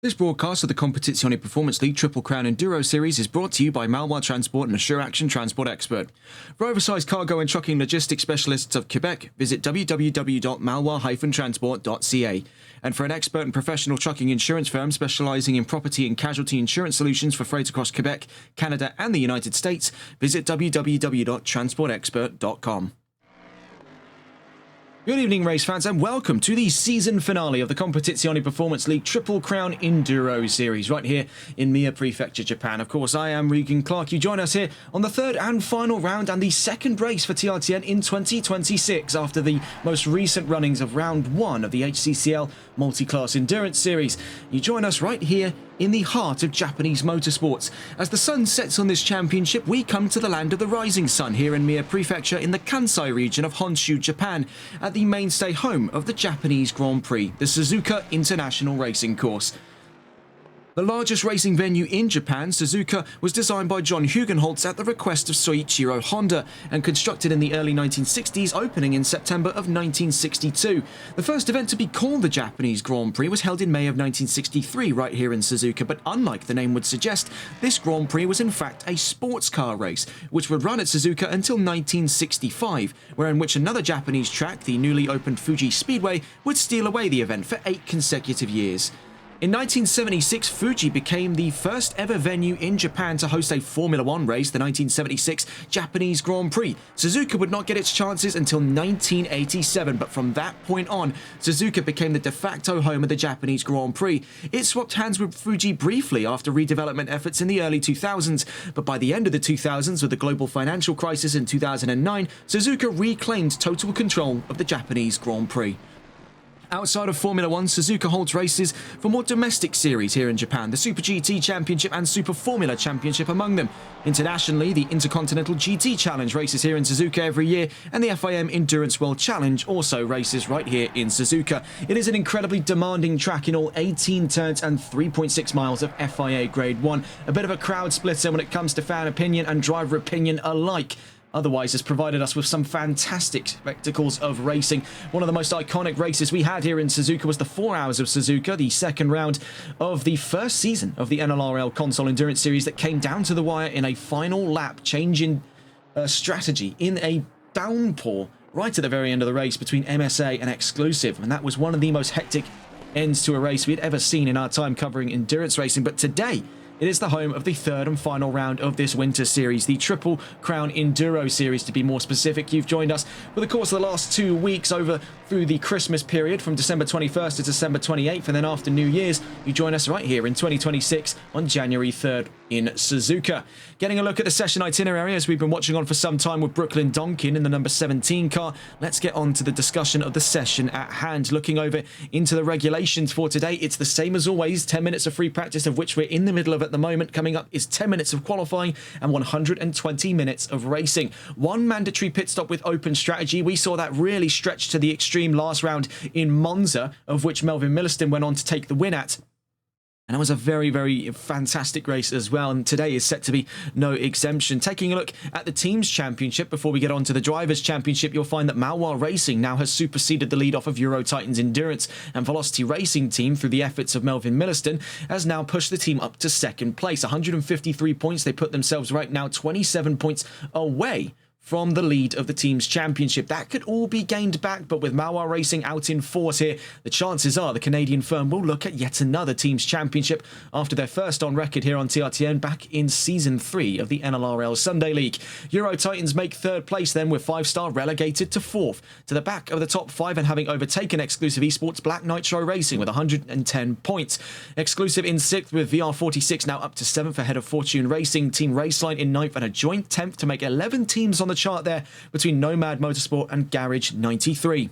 This broadcast of the Competizione Performance League Triple Crown Enduro Series is brought to you by Malwa Transport and Assure Action Transport Expert. For oversized cargo and trucking logistics specialists of Quebec, visit www.malwa-transport.ca. And for an expert and professional trucking insurance firm specializing in property and casualty insurance solutions for freight across Quebec, Canada and the United States, visit www.transportexpert.com. Good evening, race fans, and welcome to the season finale of the Competizione Performance League Triple Crown Enduro Series, right here in Mie Prefecture, Japan. Of course, I am Regan Clark. You join us here on the third and final round and the second race for TRTN in 2026 after the most recent runnings of round one of the HCCL Multi-Class Endurance Series. You join us right here in the heart of Japanese motorsports. As the sun sets on this championship, we come to the land of the rising sun here in Mie Prefecture in the Kansai region of Honshu, Japan, at the mainstay home of the Japanese Grand Prix, the Suzuka International Racing Course. The largest racing venue in Japan, Suzuka, was designed by John Hugenholtz at the request of Soichiro Honda and constructed in the early 1960s, opening in September of 1962. The first event to be called the Japanese Grand Prix was held in May of 1963 right here in Suzuka, but unlike the name would suggest, this Grand Prix was in fact a sports car race, which would run at Suzuka until 1965, wherein which another Japanese track, the newly opened Fuji Speedway, would steal away the event for 8 consecutive years. In 1976, Fuji became the first ever venue in Japan to host a Formula One race, the 1976 Japanese Grand Prix. Suzuka would not get its chances until 1987, but from that point on, Suzuka became the de facto home of the Japanese Grand Prix. It swapped hands with Fuji briefly after redevelopment efforts in the early 2000s, but by the end of the 2000s, with the global financial crisis in 2009, Suzuka reclaimed total control of the Japanese Grand Prix. Outside of Formula One, Suzuka holds races for more domestic series here in Japan, the Super GT Championship and Super Formula Championship among them. Internationally, the Intercontinental GT Challenge races here in Suzuka every year, and the FIM Endurance World Challenge also races right here in Suzuka. It is an incredibly demanding track in all 18 turns and 3.6 miles of FIA Grade 1. A bit of a crowd splitter when it comes to fan opinion and driver opinion alike. Otherwise, has provided us with some fantastic spectacles of racing. One of the most iconic races we had here in Suzuka was the 4 Hours of Suzuka, the second round of the first season of the NLRL Console Endurance Series that came down to the wire in a final lap change in strategy in a downpour right at the very end of the race between MSA and Exclusive. And that was one of the most hectic ends to a race we had ever seen in our time covering endurance racing. But today, it is the home of the third and final round of this winter series, the Triple Crown Enduro Series to be more specific. You've joined us for the course of the last 2 weeks over through the Christmas period from December 21st to December 28th, and then after New Year's, you join us right here in 2026 on January 3rd in Suzuka. Getting a look at the session itinerary as we've been watching on for some time with Brooklyn Donkin in the number 17 car. Let's get on to the discussion of the session at hand. Looking over into the regulations for today, it's the same as always, 10 minutes of free practice, of which we're in the middle of at the moment. Coming up is 10 minutes of qualifying and 120 minutes of racing. One mandatory pit stop with open strategy. We saw that really stretch to the extreme last round in Monza, of which Melvin Milliston went on to take the win at. And it was a very, very fantastic race as well, and today is set to be no exemption. Taking a look at the Teams Championship before we get on to the Drivers' Championship, you'll find that Malwa Racing now has superseded the lead off of Euro Titans Endurance, and Velocity Racing Team, through the efforts of Melvin Milliston, has now pushed the team up to second place. 153 points. They put themselves right now 27 points away from the lead of the Teams Championship. That could all be gained back, but with Malwa Racing out in force here, the chances are the Canadian firm will look at yet another Teams Championship after their first on record here on TRTN back in Season 3 of the NLRL Sunday League. Euro Titans make third place then, with 5-star relegated to fourth, to the back of the top 5 and having overtaken Exclusive Esports Black Nitro Racing with 110 points. Exclusive in 6th with VR46 now up to 7th ahead of Fortune Racing. Team Raceline in 9th and a joint 10th to make 11 teams on the chart there between Nomad Motorsport and Garage 93.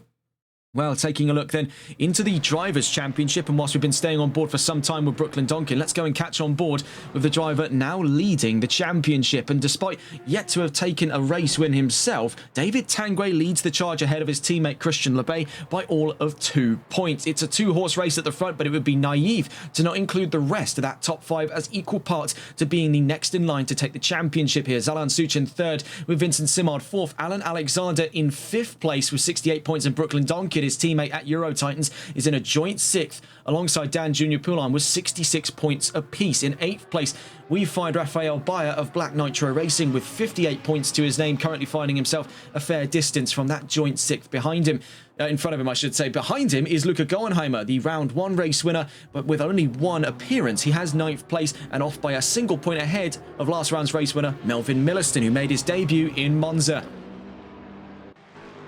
Well, taking a look then into the Drivers' Championship, and whilst we've been staying on board for some time with Brooklyn Donkin, let's go and catch on board with the driver now leading the championship. And despite yet to have taken a race win himself, David Tanguay leads the charge ahead of his teammate Christian Lebay by all of 2 points. It's a 2-horse race at the front, but it would be naive to not include the rest of that top 5 as equal parts to being the next in line to take the championship here. Zalan Such in 3rd with Vincent Simard 4th, Alan Alexander in 5th place with 68 points, and Brooklyn Donkin Duncan, his teammate at Euro Titans, is in a joint 6th alongside Dan Junior Poulin with 66 points apiece. In 8th place, we find Rafael Bayer of Black Nitro Racing with 58 points to his name, currently finding himself a fair distance from that joint 6th behind him. In front of him, I should say. Behind him is Luca Goenheimer, the round 1 race winner, but with only 1 appearance. He has 9th place and off by a single point ahead of last round's race winner, Melvin Milliston, who made his debut in Monza.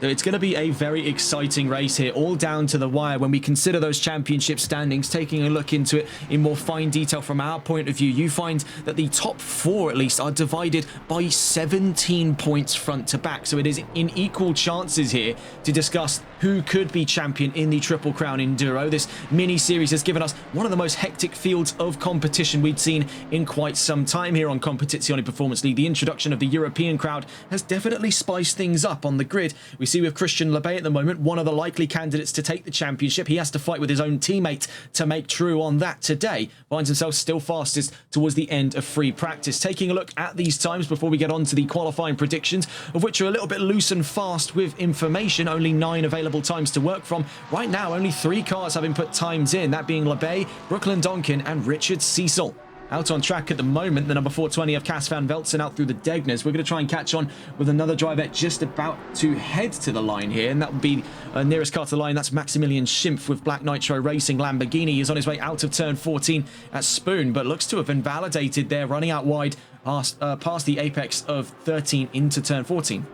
So it's going to be a very exciting race here, all down to the wire when we consider those championship standings. Taking a look into it in more fine detail from our point of view, you find that the top 4 at least are divided by 17 points front to back. So it is in equal chances here to discuss who could be champion in the Triple Crown Enduro. This mini-series has given us one of the most hectic fields of competition we'd seen in quite some time here on Competizione Performance League. The introduction of the European crowd has definitely spiced things up on the grid. We see with Christian Lebay at the moment, one of the likely candidates to take the championship. He has to fight with his own teammate to make true on that today. Finds himself still fastest towards the end of free practice. Taking a look at these times before we get on to the qualifying predictions, of which are a little bit loose and fast with information. Only 9 available times to work from. Right now, only 3 cars have been put times in, that being Lebay, Brooklyn Donkin and Richard Cecil. Out on track at the moment, the number 420 of Cas van Veltzen out through the Degners. We're going to try and catch on with another driver just about to head to the line here, and that would be nearest car to the line. That's Maximilian Schimpf with Black Nitro Racing Lamborghini. He's on his way out of turn 14 at Spoon, but looks to have invalidated there, running out wide past the apex of 13 into turn 14.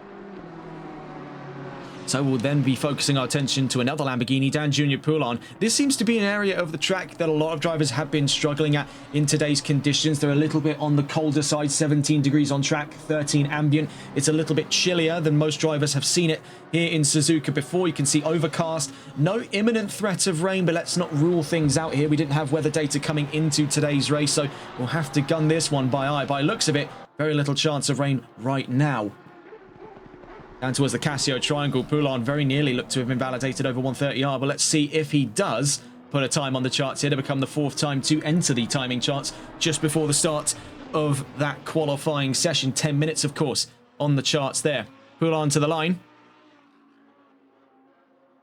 So we'll then be focusing our attention to another Lamborghini, Dan Junior Poulin. This seems to be an area of the track that a lot of drivers have been struggling at in today's conditions. They're a little bit on the colder side, 17 degrees on track, 13 ambient. It's a little bit chillier than most drivers have seen it here in Suzuka before. You can see overcast, no imminent threat of rain, but let's not rule things out here. We didn't have weather data coming into today's race, so we'll have to gun this one by eye. By looks of it, very little chance of rain right now. Down towards the Casio Triangle, Poulin very nearly looked to have invalidated over 130R, but let's see if he does put a time on the charts here to become the 4th time to enter the timing charts just before the start of that qualifying session. 10 minutes, of course, on the charts there. Poulin to the line.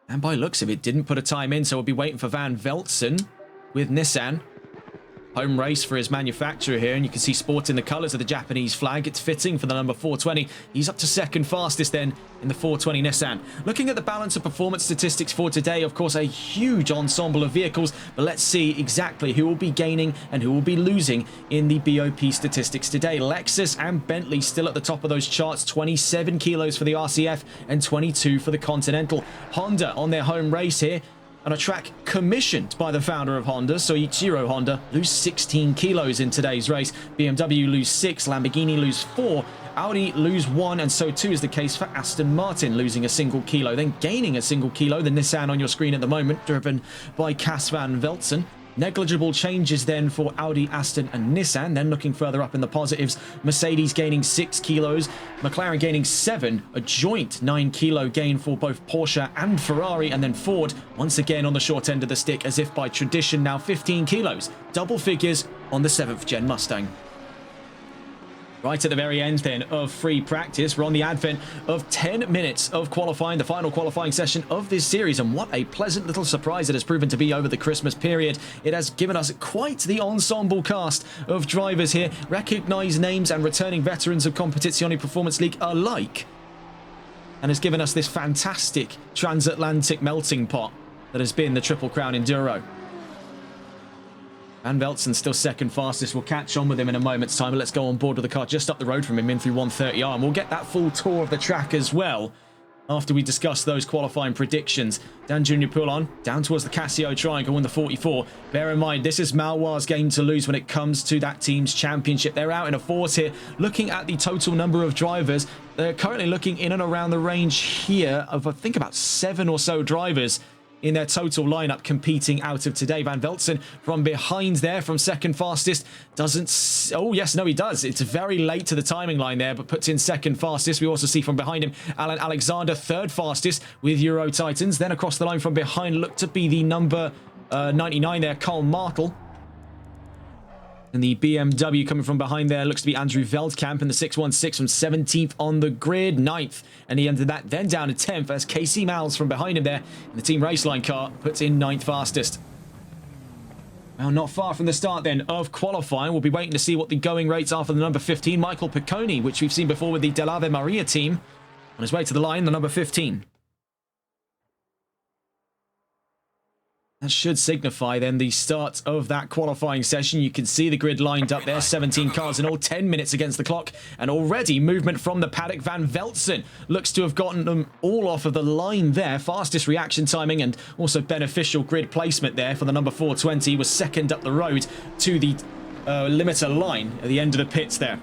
And by looks of it, didn't put a time in, so we'll be waiting for Van Veltzen with Nissan. Home race for his manufacturer here, and you can see sporting the colours of the Japanese flag. It's fitting for the number 420. He's up to 2nd fastest then in the 420 Nissan. Looking at the balance of performance statistics for today, of course, a huge ensemble of vehicles, but let's see exactly who will be gaining and who will be losing in the BOP statistics today. Lexus and Bentley still at the top of those charts, 27 kilos for the RCF and 22 for the Continental. Honda on their home race here, on a track commissioned by the founder of Honda, Soichiro Honda, lose 16 kilos in today's race. BMW lose 6, Lamborghini lose 4, Audi lose 1, and so too is the case for Aston Martin, losing a single kilo, then gaining a single kilo. The Nissan on your screen at the moment, driven by Cas van Veltzen. Negligible changes then for Audi, Aston and Nissan. Then looking further up in the positives, Mercedes gaining 6 kilos, McLaren gaining 7, a joint 9 kilo gain for both Porsche and Ferrari, and then Ford once again on the short end of the stick as if by tradition, now 15 kilos, double figures on the 7th gen Mustang. Right at the very end then of free practice, we're on the advent of 10 minutes of qualifying, the final qualifying session of this series, and what a pleasant little surprise it has proven to be over the Christmas period. It has given us quite the ensemble cast of drivers here, recognised names and returning veterans of Competizione Performance League alike, and has given us this fantastic transatlantic melting pot that has been the Triple Crown Enduro. Van Veltzen still 2nd fastest. We'll catch on with him in a moment's time. But let's go on board with the car just up the road from him in through 130R. And we'll get that full tour of the track as well after we discuss those qualifying predictions. Dan Junior Poulin down towards the Casio Triangle in the 44. Bear in mind, this is Maloir's game to lose when it comes to that team's championship. They're out in a force here. Looking at the total number of drivers, they're currently looking in and around the range here of, I think, about 7 or so drivers in their total lineup competing out of today. Van Veltzen from behind there, from 2nd fastest, doesn't... Oh, yes, no, he does. It's very late to the timing line there, but puts in 2nd fastest. We also see from behind him, Alan Alexander, 3rd fastest with Euro Titans. Then across the line from behind, looked to be the number 99 there, Carl Martel. And the BMW coming from behind there looks to be Andrew Veldkamp in the 616 from 17th on the grid, 9th. And he ended that then down to 10th as Casey Miles from behind him there in the Team Raceline car puts in 9th fastest. Well, not far from the start then of qualifying. We'll be waiting to see what the going rates are for the number 15, Michael Picconi, which we've seen before with the Del Ave Maria team. On his way to the line, the number 15. That should signify then the start of that qualifying session. You can see the grid lined up there, 17 cars in all, 10 minutes against the clock, and already movement from the paddock. Van Veltzen looks to have gotten them all off of the line there. Fastest reaction timing and also beneficial grid placement there for the number 420. Was second up the road to the limiter line at the end of the pits there.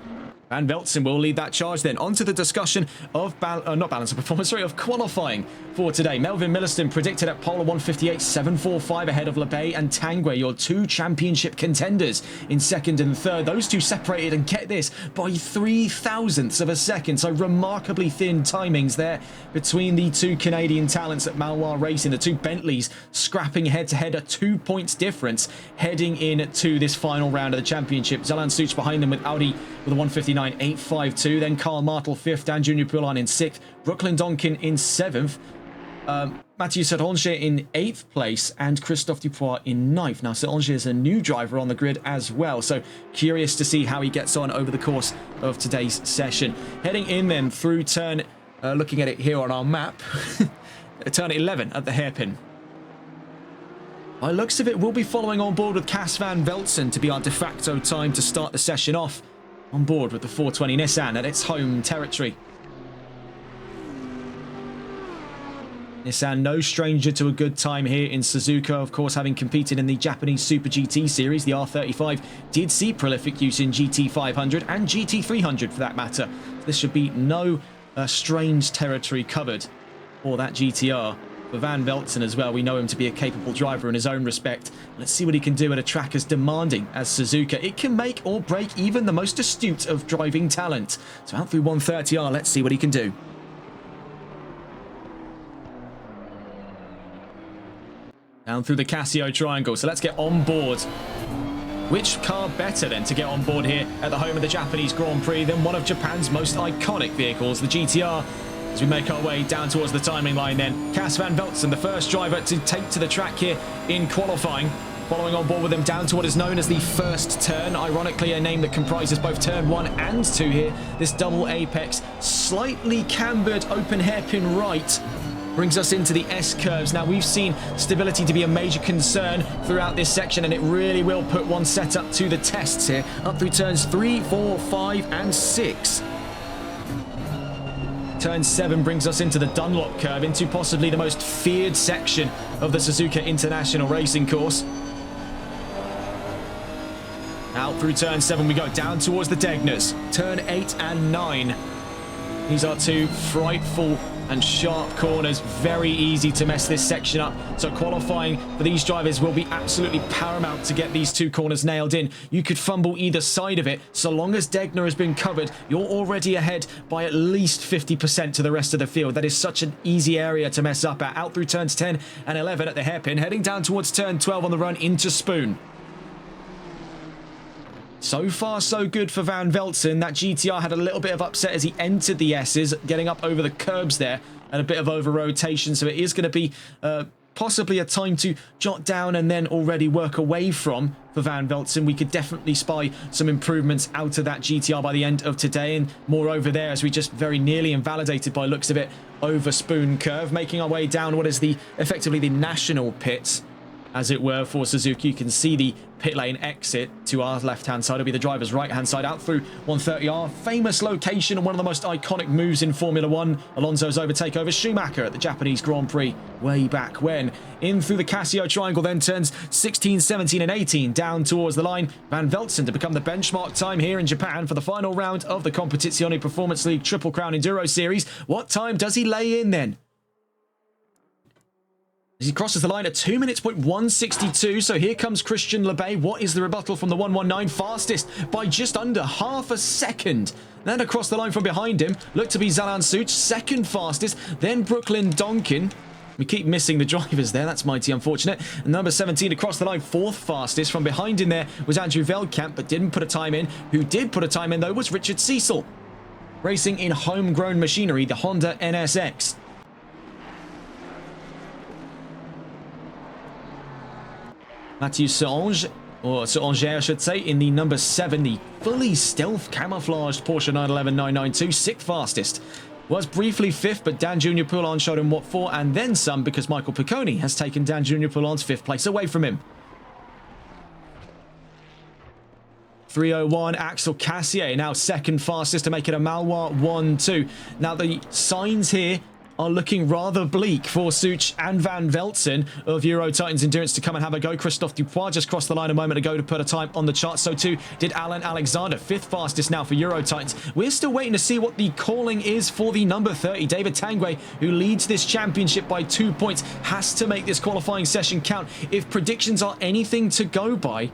Van Veltzen will lead that charge then. Onto the discussion of not balance of performance, sorry, of qualifying for today. Melvin Milliston predicted at pole 158.745 ahead of LeBay and Tanguay, your two championship contenders in second and third. Those two separated, and get this, by 0.003 of a second. So remarkably thin timings there between the two Canadian talents at Maloir Racing. The two Bentleys scrapping head-to-head, a 2 points difference heading into this final round of the championship. Zelan Such behind them with Audi with a 159.852. Then Karl Martel 5th, Dan Junior Poulin in 6th, Brooklyn Donkin in 7th, Mathieu Serranger in 8th place, and Christophe Dupois in 9th. Now, Serranger is a new driver on the grid as well, so curious to see how he gets on over the course of today's session. Heading in then through turn, looking at it here on our map, turn 11 at the hairpin. By looks of it, we'll be following on board with Cas Van Veltzen to be our de facto time to start the session off on board with the 420 Nissan at its home territory. Nissan no stranger to a good time here in Suzuka, of course, having competed in the Japanese Super GT series. The R35 did see prolific use in GT500 and GT300 for that matter. This should be no strange territory covered for that GTR. For Van Veltzen as well, we know him to be a capable driver in his own respect. Let's see what he can do at a track as demanding as Suzuka. It can make or break even the most astute of driving talent. So out through 130R, let's see what he can do. Down through the Casio triangle, so let's get on board. Which car better then to get on board here at the home of the Japanese Grand Prix than one of Japan's most iconic vehicles, the GTR? As we make our way down towards the timing line then, Cas Van Veltzen, the first driver to take to the track here in qualifying. Following on board with him down to what is known as the first turn. Ironically, a name that comprises both turn 1 and 2 here. This double apex, slightly cambered open hairpin right, brings us into the S-curves. Now, we've seen stability to be a major concern throughout this section, and it really will put one setup to the tests here. Up through turns 3, 4, 5, and 6. Turn 7 brings us into the Dunlop curve, into possibly the most feared section of the Suzuka International Racing course. Out through turn 7 we go, down towards the Degners. Turn 8 and 9. These are two frightful and sharp corners. Very easy to mess this section up. So qualifying for these drivers will be absolutely paramount to get these two corners nailed in. You could fumble either side of it. So long as Degner has been covered, you're already ahead by at least 50% to the rest of the field. That is such an easy area to mess up at. Out through turns 10 and 11 at the hairpin, heading down towards turn 12 on the run into Spoon. So far, so good for Van Veltzen. That GTR had a little bit of upset as he entered the S's, getting up over the curbs there, and a bit of over-rotation. So it is going to be possibly a time to jot down and then already work away from for Van Veltzen. We could definitely spy some improvements out of that GTR by the end of today, and more over there as we just very nearly invalidated by looks of it over Spoon Curve, making our way down what is effectively the national pits, as it were, for Suzuki. You can see the pit lane exit to our left-hand side. It'll be the driver's right-hand side out through 130R. Famous location and one of the most iconic moves in Formula 1. Alonso's overtake over Schumacher at the Japanese Grand Prix way back when. In through the Casio triangle, then turns 16, 17 and 18 down towards the line. Van Veltzen to become the benchmark time here in Japan for the final round of the Competizione Performance League Triple Crown Enduro Series. What time does he lay in then? As he crosses the line at 2 minutes, 162. So here comes Christian Lebay. What is the rebuttal from the 119? Fastest by just under half a second. Then across the line from behind him, looked to be Zelan Such, second fastest. Then Brooklyn Donkin. We keep missing the drivers there. That's mighty unfortunate. And number 17 across the line, 4th fastest. From behind him there was Andrew Veldkamp, but didn't put a time in. Who did put a time in, though, was Richard Cecil, racing in homegrown machinery, the Honda NSX. Mathieu Souange, or Souanger, I should say, in the number 7, the fully stealth camouflaged Porsche 911 992, 6th fastest. Was briefly 5th, but Dan Junior Poulin showed him what for, and then some, because Michael Picconi has taken Dan Junior Poulin's 5th place away from him. 301, Axel Cassier, now 2nd fastest to make it a Malois 1-2. Now, the signs here are looking rather bleak for Such and Van Veltzen of Euro Titans Endurance to come and have a go. Christophe Dupois just crossed the line a moment ago to put a time on the chart. So too did Alan Alexander, 5th fastest now for Euro Titans. We're still waiting to see what the calling is for the number 30. David Tanguay, who leads this championship by 2 points, has to make this qualifying session count. If predictions are anything to go by,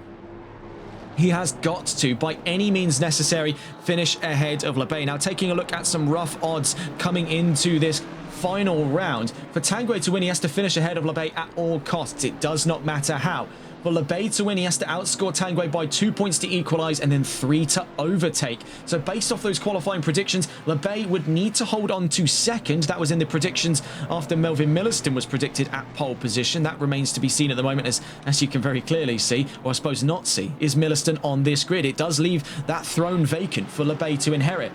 he has got to, by any means necessary, finish ahead of Lebay. Now, taking a look at some rough odds coming into this final round. For Tanguay to win, he has to finish ahead of Lebay at all costs. It does not matter how. For Lebay to win, he has to outscore Tanguay by 2 points to equalise and then 3 to overtake. So based off those qualifying predictions, Lebay would need to hold on to 2nd. That was in the predictions after Melvin Milliston was predicted at pole position. That remains to be seen at the moment, as you can very clearly see, or I suppose not see, is Milliston on this grid. It does leave that throne vacant for Lebay to inherit.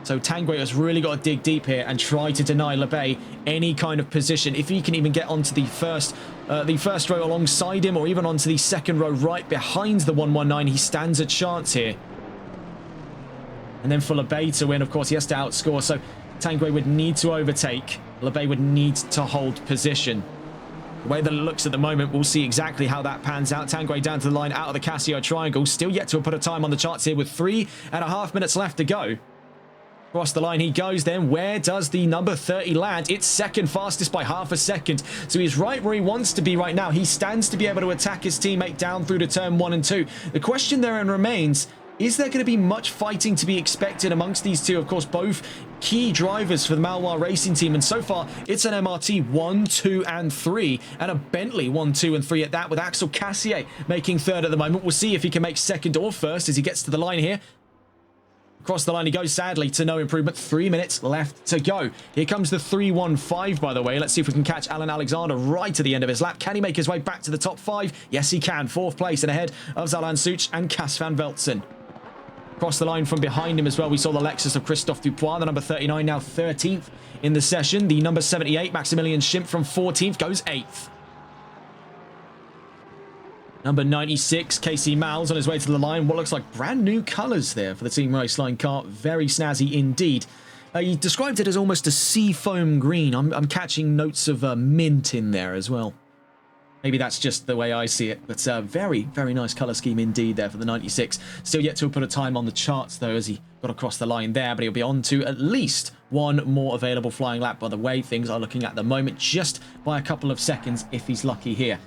So Tanguay has really got to dig deep here and try to deny Lebay any kind of position. If he can even get onto the first row alongside him, or even onto the 2nd row right behind the 119, he stands a chance here. And then for Lebay to win, of course, he has to outscore. So Tanguay would need to overtake. Lebay would need to hold position. The way that it looks at the moment, we'll see exactly how that pans out. Tanguay down to the line out of the Casio triangle. Still yet to put a time on the charts here with 3.5 minutes left to go. Across the line he goes then. Where does the number 30 land? It's 2nd fastest by half a second. So he's right where he wants to be right now. He stands to be able to attack his teammate down through to turn 1 and 2. The question therein remains, is there going to be much fighting to be expected amongst these two? Of course, both key drivers for the Malois racing team. And so far, it's an MRT 1, 2, and 3. And a Bentley 1, 2, and 3 at that, with Axel Cassier making 3rd at the moment. We'll see if he can make 2nd or 1st as he gets to the line here. Across the line he goes, sadly, to no improvement. 3 minutes left to go. Here comes the 315, by the way. Let's see if we can catch Alan Alexander right to the end of his lap. Can he make his way back to the top 5? Yes, he can. 4th place and ahead of Zalan Such and Cas van Veltzen. Across the line from behind him as well, we saw the Lexus of Christophe Dupois, the number 39, now 13th in the session. The number 78, Maximilian Schimpf, from 14th, goes 8th. Number 96, Casey Miles, on his way to the line. What looks like brand new colours there for the Team Raceline car. Very snazzy indeed. He described it as almost a seafoam green. I'm catching notes of mint in there as well. Maybe that's just the way I see it. But very, very nice colour scheme indeed there for the 96. Still yet to put a time on the charts, though, as he got across the line there. But he'll be on to at least one more available flying lap. By the way, things are looking at the moment just by a couple of seconds if he's lucky here.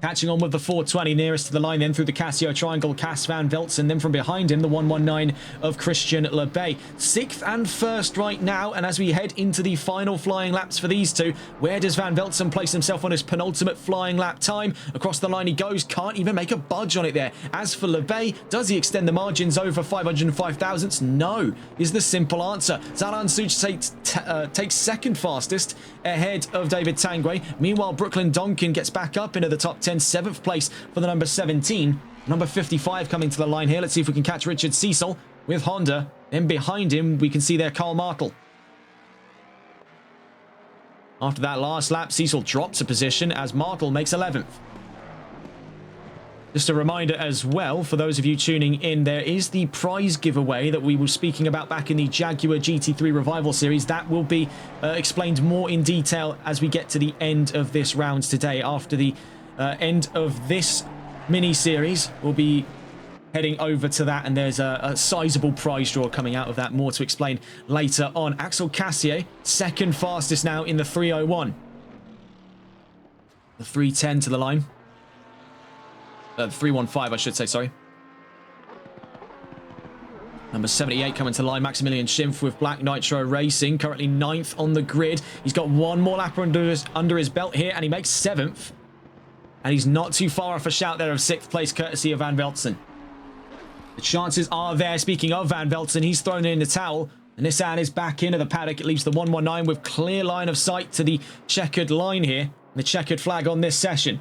Catching on with the 420 nearest to the line then through the Casio triangle, Cas van Veltzen. Then from behind him, the 119 of Christian Lebay. 6th and 1st right now. And as we head into the final flying laps for these two, where does Van Veltzen place himself on his penultimate flying lap time? Across the line he goes. Can't even make a budge on it there. As for Lebay, does he extend the margins over 505 thousandths? No, is the simple answer. Zalan Such takes 2nd fastest ahead of David Tanguay. Meanwhile, Brooklyn Donkin gets back up into the top 10, 7th place for the number 17. Number 55 coming to the line here. Let's see if we can catch Richard Cecil with Honda. Then behind him, we can see there Karl Martel. After that last lap, Cecil drops a position as Martel makes 11th. Just a reminder as well, for those of you tuning in, there is the prize giveaway that we were speaking about back in the Jaguar GT3 Revival Series. That will be explained more in detail as we get to the end of this round today. After the end of this mini-series, we'll be heading over to that, and there's a sizable prize draw coming out of that. More to explain later on. Axel Cassier, 2nd fastest now in the 301. The 310 to the line. 315, I should say, sorry. Number 78 coming to the line, Maximilian Schimpf with Black Nitro Racing, currently 9th on the grid. He's got one more lap under his belt here, and he makes 7th. And he's not too far off a shout there of 6th place, courtesy of Van Veltzen. The chances are there, speaking of Van Veltzen, he's thrown in the towel. And Nissan is back into the paddock. It leaves the 119 with clear line of sight to the checkered line here. The checkered flag on this session.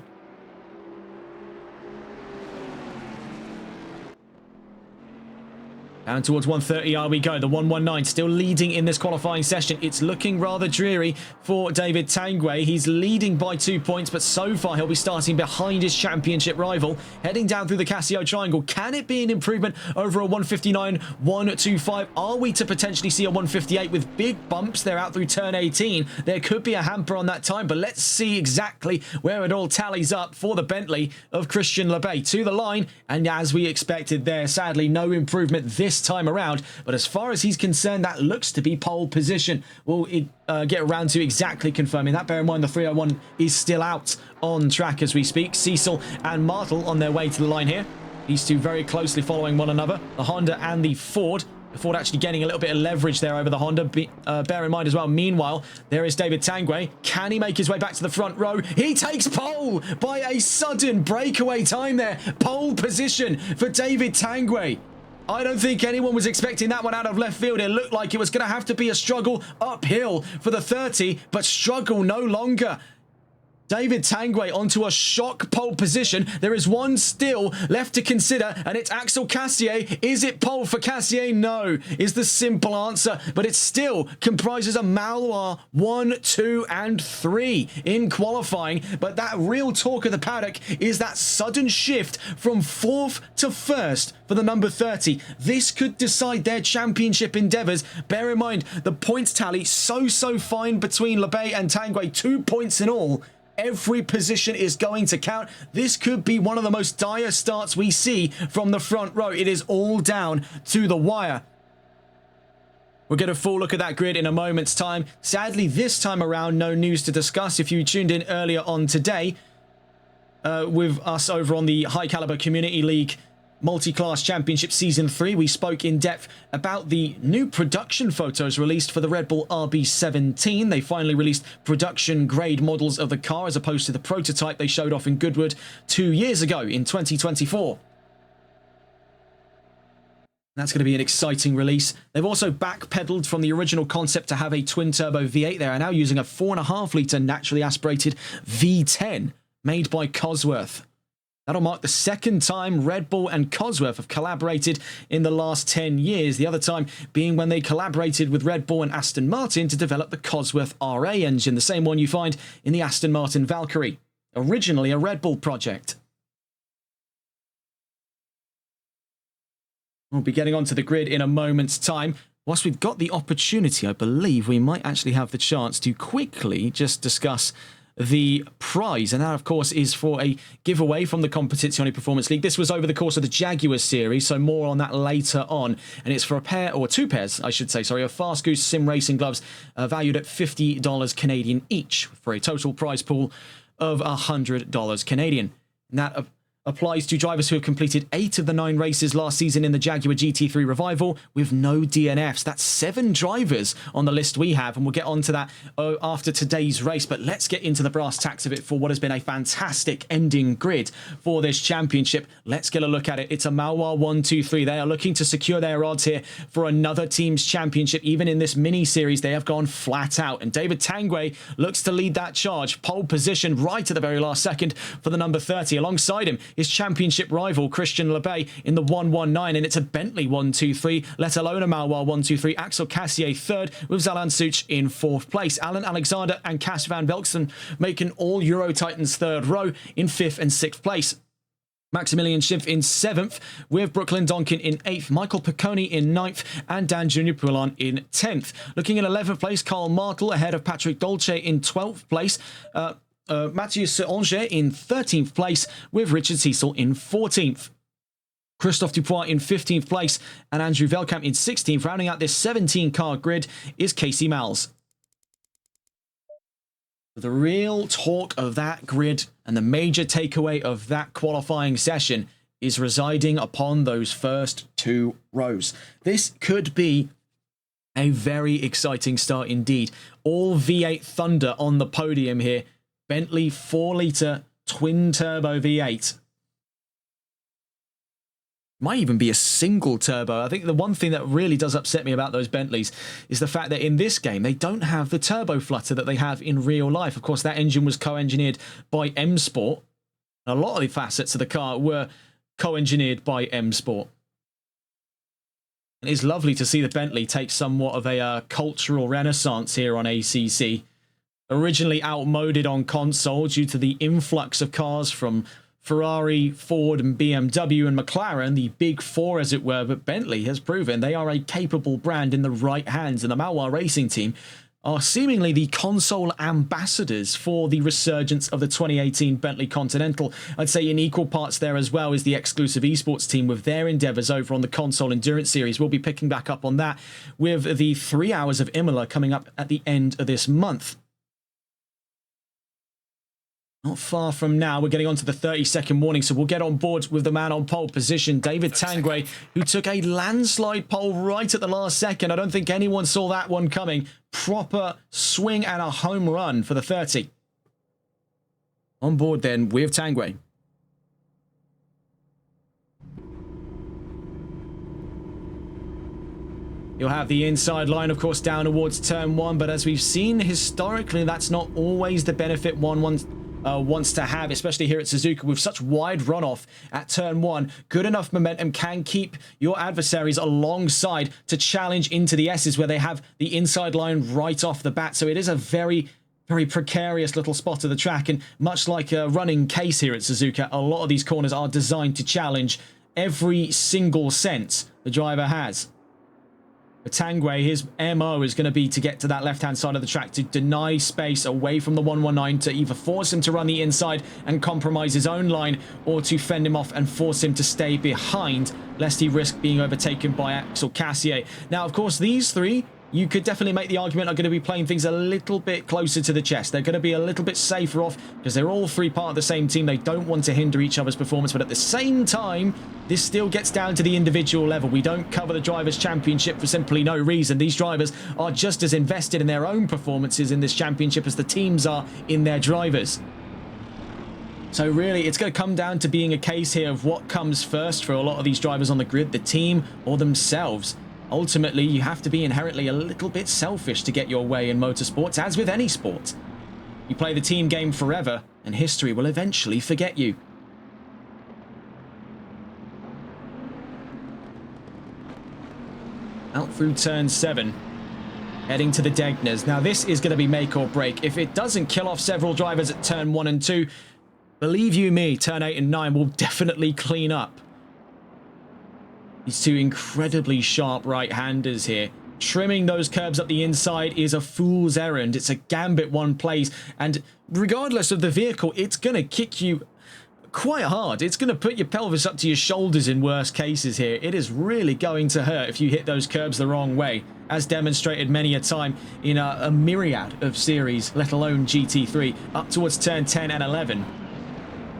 Down towards 130 we go. The 119 still leading in this qualifying session. It's looking rather dreary for David Tanguay. He's leading by 2 points, but so far he'll be starting behind his championship rival. Heading down through the Casio Triangle. Can it be an improvement over a 159, 125? Are we to potentially see a 158 with big bumps there out through turn 18? There could be a hamper on that time, but let's see exactly where it all tallies up for the Bentley of Christian Lebay. To the line, and as we expected there, sadly, no improvement this time around, but as far as he's concerned, that looks to be pole position. We'll get around to exactly confirming that. Bear in mind the 301 is still out on track as we speak. Cecil and Martel on their way to the line here. These two very closely following one another. The Honda and the Ford. The Ford actually gaining a little bit of leverage there over the Honda. Bear in mind as well, meanwhile, there is David Tanguay. Can he make his way back to the front row? He takes pole by a sudden breakaway time there. Pole position for David Tanguay. I don't think anyone was expecting that one out of left field. It looked like it was going to have to be a struggle uphill for the 30, but struggle no longer. David Tanguay onto a shock pole position. There is one still left to consider, and it's Axel Cassier. Is it pole for Cassier? No, is the simple answer, but it still comprises a Maloir 1, 2, and 3 in qualifying. But that real talk of the paddock is that sudden shift from 4th to 1st for the number 30. This could decide their championship endeavours. Bear in mind, the points tally so fine between Lebay and Tanguay, 2 points in all. Every position is going to count. This could be one of the most dire starts we see from the front row. It is all down to the wire. We'll get a full look at that grid in a moment's time. Sadly, this time around, no news to discuss. If you tuned in earlier on today with us over on the High Caliber Community League Multi-Class Championship Season 3, we spoke in depth about the new production photos released for the Red Bull RB17. They finally released production grade models of the car as opposed to the prototype they showed off in Goodwood 2 years ago in 2024. That's going to be an exciting release. They've also backpedaled from the original concept to have a twin-turbo V8. They are now using a 4.5-litre naturally aspirated V10 made by Cosworth. That'll mark the second time Red Bull and Cosworth have collaborated in the last 10 years. The other time being when they collaborated with Red Bull and Aston Martin to develop the Cosworth RA engine, the same one you find in the Aston Martin Valkyrie. Originally a Red Bull project. We'll be getting onto the grid in a moment's time. Whilst we've got the opportunity, I believe we might actually have the chance to quickly just discuss the prize, and that of course is for a giveaway from the Competizione Performance League. This was over the course of the Jaguar series, so more on that later on, and it's for a pair, or two pairs I should say, sorry, of Fast Goose Sim Racing gloves valued at $50 Canadian each for a total prize pool of $100 Canadian. And that applies to drivers who have completed 8 of the 9 races last season in the Jaguar GT3 Revival with no DNFs. That's 7 drivers on the list we have, and we'll get onto that after today's race. But let's get into the brass tacks of it for what has been a fantastic ending grid for this championship. Let's get a look at it. It's a Maloir 1, 2, 3. They are looking to secure their odds here for another team's championship. Even in this mini-series, they have gone flat out. And David Tanguay looks to lead that charge. Pole position right at the very last second for the number 30. Alongside him, his championship rival Christian Lebay in the 119, and it's a Bentley 123, let alone a Maloir 123. Axel Cassier third, with Zalan Such in 4th place. Alan Alexander and Cas van Velzen making all Euro Titans third row in 5th and 6th place. Maximilian Schimpf in 7th, with Brooklyn Donkin in 8th, Michael Picconi in 9th, and Dan Junior Poulin in 10th. Looking in 11th place, Carl Martel ahead of Patrick Dolce in 12th place. Mathieu Seanger in 13th place, with Richard Cecil in 14th. Christophe Dupois in 15th place, and Andrew Velkamp in 16th. Rounding out this 17-car grid is Casey Malles. The real talk of that grid and the major takeaway of that qualifying session is residing upon those first 2 rows. This could be a very exciting start indeed. All V8 Thunder on the podium here. Bentley 4-litre twin-turbo V8. Might even be a single turbo. I think the one thing that really does upset me about those Bentleys is the fact that in this game, they don't have the turbo flutter that they have in real life. Of course, that engine was co-engineered by M Sport. A lot of the facets of the car were co-engineered by M Sport. It's lovely to see the Bentley take somewhat of a cultural renaissance here on ACC. Originally outmoded on console due to the influx of cars from Ferrari, Ford and BMW and McLaren, the big 4 as it were, but Bentley has proven they are a capable brand in the right hands, and the Maloir Racing team are seemingly the console ambassadors for the resurgence of the 2018 Bentley Continental. I'd say in equal parts there as well is the exclusive esports team with their endeavours over on the console endurance series. We'll be picking back up on that with the 3 hours of Imola coming up at the end of this month. Not far from now, we're getting on to the 30-second warning, so we'll get on board with the man on pole position, David Tanguay, who took a landslide pole right at the last second. I don't think anyone saw that one coming. Proper swing and a home run for the 30. On board then with Tanguay. You'll have the inside line, of course, down towards turn 1, but as we've seen historically, that's not always the benefit one wants to have, especially here at Suzuka with such wide runoff at turn 1. Good enough momentum can keep your adversaries alongside to challenge into the S's where they have the inside line right off the bat. So it is a very precarious little spot of the track, and much like a running case here at Suzuka, a lot of these corners are designed to challenge every single sense the driver has. For Tanguay, his MO is going to be to get to that left-hand side of the track, to deny space away from the 119, to either force him to run the inside and compromise his own line, or to fend him off and force him to stay behind, lest he risk being overtaken by Axel Cassier. Now, of course, these 3, you could definitely make the argument, are going to be playing things a little bit closer to the chest. They're going to be a little bit safer off because they're all 3 part of the same team. They don't want to hinder each other's performance, but at the same time, this still gets down to the individual level. We don't cover the Drivers' Championship for simply no reason. These drivers are just as invested in their own performances in this championship as the teams are in their drivers. So really, it's going to come down to being a case here of what comes first for a lot of these drivers on the grid, the team or themselves. Ultimately, you have to be inherently a little bit selfish to get your way in motorsports, as with any sport. You play the team game forever, and history will eventually forget you. Out through turn 7, heading to the Degners. Now, this is going to be make or break. If it doesn't kill off several drivers at turn 1 and 2, believe you me, turn 8 and 9 will definitely clean up. These 2 incredibly sharp right-handers here. Trimming those curbs up the inside is a fool's errand. It's a gambit one plays, and regardless of the vehicle, it's going to kick you quite hard. It's going to put your pelvis up to your shoulders in worst cases here. It is really going to hurt if you hit those curbs the wrong way, as demonstrated many a time in a myriad of series, let alone GT3, up towards turn 10 and 11.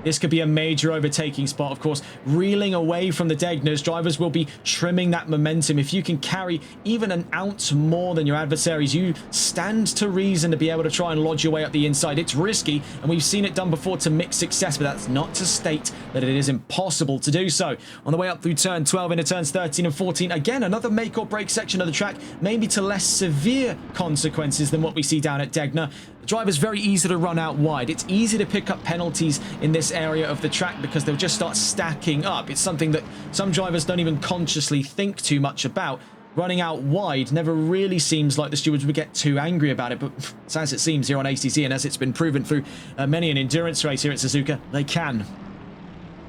This could be a major overtaking spot, of course. Reeling away from the Degners, drivers will be trimming that momentum. If you can carry even an ounce more than your adversaries, you stand to reason to be able to try and lodge your way up the inside. It's risky, and we've seen it done before to mixed success, but that's not to state that it is impossible to do so. On the way up through turn 12 into turns 13 and 14, again, another make or break section of the track, maybe to less severe consequences than what we see down at Degner. The driver's very easy to run out wide. It's easy to pick up penalties in this area of the track because they'll just start stacking up. It's something that some drivers don't even consciously think too much about. Running out wide never really seems like the stewards would get too angry about it, but as it seems here on ACC, and as it's been proven through many an endurance race here at Suzuka, they can.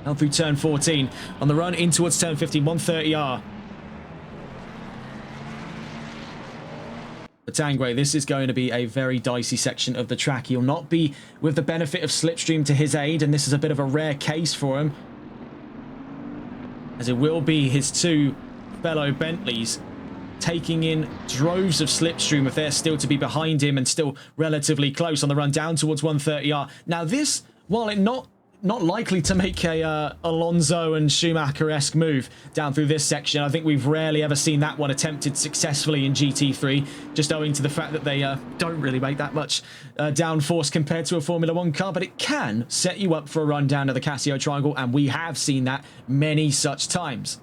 Now through turn 14, on the run in towards turn 15, 130R. For Tanguay, this is going to be a very dicey section of the track. He'll not be with the benefit of slipstream to his aid, and this is a bit of a rare case for him, as it will be his 2 fellow Bentleys taking in droves of slipstream if they're still to be behind him and still relatively close on the run down towards 130R. Now this, while it not not likely to make a Alonso and Schumacher-esque move down through this section. I think we've rarely ever seen that one attempted successfully in GT3, just owing to the fact that they don't really make that much downforce compared to a Formula 1 car, but it can set you up for a run down to the Casio Triangle, and we have seen that many such times.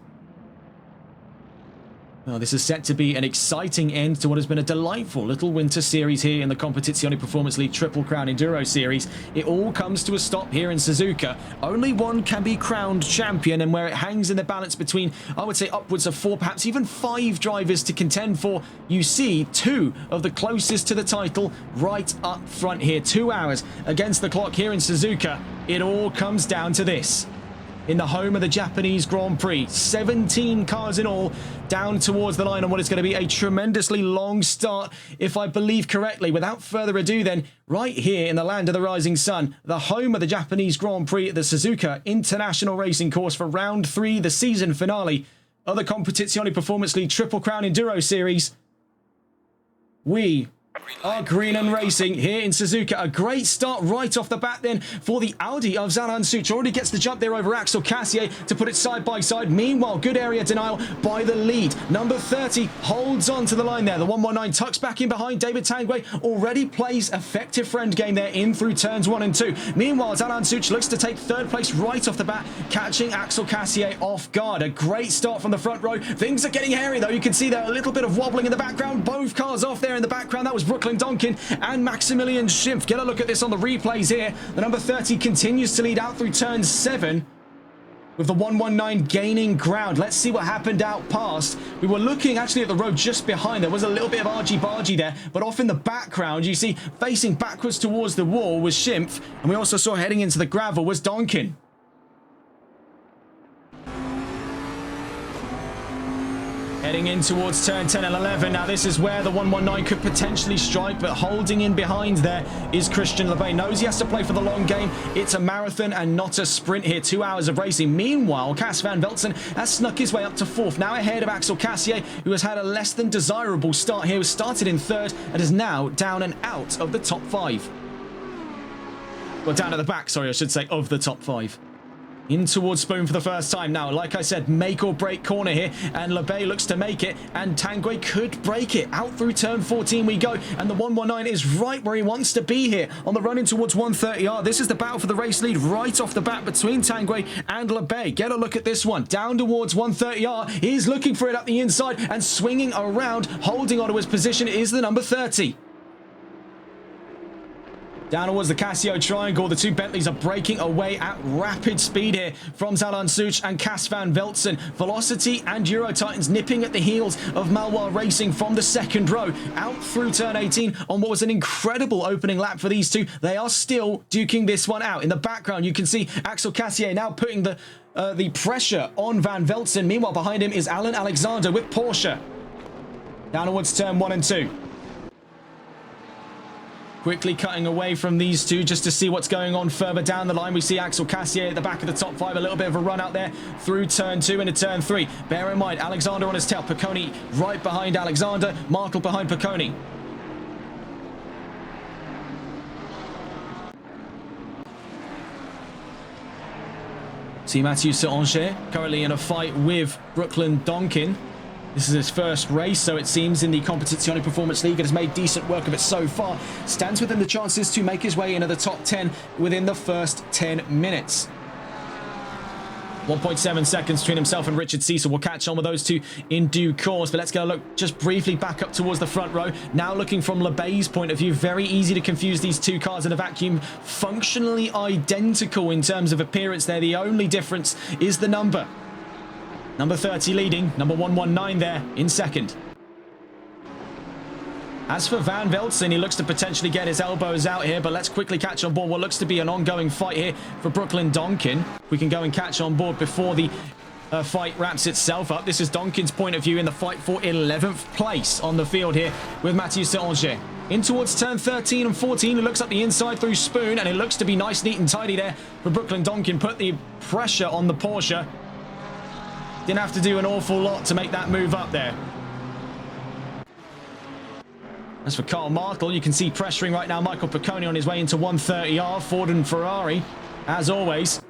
Well, this is set to be an exciting end to what has been a delightful little winter series here in the Competizione Performance League Triple Crown Enduro Series. It all comes to a stop here in Suzuka. Only one can be crowned champion, and where it hangs in the balance between, I would say, upwards of 4, perhaps even 5 drivers to contend for, you see 2 of the closest to the title right up front here. 2 hours against the clock here in Suzuka. It all comes down to this. In the home of the Japanese Grand Prix, 17 cars in all down towards the line on what is going to be a tremendously long start, if I believe correctly. Without further ado then, right here in the land of the rising sun, the home of the Japanese Grand Prix at the Suzuka International Racing Course for round 3, the season finale of the Competizione Performance League Triple Crown Enduro Series. We are green and racing here in Suzuka. A great start right off the bat then for the Audi of Zalan Such. Already gets the jump there over Axel Cassier to put it side by side. Meanwhile, good area denial by the lead. Number 30 holds on to the line there. The 119 tucks back in behind. David Tanguay already plays effective friend game there in through turns 1 and 2. Meanwhile, Zalan Such looks to take 3rd place right off the bat, catching Axel Cassier off guard. A great start from the front row. Things are getting hairy though. You can see there a little bit of wobbling in the background. Both cars off there in the background. That was Brooklyn Donkin and Maximilian Schimpf. Get a look at this on the replays here. The number 30 continues to lead out through turn 7 with the 119 gaining ground. Let's see what happened out past. We were looking actually at the road just behind. There was a little bit of argy-bargy there, but off in the background, you see facing backwards towards the wall was Schimpf, and we also saw heading into the gravel was Donkin. Heading in towards turn 10 and 11. Now, this is where the 119 could potentially strike, but holding in behind there is Christian Lebay. Knows he has to play for the long game. It's a marathon and not a sprint here. 2 hours of racing. Meanwhile, Cas van Velzen has snuck his way up to 4th. Now ahead of Axel Cassier, who has had a less than desirable start here. Started in 3rd and is now down and out of the top 5. Well, down at the back, sorry, I should say, of the top 5. In towards Spoon for the first time now. Like I said, make or break corner here, and Lebay looks to make it, and Tanguay could break it. Out through turn 14 we go, and the 119 is right where he wants to be here on the run in towards 130R. This is the battle for the race lead right off the bat between Tanguay and Lebay. Get a look at this one. Down towards 130R. He's looking for it up the inside and swinging around, holding onto his position is the number 30. Down towards the Casio Triangle, the 2 Bentleys are breaking away at rapid speed here from Zalan Such and Cas van Velzen. Velocity and Euro Titans nipping at the heels of Malwar Racing from the 2nd row. Out through turn 18 on what was an incredible opening lap for these 2. They are still duking this one out. In the background, you can see Axel Cassier now putting the pressure on Van Velzen. Meanwhile, behind him is Alan Alexander with Porsche. Down towards turn 1 and 2. Quickly cutting away from these 2 just to see what's going on further down the line. We see Axel Cassier at the back of the top 5. A little bit of a run out there through turn 2 into turn 3. Bear in mind, Alexander on his tail. Picconi right behind Alexander. Markle behind Picconi. See Mathieu Saint-Anger currently in a fight with Brooklyn Donkin. This is his first race, so it seems, in the Competizione Performance League. It has made decent work of it so far. Stands within the chances to make his way into the top 10 within the first 10 minutes. 1.7 seconds between himself and Richard Cecil. We'll catch on with those 2 in due course, but let's go look just briefly back up towards the front row. Now looking from Lebay's point of view, very easy to confuse these 2 cars in a vacuum. Functionally identical in terms of appearance there. The only difference is the number. Number 30 leading, number 119 there in 2nd. As for Van Velzen, he looks to potentially get his elbows out here, but let's quickly catch on board what looks to be an ongoing fight here for Brooklyn Donkin. We can go and catch on board before the fight wraps itself up. This is Donkin's point of view in the fight for 11th place on the field here with Mathieu Saint-Anger. In towards turn 13 and 14, it looks up the inside through Spoon, and it looks to be nice, neat and tidy there for Brooklyn Donkin. Put the pressure on the Porsche. Didn't have to do an awful lot to make that move up there. As for Karl Martel, you can see pressuring right now Michael Picconi on his way into 130R, Ford and Ferrari. as always.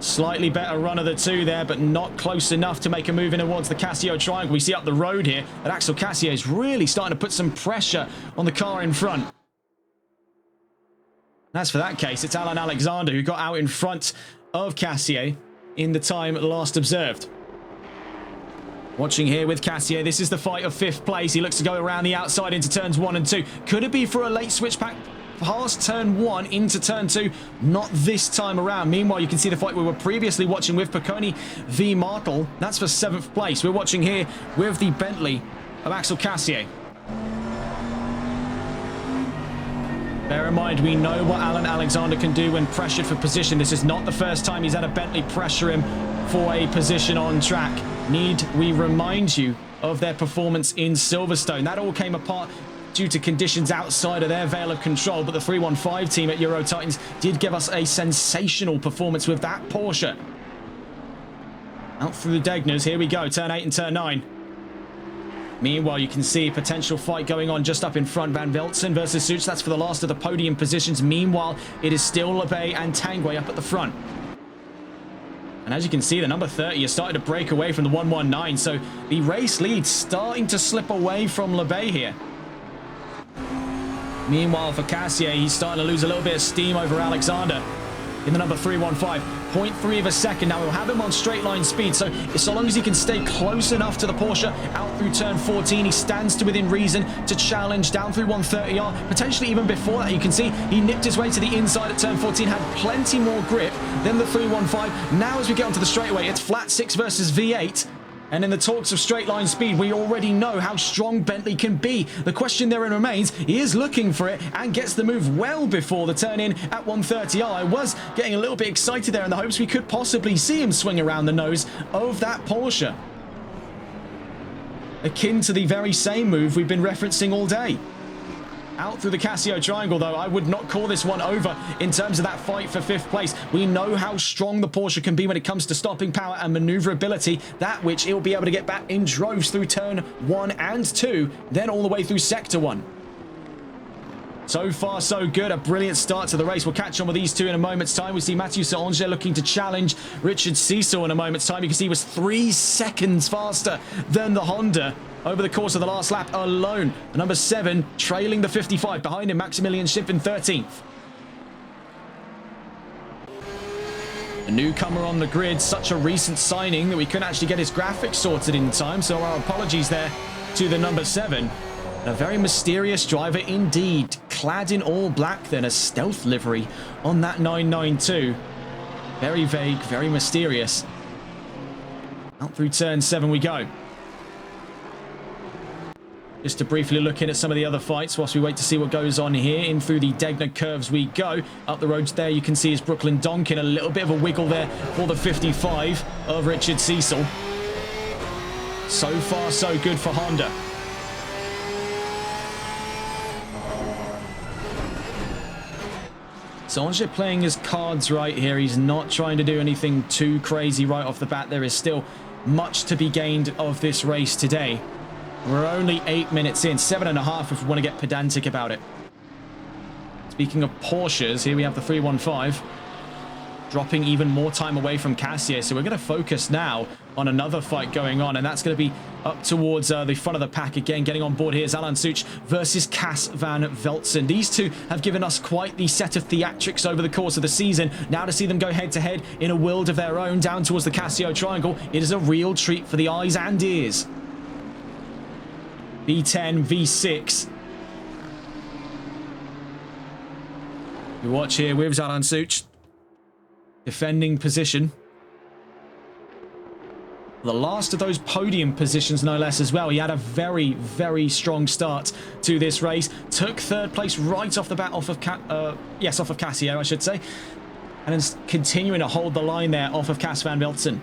Slightly better run of the two there, but not close enough to make a move in towards the Casio triangle. We see up the road here that Axel Cassier is really starting to put some pressure on the car in front. And as for that case, it's Alan Alexander who got out in front of Cassier in the time last observed. Watching here with Cassier, this is the fight of 5th place. He looks to go around the outside into turns 1 and 2. Could it be for a late switch pack past turn 1 into turn 2? Not this time around. Meanwhile, you can see the fight we were previously watching with Picconi v Martel. That's for 7th place. We're watching here with the Bentley of Axel Cassier. Bear in mind, we know what Alan Alexander can do when pressured for position. This is not the first time he's had a Bentley pressure him for a position on track. Need we remind you of their performance in Silverstone? That all came apart due to conditions outside of their veil of control, but the 315 team at Euro Titans did give us a sensational performance with that Porsche. Out through the Degners, here we go, turn 8 and turn 9. Meanwhile, you can see a potential fight going on just up in front. Van Veltzen versus Suits, that's for the last of the podium positions. Meanwhile, it is still LeBay and Tanguay up at the front. And as you can see, the number 30 is starting to break away from the 119, so the race lead starting to slip away from LeBay here. Meanwhile, for Cassier, he's starting to lose a little bit of steam over Alexander in the number 315. 0.3 of a second. Now, we'll have him on straight line speed, so long as he can stay close enough to the Porsche out through turn 14, he stands to within reason to challenge down through 130R. Potentially even before that, you can see he nipped his way to the inside at turn 14, had plenty more grip than the 315. Now, as we get onto the straightaway, it's flat 6 versus V8. And in the talks of straight line speed, we already know how strong Bentley can be. The question therein remains, he is looking for it and gets the move well before the turn in at 130R. I was getting a little bit excited there in the hopes we could possibly see him swing around the nose of that Porsche. Akin to the very same move we've been referencing all day. Out through the Casio triangle, though, I would not call this one over in terms of that fight for 5th place. We know how strong the Porsche can be when it comes to stopping power and maneuverability, that which it will be able to get back in droves through turn 1 and 2, then all the way through sector 1. So far, so good. A brilliant start to the race. We'll catch on with these two in a moment's time. We see Mathieu Saint-Onge looking to challenge Richard Cecil in a moment's time. You can see he was 3 seconds faster than the Honda over the course of the last lap alone. The number 7 trailing the 55. Behind him, Maximilian Schiff in 13th. A newcomer on the grid, such a recent signing that we couldn't actually get his graphics sorted in time, so our apologies there to the number 7. A very mysterious driver indeed, clad in all black, then a stealth livery on that 992. Very vague, very mysterious. Out through turn 7 we go. Just to briefly look in at some of the other fights whilst we wait to see what goes on here. In through the Degner curves we go. Up the road there you can see is Brooklyn Donkin. A little bit of a wiggle there for the 55 of Richard Cecil. So far so good for Honda. Saint-Onge playing his cards right here. He's not trying to do anything too crazy right off the bat. There is still much to be gained of this race today. We're only 8 minutes in, 7.5 if we want to get pedantic about it. Speaking of Porsches, here we have the 315. Dropping even more time away from Cassier. So we're going to focus now on another fight going on. And that's going to be up towards the front of the pack again. Getting on board here is Alan Such versus Cas van Veltzen. These two have given us quite the set of theatrics over the course of the season. Now to see them go head-to-head in a world of their own down towards the Casio triangle, it is a real treat for the eyes and ears. V10, V6. We watch here with Alan Such. Defending position. The last of those podium positions, no less, as well. He had a very, very strong start to this race. Took 3rd place right off the bat, off of Casio, I should say. And is continuing to hold the line there off of Cas van Veltzen.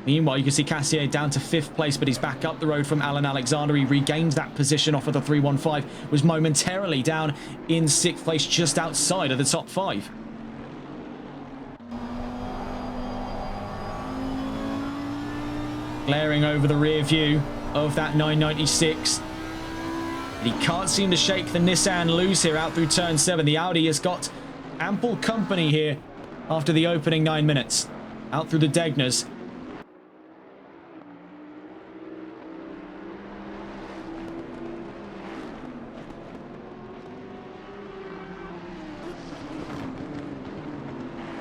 Meanwhile, you can see Cassier down to 5th place, but he's back up the road from Alan Alexander. He regained that position off of the 315, was momentarily down in 6th place, just outside of the top 5. Glaring over the rear view of that 996. But he can't seem to shake the Nissan loose here out through turn 7. The Audi has got ample company here after the opening 9 minutes. Out through the Degners.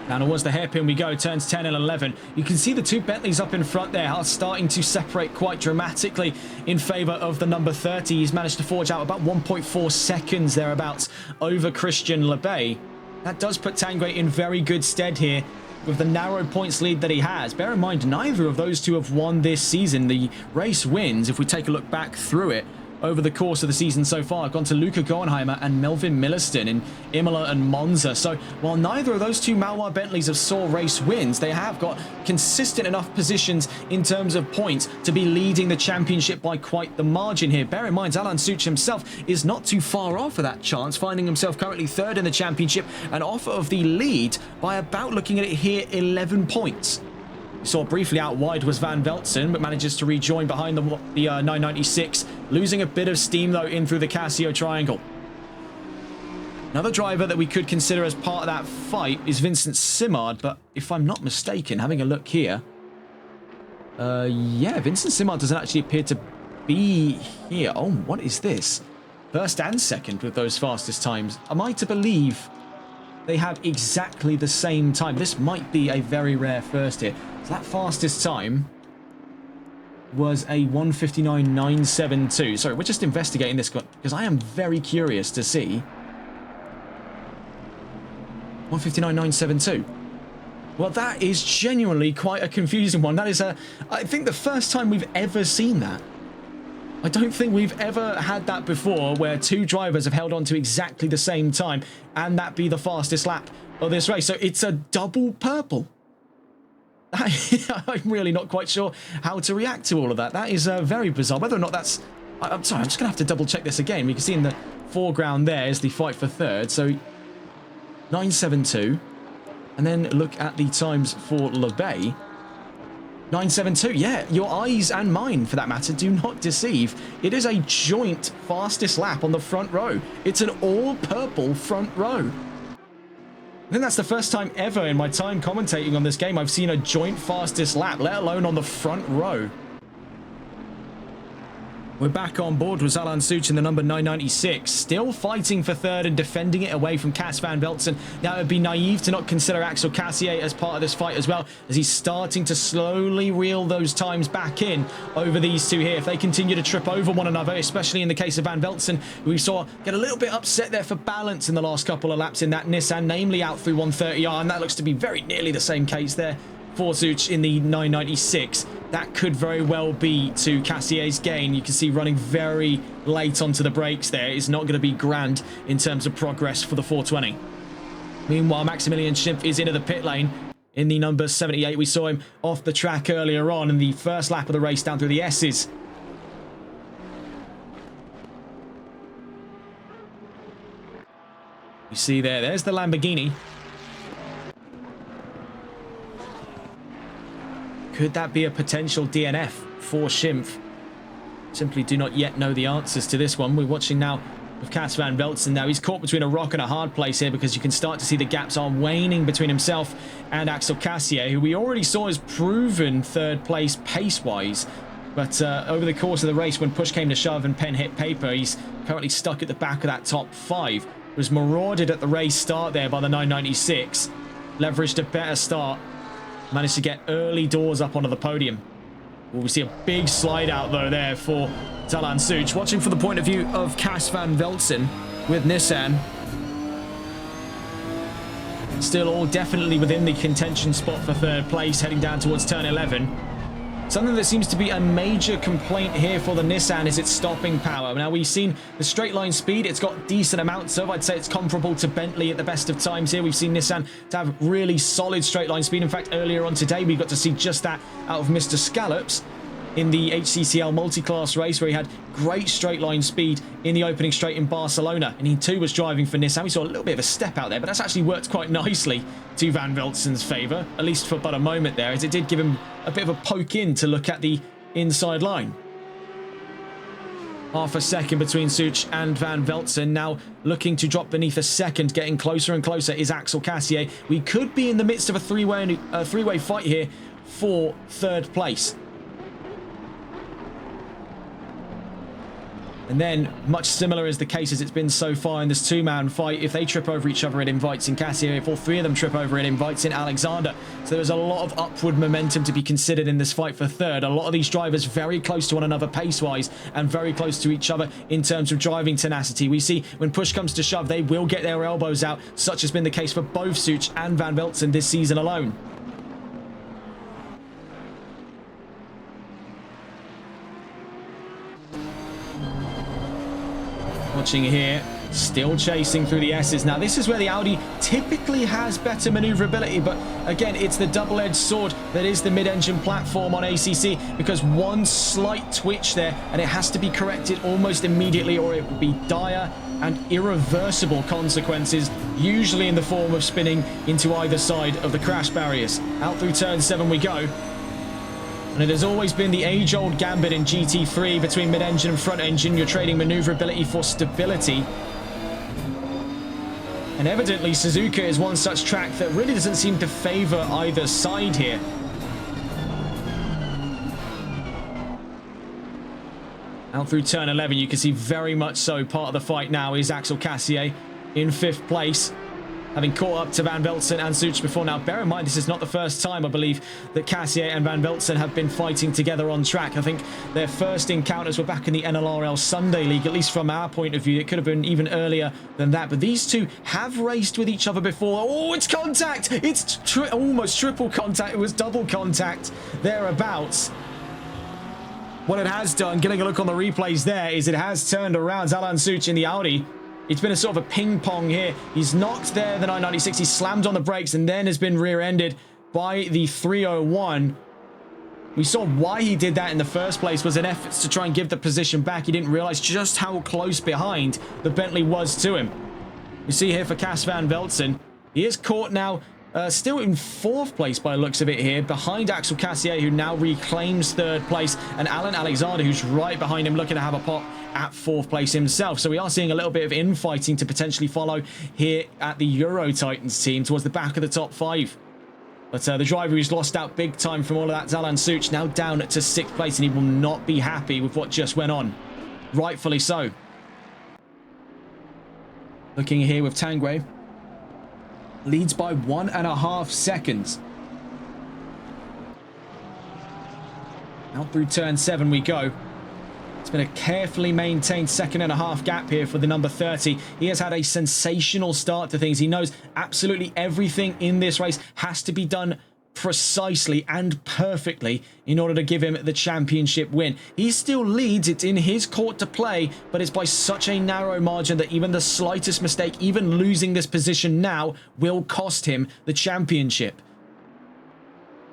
Down towards the hairpin we go, turns 10 and 11. You can see the two Bentleys up in front there are starting to separate quite dramatically in favour of the number 30. He's managed to forge out about 1.4 seconds thereabouts over Christian Lebay. That does put Tanguay in very good stead here with the narrow points lead that he has. Bear in mind, neither of those two have won this season. The race wins, if we take a look back through it, over the course of the season so far, have gone to Luca Goenheimer and Melvin Milliston in Imola and Monza. So while neither of those two Maloir Bentleys have saw race wins, they have got consistent enough positions in terms of points to be leading the championship by quite the margin here. Bear in mind, Alan Such himself is not too far off of that chance, finding himself currently third in the championship and off of the lead by about, looking at it here, 11 points. We saw briefly out wide was Van Veltsen, but manages to rejoin behind the 996, losing a bit of steam though in through the Casio triangle. Another driver that we could consider as part of that fight is Vincent Simard, but if I'm not mistaken, having a look here, yeah, Vincent Simard doesn't actually appear to be here. Oh, what is this? First and second with those fastest times. Am I to believe they have exactly the same time? This might be a very rare first here. So that fastest time was a 1:59.972. Sorry, we're just investigating this because I am very curious to see. 1:59.972. Well, that is genuinely quite a confusing one. That is I think the first time we've ever seen that. I don't think we've ever had that before, where two drivers have held on to exactly the same time and that be the fastest lap of this race. So it's a double purple. I'm really not quite sure how to react to all of that. That is very bizarre. Whether or not that's... I'm sorry, I'm just going to have to double check this again. We can see in the foreground there is the fight for third. So 9.72. And then look at the times for Lebay. 9.72. Yeah, your eyes and mine, for that matter, do not deceive. It is a joint fastest lap on the front row. It's an all-purple front row. I think that's the first time ever in my time commentating on this game I've seen a joint fastest lap, let alone on the front row. We're back on board with Alan Such in the number 996, still fighting for third and defending it away from Cas van Veltsen. Now, it would be naive to not consider Axel Cassier as part of this fight as well, as he's starting to slowly reel those times back in over these two here. If they continue to trip over one another, especially in the case of Van Veltsen, who we saw get a little bit upset there for balance in the last couple of laps in that Nissan, namely out through 130R, and that looks to be very nearly the same case there for Such in the 996. That could very well be to Cassier's gain. You can see running very late onto the brakes there is not going to be grand in terms of progress for the 420. Meanwhile, Maximilian Schimpf is into the pit lane in the number 78. We saw him off the track earlier on in the first lap of the race down through the S's. You see there's the Lamborghini. Could that be a potential DNF for Schimpf? Simply do not yet know the answers to this one. We're watching now with Cas van Veltsen now. He's caught between a rock and a hard place here because you can start to see the gaps are waning between himself and Axel Cassier, who we already saw has proven third place pace-wise. But over the course of the race, when push came to shove and pen hit paper, he's currently stuck at the back of that top five. Was marauded at the race start there by the 996. Leveraged a better start. Managed to get early doors up onto the podium. Well, we see a big slide out though there for Alan Such. Watching from the point of view of Cas van Veltsen with Nissan. Still all definitely within the contention spot for third place, heading down towards turn 11. Something that seems to be a major complaint here for the Nissan is its stopping power. Now, we've seen the straight line speed. It's got decent amounts of. I'd say it's comparable to Bentley at the best of times here. We've seen Nissan to have really solid straight line speed. In fact, earlier on today, we got to see just that out of Mr. Scallops in the HCCL multi-class race, where he had great straight line speed in the opening straight in Barcelona, and he too was driving for Nissan. We saw a little bit of a step out there, but that's actually worked quite nicely to Van Veltsen's favour, at least for but a moment there, as it did give him a bit of a poke in to look at the inside line. Half a second between Such and Van Veltzen. Now looking to drop beneath a second, getting closer and closer is Axel Cassier. We could be in the midst of a three-way fight here for third place. And then, much similar is the case as it's been so far in this two-man fight. If they trip over each other, it invites in Cassier. If all three of them trip over, it invites in Alexander. So there's a lot of upward momentum to be considered in this fight for third. A lot of these drivers very close to one another pace-wise and very close to each other in terms of driving tenacity. We see when push comes to shove, they will get their elbows out. Such has been the case for both Such and Van Veltzen this season alone. Watching here, still chasing through the S's. Now, this is where the Audi typically has better maneuverability, but again, it's the double-edged sword that is the mid-engine platform on ACC, because one slight twitch there, and it has to be corrected almost immediately, or it will be dire and irreversible consequences, usually in the form of spinning into either side of the crash barriers. Out through turn 7 we go. And it has always been the age-old gambit in GT3 between mid-engine and front-engine. You're trading maneuverability for stability. And evidently, Suzuka is one such track that really doesn't seem to favour either side here. Out through turn 11, you can see very much so part of the fight now is Axel Cassier in 5th place, having caught up to Van Veltzen and Such before. Now, bear in mind, this is not the first time, I believe, that Cassier and Van Veltzen have been fighting together on track. I think their first encounters were back in the NLRL Sunday League, at least from our point of view. It could have been even earlier than that. But these two have raced with each other before. Oh, it's contact! It's almost triple contact. It was double contact thereabouts. What it has done, getting a look on the replays there, is it has turned around Alan Such in the Audi. It's been a sort of a ping-pong here. He's knocked there the 996. He slammed on the brakes and then has been rear-ended by the 301. We saw why he did that in the first place was an effort to try and give the position back. He didn't realize just how close behind the Bentley was to him. We see here for Cas Van Veltzen. He is caught now, still in 4th place by the looks of it here, behind Axel Cassier, who now reclaims 3rd place, and Alan Alexander, who's right behind him, looking to have a pop at 4th place himself. So we are seeing a little bit of infighting to potentially follow here at the Euro Titans team towards the back of the top 5. But the driver who's lost out big time from all of that, Alan Such, now down to 6th place, and he will not be happy with what just went on. Rightfully so. Looking here with Tanguay. Leads by 1.5 seconds. Out through turn 7 we go. It's been a carefully maintained 2.5 gap here for the number 30. He has had a sensational start to things. He knows absolutely everything in this race has to be done precisely and perfectly in order to give him the championship win. He still leads. It's in his court to play, but it's by such a narrow margin that even the slightest mistake, even losing this position now, will cost him the championship.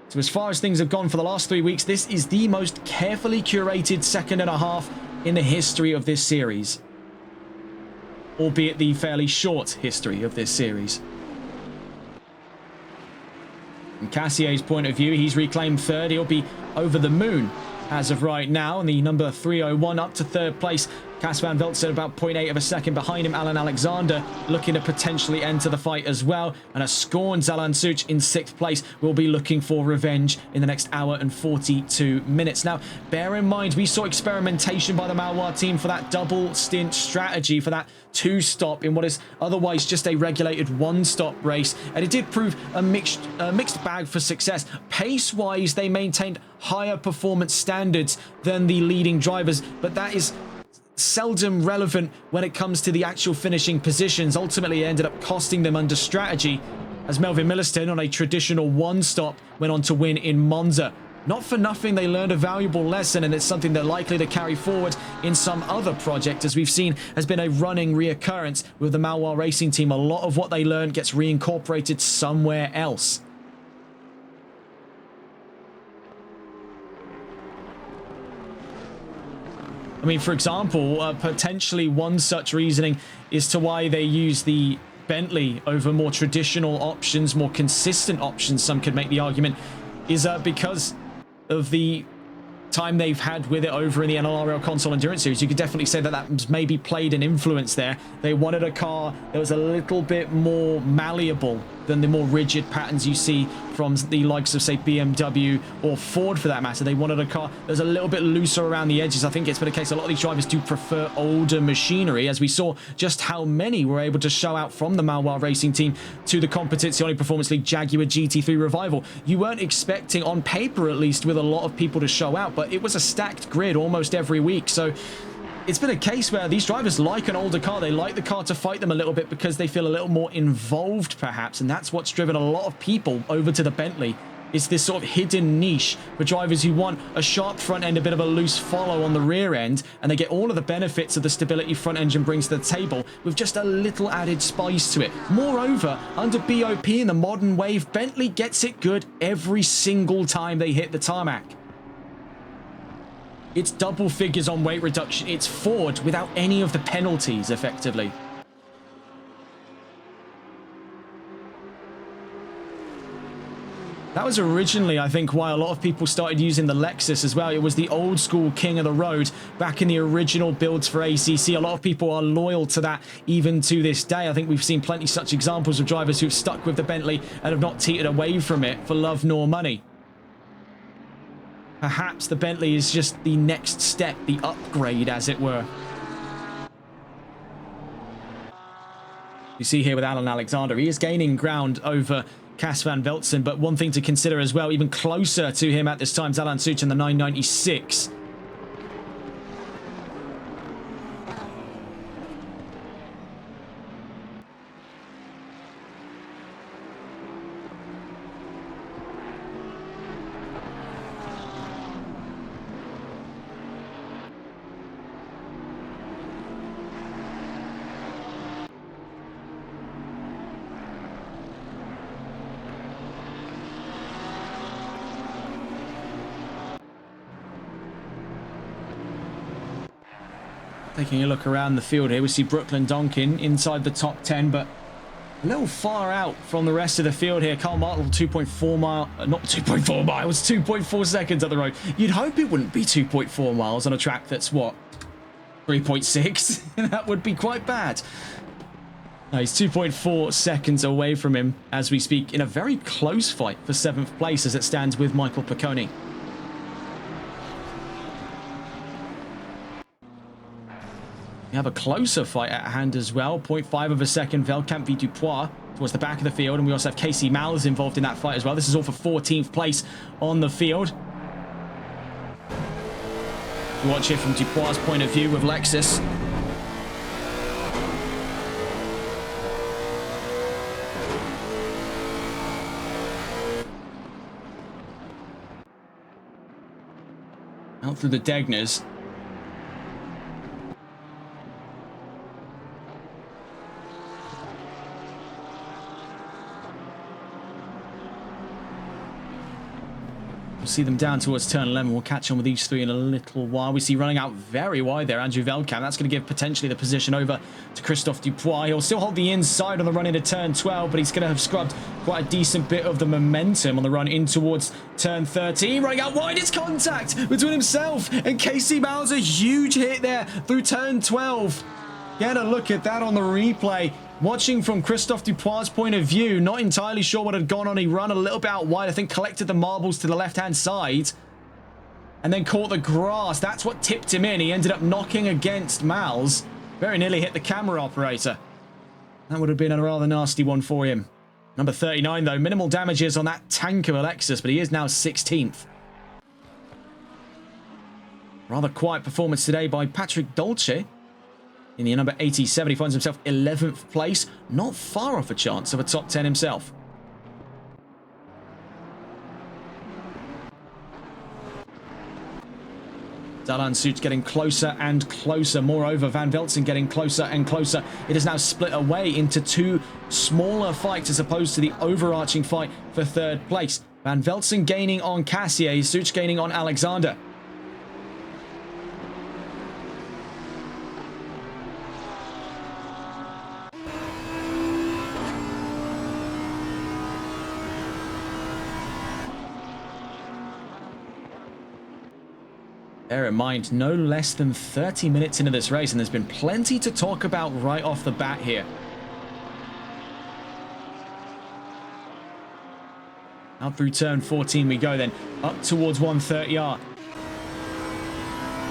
So as far as things have gone for the last 3 weeks, this is the most carefully curated 2.5 in the history of this series. Albeit the fairly short history of this series. From Cassier's point of view, he's reclaimed 3rd. He'll be over the moon as of right now. And the number 301 up to 3rd place. Cas Van Veltzen about 0.8 of a second behind him. Alan Alexander looking to potentially enter the fight as well. And a scorned Alan Such in 6th place will be looking for revenge in the next hour and 42 minutes. Now, bear in mind, we saw experimentation by the Maloir team for that double stint strategy, for that 2-stop in what is otherwise just a regulated 1-stop race. And it did prove a mixed bag for success. Pace-wise, they maintained higher performance standards than the leading drivers, but that is seldom relevant when it comes to the actual finishing positions. Ultimately, it ended up costing them under strategy, as Melvin Milliston on a traditional 1-stop went on to win in Monza. Not for nothing, they learned a valuable lesson, and it's something they're likely to carry forward in some other project, as we've seen has been a running reoccurrence with the Maloir racing team. A lot of what they learned gets reincorporated somewhere else. I mean, for example, potentially one such reasoning is to why they use the Bentley over more traditional options, more consistent options, some could make the argument, is because of the time they've had with it over in the NLRL Console Endurance Series, you could definitely say that that maybe played an influence there. They wanted a car that was a little bit more malleable than the more rigid patterns you see from the likes of, say, BMW or Ford for that matter. They wanted a car that was a little bit looser around the edges. I think it's been a case a lot of these drivers do prefer older machinery, as we saw just how many were able to show out from the Malwar Racing team to the Competizione Performance League Jaguar GT3 Revival. You weren't expecting, on paper at least, with a lot of people to show out, but it was a stacked grid almost every week. So it's been a case where these drivers like an older car. They like the car to fight them a little bit because they feel a little more involved, perhaps. And that's what's driven a lot of people over to the Bentley. It's this sort of hidden niche for drivers who want a sharp front end, a bit of a loose follow on the rear end, and they get all of the benefits of the stability front engine brings to the table with just a little added spice to it. Moreover, under BOP in the modern wave, Bentley gets it good every single time they hit the tarmac. It's double figures on weight reduction. It's Ford without any of the penalties, effectively. That was originally, I think, why a lot of people started using the Lexus as well. It was the old school king of the road back in the original builds for ACC. A lot of people are loyal to that even to this day. I think we've seen plenty such examples of drivers who've stuck with the Bentley and have not teetered away from it for love nor money. Perhaps the Bentley is just the next step, the upgrade, as it were. You see here with Alan Alexander, he is gaining ground over Cas van Veltzen, but one thing to consider as well, even closer to him at this time, is Alan Such in the 996. Taking a look around the field here, we see Brooklyn Donkin inside the top 10, but a little far out from the rest of the field here. Carl Martel, 2.4 mile, not 2.4 miles, 2.4 seconds up the road. You'd hope it wouldn't be 2.4 miles on a track that's, what, 3.6? That would be quite bad. No, he's 2.4 seconds away from him as we speak, in a very close fight for 7th place as it stands with Michael Picconi. We have a closer fight at hand as well. 0.5 of a second, Velkamp v Dupois towards the back of the field. And we also have Casey Malles involved in that fight as well. This is all for 14th place on the field. You watch it from Dupois' point of view with Lexus. Out through the Degners. See them down towards turn 11. We'll catch on with these three in a little while. We see running out very wide there, Andrew Velkamp. That's going to give potentially the position over to Christophe Dupois. He'll still hold the inside on the run into turn 12, but he's going to have scrubbed quite a decent bit of the momentum on the run in towards turn 13. Running out wide, it's contact between himself and Casey Malles. A huge hit there through turn 12. Get a look at that on the replay. Watching from Christophe Dupois' point of view, not entirely sure what had gone on. He ran a little bit out wide, I think collected the marbles to the left-hand side, and then caught the grass. That's what tipped him in. He ended up knocking against Malles. Very nearly hit the camera operator. That would have been a rather nasty one for him. Number 39, though, minimal damages on that tank of a Lexus, but he is now 16th. Rather quiet performance today by Patrick Dolce. In the number 87, he finds himself 11th place, not far off a chance of a top 10 himself. Alan Such getting closer and closer. Moreover, Van Veltzen getting closer and closer. It is now split away into two smaller fights as opposed to the overarching fight for 3rd place. Van Veltzen gaining on Cassier, Such gaining on Alexander. Bear in mind, no less than 30 minutes into this race, and there's been plenty to talk about right off the bat here. Out through turn 14 we go then, up towards 130R.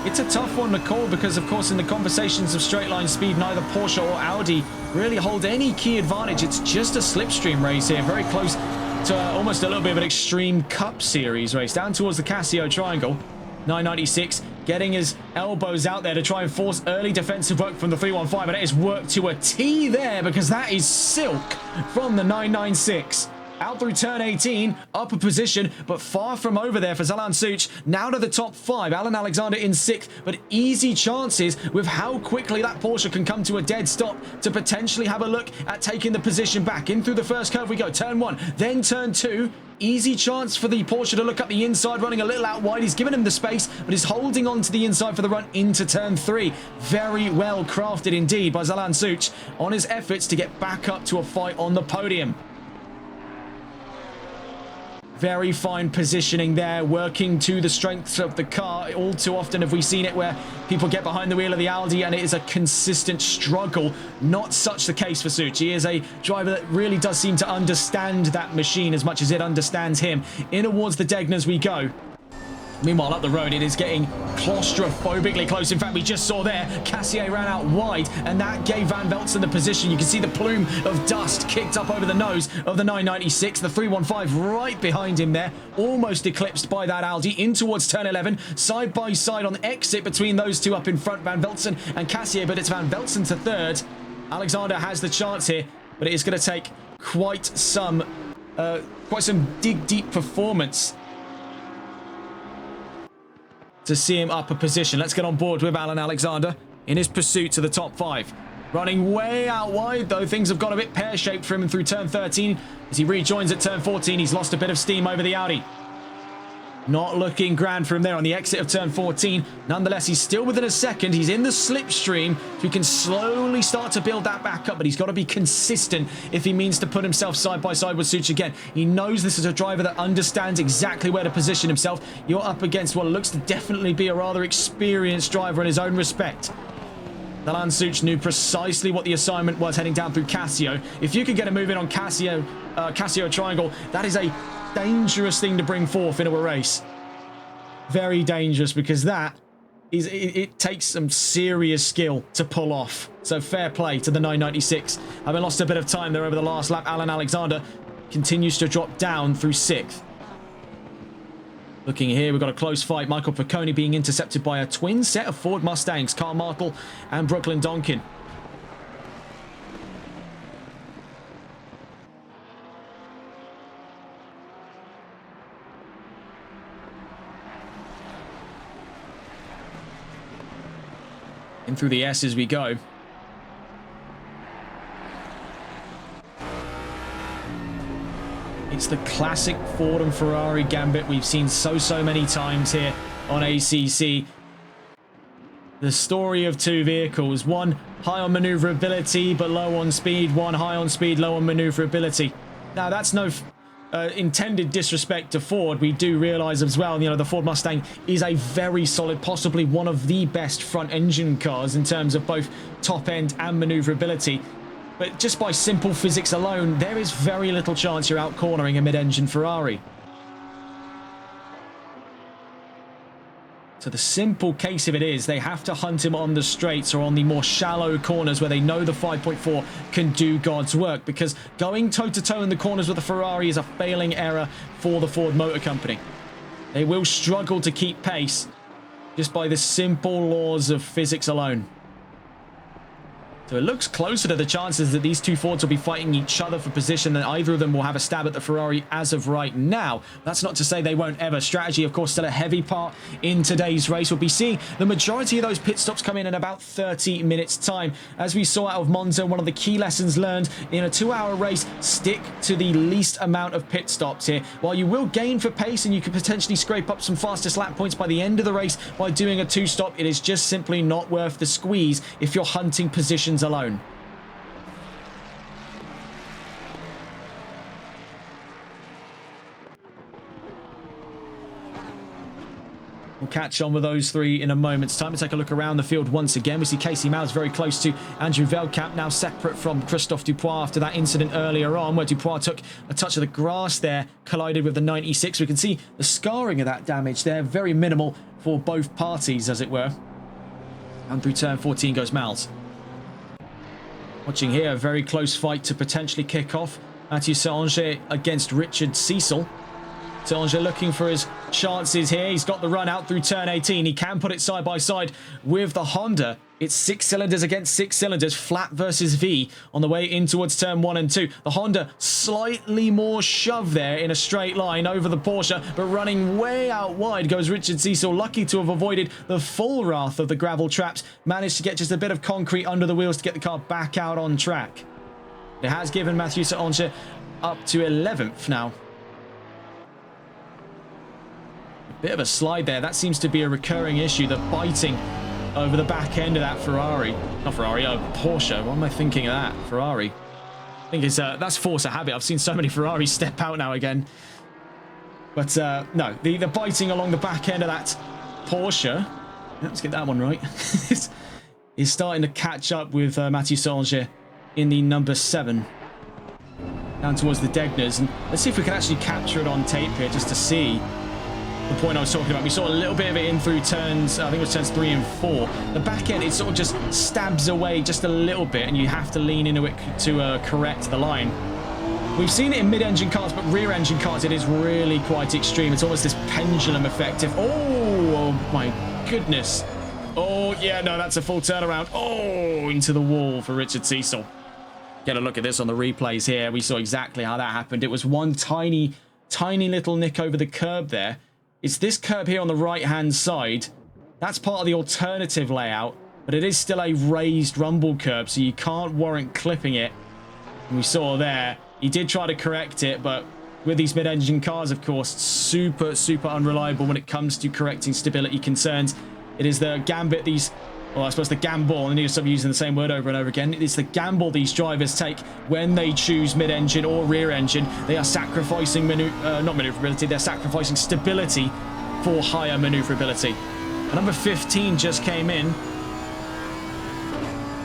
It's a tough one to call because, of course, in the conversations of straight line speed, neither Porsche or Audi really hold any key advantage. It's just a slipstream race here, very close to almost a little bit of an extreme cup series race. Down towards the Casio triangle. 996 getting his elbows out there to try and force early defensive work from the 315, and it is worked to a T there because that is silk from the 996. Out through turn 18, up a position, but far from over there for Zalan Such. Now to the top 5, Alan Alexander in 6th, but easy chances with how quickly that Porsche can come to a dead stop to potentially have a look at taking the position back. In through the first curve we go, turn 1, then turn 2. Easy chance for the Porsche to look up the inside, running a little out wide. He's given him the space, but is holding on to the inside for the run into turn 3. Very well crafted indeed by Zalan Such on his efforts to get back up to a fight on the podium. Very fine positioning there, working to the strengths of the car. All too often have we seen it where people get behind the wheel of the Audi and it is a consistent struggle. Not such the case for Such. He is a driver that really does seem to understand that machine as much as it understands him. In towards the Degners we go. Meanwhile, up the road, it is getting claustrophobically close. In fact, we just saw there, Cassier ran out wide, and that gave Van Veltsen the position. You can see the plume of dust kicked up over the nose of the 996. The 315 right behind him there, almost eclipsed by that Audi. In towards turn 11, side by side on the exit between those two up in front, Van Veltsen and Cassier, but it's Van Veltsen to third. Alexander has the chance here, but it is going to take quite some dig deep performance to see him up a position. Let's get on board with Alan Alexander in his pursuit to the top 5. Running way out wide, though. Things have got a bit pear-shaped for him through turn 13. As he rejoins at turn 14, he's lost a bit of steam over the Audi. Not looking grand for him there on the exit of turn 14. Nonetheless, he's still within a second. He's in the slipstream, so he can slowly start to build that back up, but he's got to be consistent if he means to put himself side by side with Such again. He knows this is a driver that understands exactly where to position himself. You're up against what looks to definitely be a rather experienced driver in his own respect. Zalan Such knew precisely what the assignment was heading down through Casio. If you could get a move in on Casio Triangle, that is a dangerous thing to bring forth into a race. Very dangerous, because it takes some serious skill to pull off. So fair play to the 996. Having lost a bit of time there over the last lap, Alan Alexander continues to drop down through 6th. Looking here, we've got a close fight. Michael Piccone being intercepted by a twin set of Ford Mustangs, Carl Martel and Brooklyn Donkin. In through the S as we go. It's the classic Ford and Ferrari gambit we've seen so many times here on ACC. The story of two vehicles, one high on maneuverability but low on speed, one high on speed, low on maneuverability. Now that's no intended disrespect to Ford. We do realize as well, you know, the Ford Mustang is a very solid, possibly one of the best front engine cars in terms of both top end and maneuverability. But just by simple physics alone, there is very little chance you're out cornering a mid-engine Ferrari. So the simple case of it is they have to hunt him on the straights or on the more shallow corners where they know the 5.4 can do God's work, because going toe-to-toe in the corners with the Ferrari is a failing error for the Ford Motor Company. They will struggle to keep pace just by the simple laws of physics alone. So it looks closer to the chances that these two Fords will be fighting each other for position than either of them will have a stab at the Ferrari as of right now. That's not to say they won't ever. Strategy, of course, still a heavy part in today's race. We'll be seeing the majority of those pit stops come in about 30 minutes time. As we saw out of Monza, one of the key lessons learned in a 2-hour race, stick to the least amount of pit stops here. While you will gain for pace and you could potentially scrape up some fastest lap points by the end of the race by doing a 2-stop, it is just simply not worth the squeeze if you're hunting positions alone. We'll catch on with those three in a moment's time. We'll take a look around the field once again. We see Casey Miles very close to Andrew Velkamp, now separate from Christophe Dupois after that incident earlier on, where Dupois took a touch of the grass there, collided with the 96. We can see the scarring of that damage there, very minimal for both parties, as it were. And through turn 14 goes Miles. Watching here, a very close fight to potentially kick off. Mathieu Sanger against Richard Cecil. Sanger looking for his chances here. He's got the run out through turn 18. He can put it side by side with the Honda. It's 6 cylinders against 6 cylinders, flat versus V on the way in towards turn 1 and 2. The Honda slightly more shove there in a straight line over the Porsche, but running way out wide goes Richard Cecil, lucky to have avoided the full wrath of the gravel traps. Managed to get just a bit of concrete under the wheels to get the car back out on track. It has given Mathieu Sanger up to 11th now. Bit of a slide there. That seems to be a recurring issue, the biting over the back end of that Ferrari. Not Ferrari, Porsche. What am I thinking of that? Ferrari. I think it's that's force of habit. I've seen so many Ferraris step out now again. But no, the biting along the back end of that Porsche. Let's get that one right. is starting to catch up with Mathieu Sanger in the number 7. Down towards the Degners. And let's see if we can actually capture it on tape here just to see the point I was talking about. We saw a little bit of it in through turns, I think it was turns 3 and 4. The back end, it sort of just stabs away just a little bit, and you have to lean into it to correct the line. We've seen it in mid-engine cars, but rear-engine cars, it is really quite extreme. It's almost this pendulum effect. Oh my goodness. Oh, yeah, no, that's a full turnaround. Oh, into the wall for Richard Cecil. Get a look at this on the replays here. We saw exactly how that happened. It was one tiny little nick over the curb there. It's this curb here on the right-hand side. That's part of the alternative layout, but it is still a raised rumble curb, so you can't warrant clipping it. And we saw there, he did try to correct it, but with these mid-engine cars, of course, super unreliable when it comes to correcting stability concerns. It is the gambit these... Well, I suppose the gamble, I need to stop using the same word over and over again. It's the gamble these drivers take when they choose mid-engine or rear-engine. They are sacrificing, not maneuverability, they're sacrificing stability for higher maneuverability. Number 15 just came in.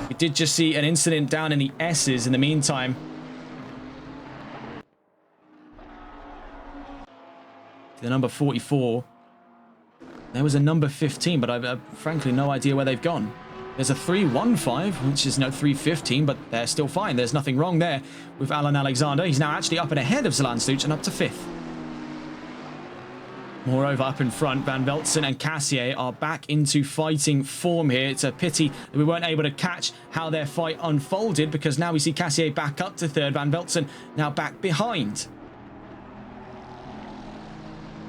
We did just see an incident down in the S's in the meantime. The number 44. There was a number 15, but I've frankly no idea where they've gone. There's a 315, which is no 315, but they're still fine. There's nothing wrong there with Alan Alexander. He's now actually up and ahead of Zelan Such and up to 5th. Moreover, up in front, Van Veltzen and Cassier are back into fighting form here. It's a pity that we weren't able to catch how their fight unfolded, because now we see Cassier back up to 3rd, Van Veltzen now back behind.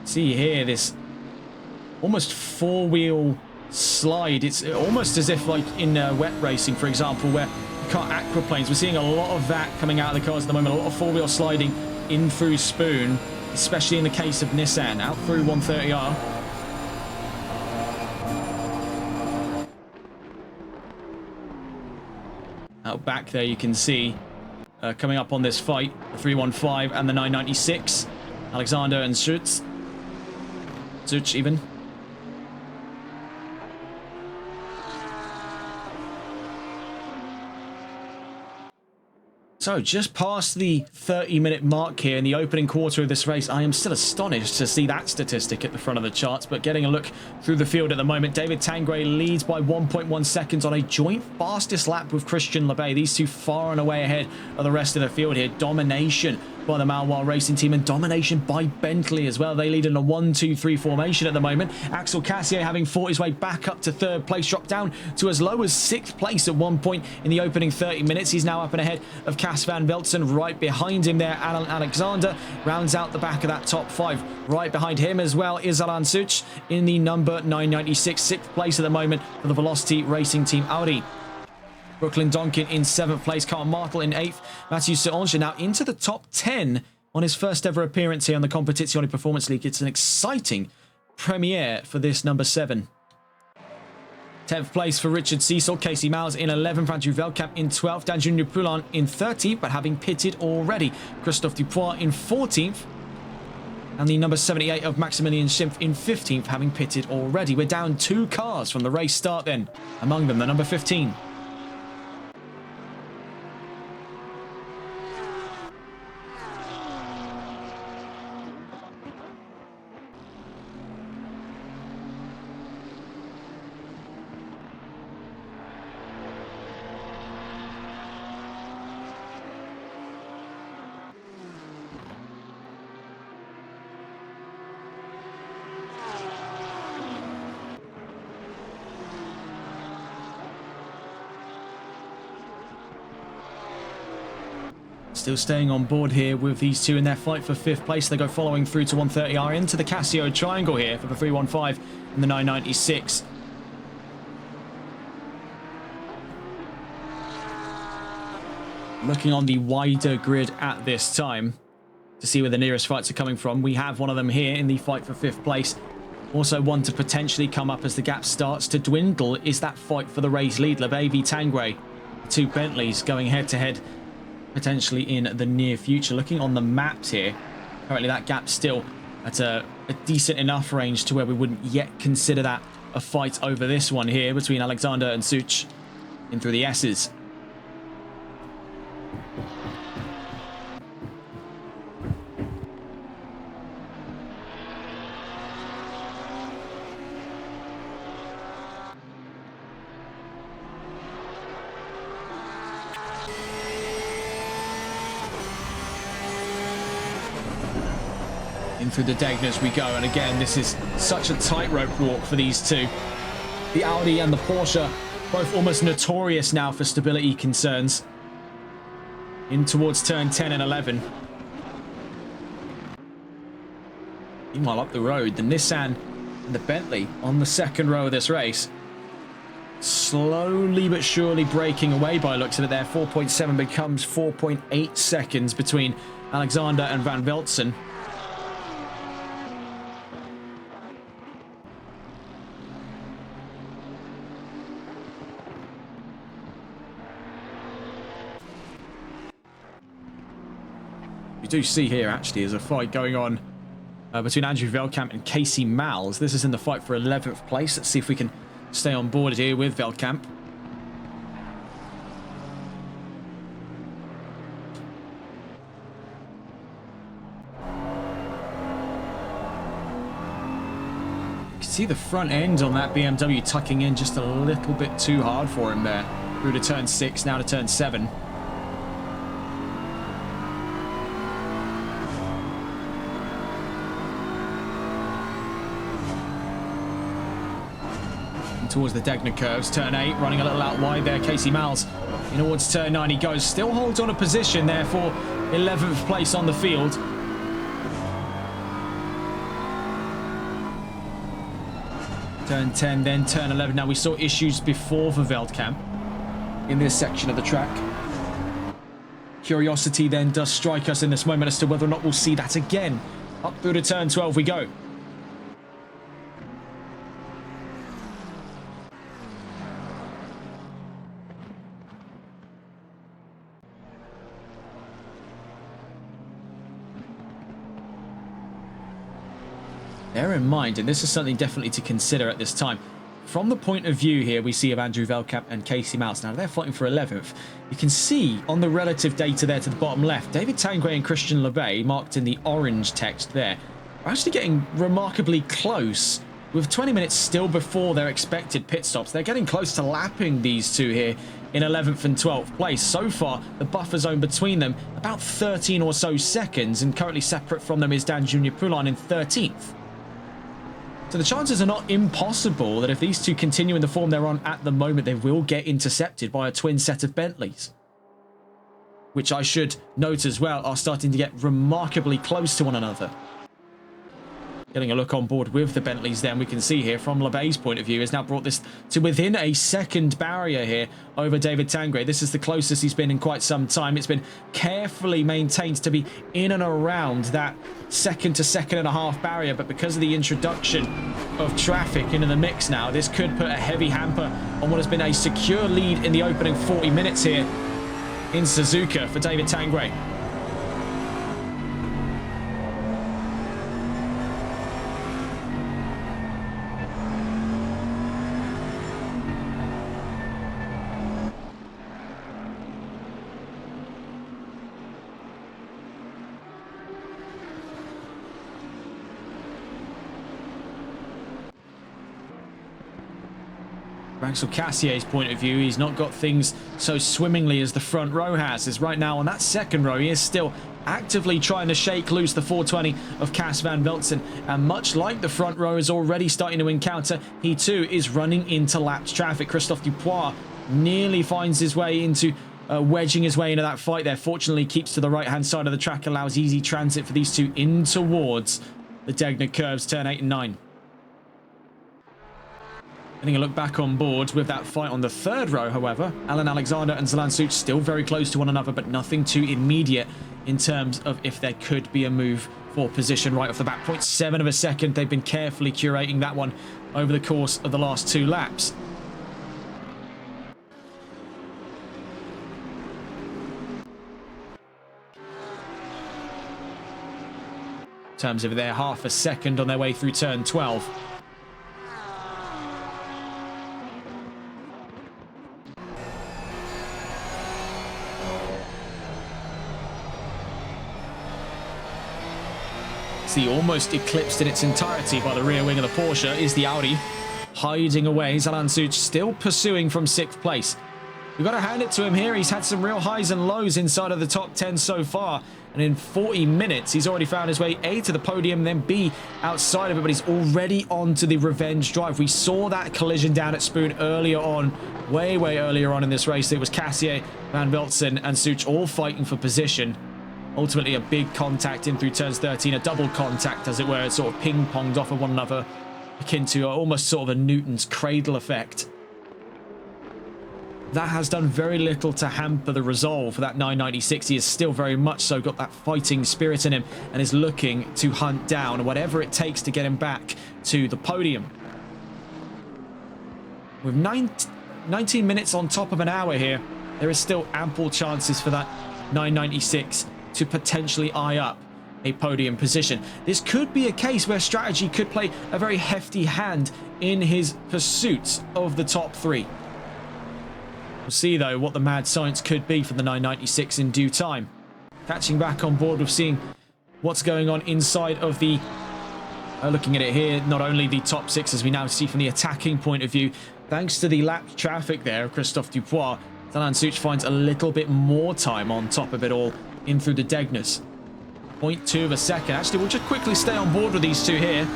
See here, this almost 4-wheel slide. It's almost as if like in wet racing, for example, where you can't aquaplanes. We're seeing a lot of that coming out of the cars at the moment. A lot of 4-wheel sliding in through Spoon, especially in the case of Nissan, out through 130R. Out back there you can see coming up on this fight, the 315 and the 996. Alexander and Such even. So, just past the 30-minute mark here in the opening quarter of this race, I am still astonished to see that statistic at the front of the charts, but getting a look through the field at the moment, David Tangray leads by 1.1 seconds on a joint fastest lap with Christian Lebay. These two far and away ahead of the rest of the field here. Domination by the Malwar Racing Team and domination by Bentley as well. They lead in a 1-2-3 formation at the moment. Axel Cassier having fought his way back up to 3rd place, dropped down to as low as 6th place at one point in the opening 30 minutes. He's now up and ahead of Cass Van Veltzen. Right behind him there, Alan Alexander rounds out the back of that top 5. Right behind him as well is Alan Such in the number 996, 6th place at the moment for the Velocity Racing Team Audi. Brooklyn Donkin in 7th place, Carl Martel in 8th, Mathieu Sanger now into the top 10 on his first ever appearance here on the Competizione Performance League. It's an exciting premiere for this number 7. 10th place for Richard Cecil, Casey Miles in 11th, Andrew Velkamp in 12th, Dan Junior Poulin in 13th, but having pitted already. Christophe Dupois in 14th. And the number 78 of Maximilian Schimpf in 15th, having pitted already. We're down 2 cars from the race start then. Among them, the number 15. Still staying on board here with these two in their fight for 5th place. They go following through to 130R into the Casio triangle here for the 315 and the 996. Looking on the wider grid at this time to see where the nearest fights are coming from. We have one of them here in the fight for 5th place. Also one to potentially come up as the gap starts to dwindle is that fight for the race lead. LeBay v Tangway. 2 Bentleys going head to head potentially in the near future. Looking on the maps here, currently that gap still at a decent enough range to where we wouldn't yet consider that a fight over this one here between Alexander and Such in through the S's. In through the Degnas we go, and again this is such a tightrope walk for these two. The Audi and the Porsche both almost notorious now for stability concerns. In towards turn 10 and 11. Meanwhile up the road, the Nissan and the Bentley on the 2nd row of this race. Slowly but surely breaking away by looks of it there. 4.7 becomes 4.8 seconds between Alexander and Van Veltzen. You do see here actually is a fight going on between Andrew Veldkamp and Casey Malles. This is in the fight for 11th place. Let's see if we can stay on board here with Veldkamp. You can see the front end on that BMW tucking in just a little bit too hard for him there. Through to turn 6, now to turn 7. Towards the Degna curves, turn 8, running a little out wide there. Casey Malles in towards turn 9 he goes, still holds on a position there for 11th place on the field. Turn 10, then turn 11. Now we saw issues before for Veldkamp in this section of the track. Curiosity then does strike us in this moment as to whether or not we'll see that again. Up through to turn 12 we go. Bear in mind, and this is something definitely to consider at this time, from the point of view here we see of Andrew Veldkamp and Casey Malles. Now they're fighting for 11th. You can see on the relative data there to the bottom left, David Tangway and Christian LeBay, marked in the orange text there, are actually getting remarkably close. With 20 minutes still before their expected pit stops, they're getting close to lapping these two here in 11th and 12th place. So far, the buffer zone between them, about 13 or so seconds, and currently separate from them is Dan Junior Poulin in 13th. So the chances are not impossible that if these two continue in the form they're on at the moment, they will get intercepted by a twin set of Bentleys. Which I should note as well are starting to get remarkably close to one another. Getting a look on board with the Bentleys then, we can see here from LeBay's point of view has now brought this to within a second barrier here over David Tangway. This is the closest he's been in quite some time. It's been carefully maintained to be in and around that second to second and a half barrier, but because of the introduction of traffic into the mix now, this could put a heavy hamper on what has been a secure lead in the opening 40 minutes here in Suzuka for David Tangway. Axel Cassier's point of view, he's not got things so swimmingly as the front row has. As right now on that second row, he is still actively trying to shake loose the 420 of Cas van Veltzen. And much like the front row is already starting to encounter, he too is running into lapped traffic. Christophe Dupois nearly finds his way into wedging his way into that fight there. Fortunately, keeps to the right-hand side of the track, allows easy transit for these two in towards the Degner curves, turn 8 and 9. Getting a look back on board with that fight on the third row, however. Alan Alexander and Zalan Such still very close to one another, but nothing too immediate in terms of if there could be a move for position right off the bat. 0.7 of a second. They've been carefully curating that one over the course of the last 2 laps. In terms of their half a second on their way through turn 12. See, almost eclipsed in its entirety by the rear wing of the Porsche is the Audi, hiding away. Zalan Such still pursuing from 6th place. We've got to hand it to him here. He's had some real highs and lows inside of the top 10 so far. And in 40 minutes, he's already found his way A to the podium, then B outside of it. But he's already on to the revenge drive. We saw that collision down at Spoon earlier on, way earlier on in this race. It was Cassier, Van Veltzen and Such all fighting for position. Ultimately, a big contact in through turns 13, a double contact, as it were. It sort of ping-ponged off of one another, akin to almost sort of a Newton's cradle effect. That has done very little to hamper the resolve for that 996. He has still very much so got that fighting spirit in him and is looking to hunt down whatever it takes to get him back to the podium. With 19 minutes on top of an hour here, there is still ample chances for that 996 to potentially eye up a podium position. This could be a case where strategy could play a very hefty hand in his pursuit of the top 3. We'll see, though, what the mad science could be for the 996 in due time. Catching back on board with seeing what's going on inside of the... looking at it here, not only the top 6, as we now see from the attacking point of view, thanks to the lapped traffic there of Christophe Dupois, Zalan Such finds a little bit more time on top of it all in through the Degners. 0.2 of a second. Actually, we'll just quickly stay on board with these two here.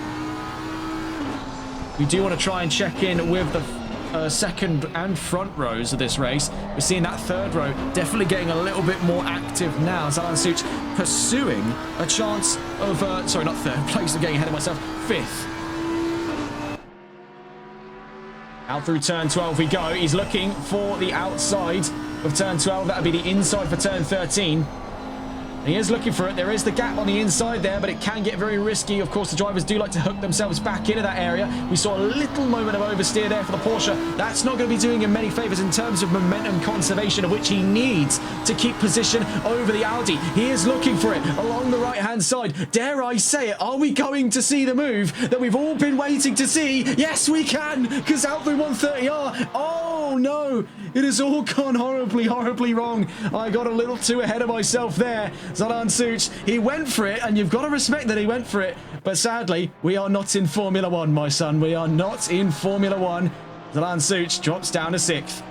We do want to try and check in with the second and front rows of this race. We're seeing that third row definitely getting a little bit more active now. Zalan Such pursuing a chance of, sorry, not third place, I'm getting ahead of myself, 5th. Out through turn 12 we go. He's looking for the outside of turn 12. That would be the inside for turn 13. He is looking for it. There is the gap on the inside there, but it can get very risky. Of course, the drivers do like to hook themselves back into that area. We saw a little moment of oversteer there for the Porsche. That's not going to be doing him many favours in terms of momentum conservation, of which he needs to keep position over the Audi. He is looking for it along the right-hand side. Dare I say it, are we going to see the move that we've all been waiting to see? Yes, we can, because out through 130R. Oh, no. It has all gone horribly wrong. I got a little too ahead of myself there. Zalan Such, he went for it, and you've got to respect that he went for it. But sadly, we are not in Formula 1, my son. We are not in Formula 1. Zalan Such drops down to 6th.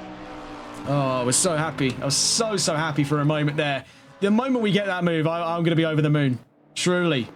Oh, I was so happy. I was so happy for a moment there. The moment we get that move, I'm going to be over the moon. Truly.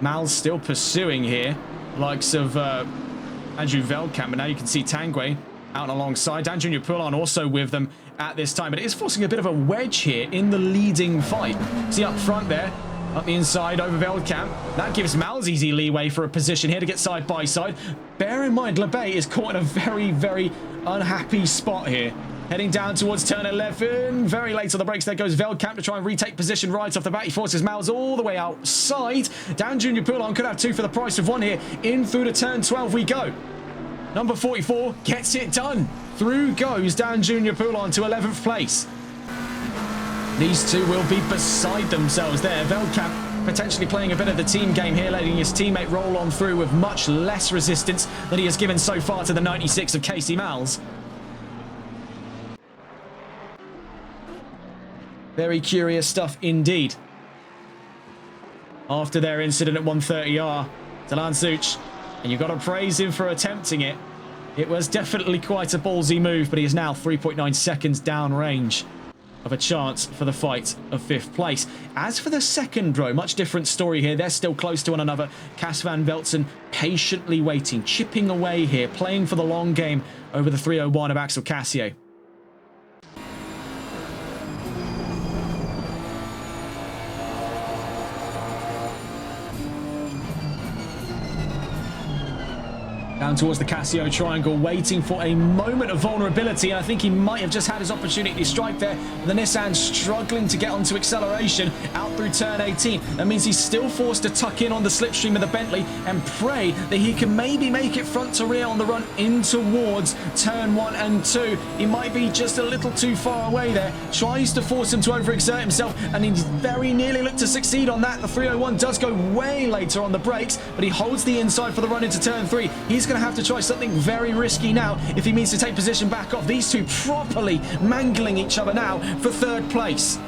Mal's still pursuing here. Likes of Andrew Veldkamp, but now you can see Tanguay out alongside. Dan Junior Poulon also with them at this time, but it is forcing a bit of a wedge here in the leading fight. See up front there, up the inside over Veldkamp. That gives Mal's easy leeway for a position here to get side by side. Bear in mind, Lebay is caught in a very unhappy spot here. Heading down towards turn 11. Very late on the brakes. There goes Veldkamp to try and retake position right off the bat. He forces Mal's all the way outside. Dan Junior Poulon could have 2 for the price of 1 here. In through to turn 12 we go. Number 44 gets it done. Through goes Dan Junior Poulon to 11th place. These two will be beside themselves there. Veldkamp potentially playing a bit of the team game here, letting his teammate roll on through with much less resistance than he has given so far to the 96 of Casey Mal's. Very curious stuff indeed. After their incident at 130R, Zalan Such, and you've got to praise him for attempting it. It was definitely quite a ballsy move, but he is now 3.9 seconds down range of a chance for the fight of 5th place. As for the second row, much different story here. They're still close to one another. Cas van Velzen patiently waiting, chipping away here, playing for the long game over the 301 of Axel Cassier. Down towards the Casio triangle, waiting for a moment of vulnerability. And I think he might have just had his opportunity to strike there. The Nissan struggling to get onto acceleration out through turn 18. That means he's still forced to tuck in on the slipstream of the Bentley and pray that he can maybe make it front to rear on the run in towards turn 1 and 2. He might be just a little too far away there. Tries to force him to overexert himself, and he's very nearly looked to succeed on that. The 301 does go way later on the brakes, but he holds the inside for the run into turn 3. He's going to have to try something very risky now if he means to take position back off. These two properly mangling each other now for 3rd place.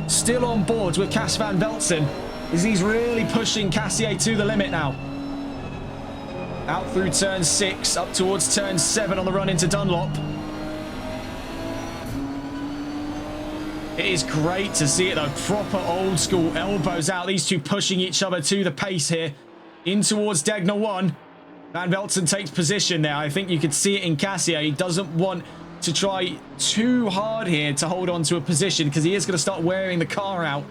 Still on board with Cas van Velzen, as he's really pushing Cassier to the limit now. Out through turn 6, up towards turn 7 on the run into Dunlop. It is great to see it though, proper old school elbows out. These two pushing each other to the pace here. In towards Degner 1. Van Velzen takes position there. I think you could see it in Cassier. He doesn't want to try too hard here to hold on to a position because he is going to start wearing the car out.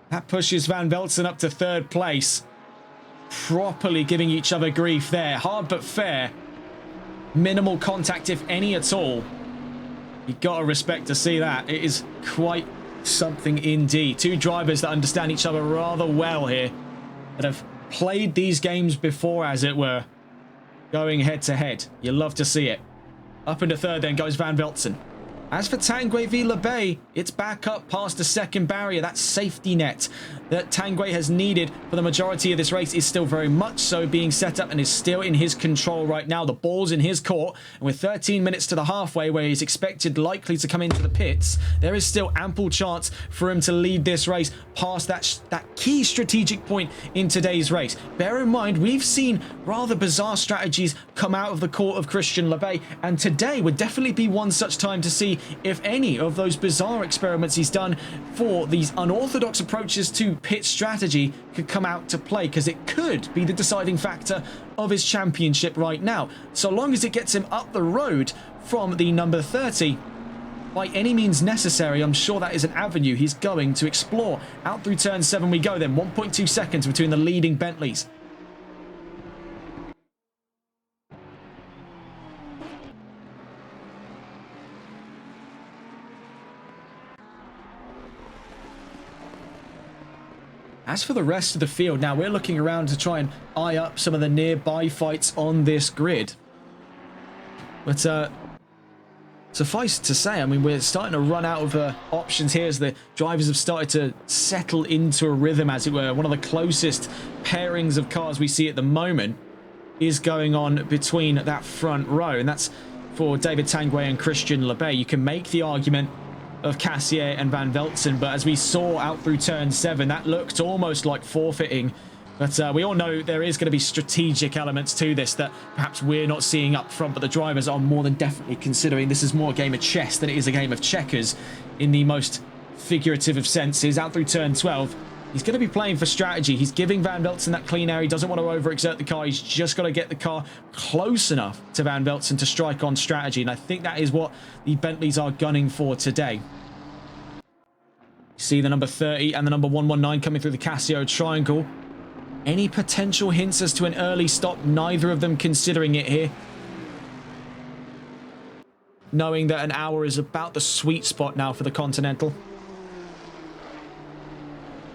That pushes Van Velzen up to 3rd place. Properly giving each other grief there. Hard but fair. Minimal contact, if any at all. You've got to respect to see that. It is quite something indeed. Two drivers that understand each other rather well here, that have played these games before, as it were, going head to head. You love to see it. Up into 3rd then goes Van Velzen. As for Tanguay v Labay, it's back up past the 2nd barrier. That safety net that Tanguay has needed for the majority of this race is still very much so being set up and is still in his control right now. The ball's in his court, and with 13 minutes to the halfway where he's expected likely to come into the pits, there is still ample chance for him to lead this race past that key strategic point in today's race. Bear in mind, we've seen rather bizarre strategies come out of the court of Christian Labay, and today would definitely be one such time to see if any of those bizarre experiments he's done for these unorthodox approaches to pit strategy could come out to play, because it could be the deciding factor of his championship right now. So long as it gets him up the road from the number 30 by any means necessary, I'm sure that is an avenue he's going to explore. Out through turn 7 we go then. 1.2 seconds between the leading Bentleys. As for the rest of the field, now we're looking around to try and eye up some of the nearby fights on this grid. But suffice to say, I mean, we're starting to run out of options here as the drivers have started to settle into a rhythm, as it were. One of the closest pairings of cars we see at the moment is going on between that front row, and that's for David Tanguay and Christian Labay. You can make the argument of Cassier and Van Velzen, but as we saw out through turn 7, that looked almost like forfeiting. But we all know there is going to be strategic elements to this that perhaps we're not seeing up front, but the drivers are more than definitely considering. This is more a game of chess than it is a game of checkers in the most figurative of senses. Out through turn 12, he's going to be playing for strategy. He's giving Van Velzen that clean air. He doesn't want to overexert the car. He's just got to get the car close enough to Van Velzen to strike on strategy. And I think that is what the Bentleys are gunning for today. See the number 30 and the number 119 coming through the Casio triangle. Any potential hints as to an early stop? Neither of them considering it here. Knowing that an hour is about the sweet spot now for the Continental.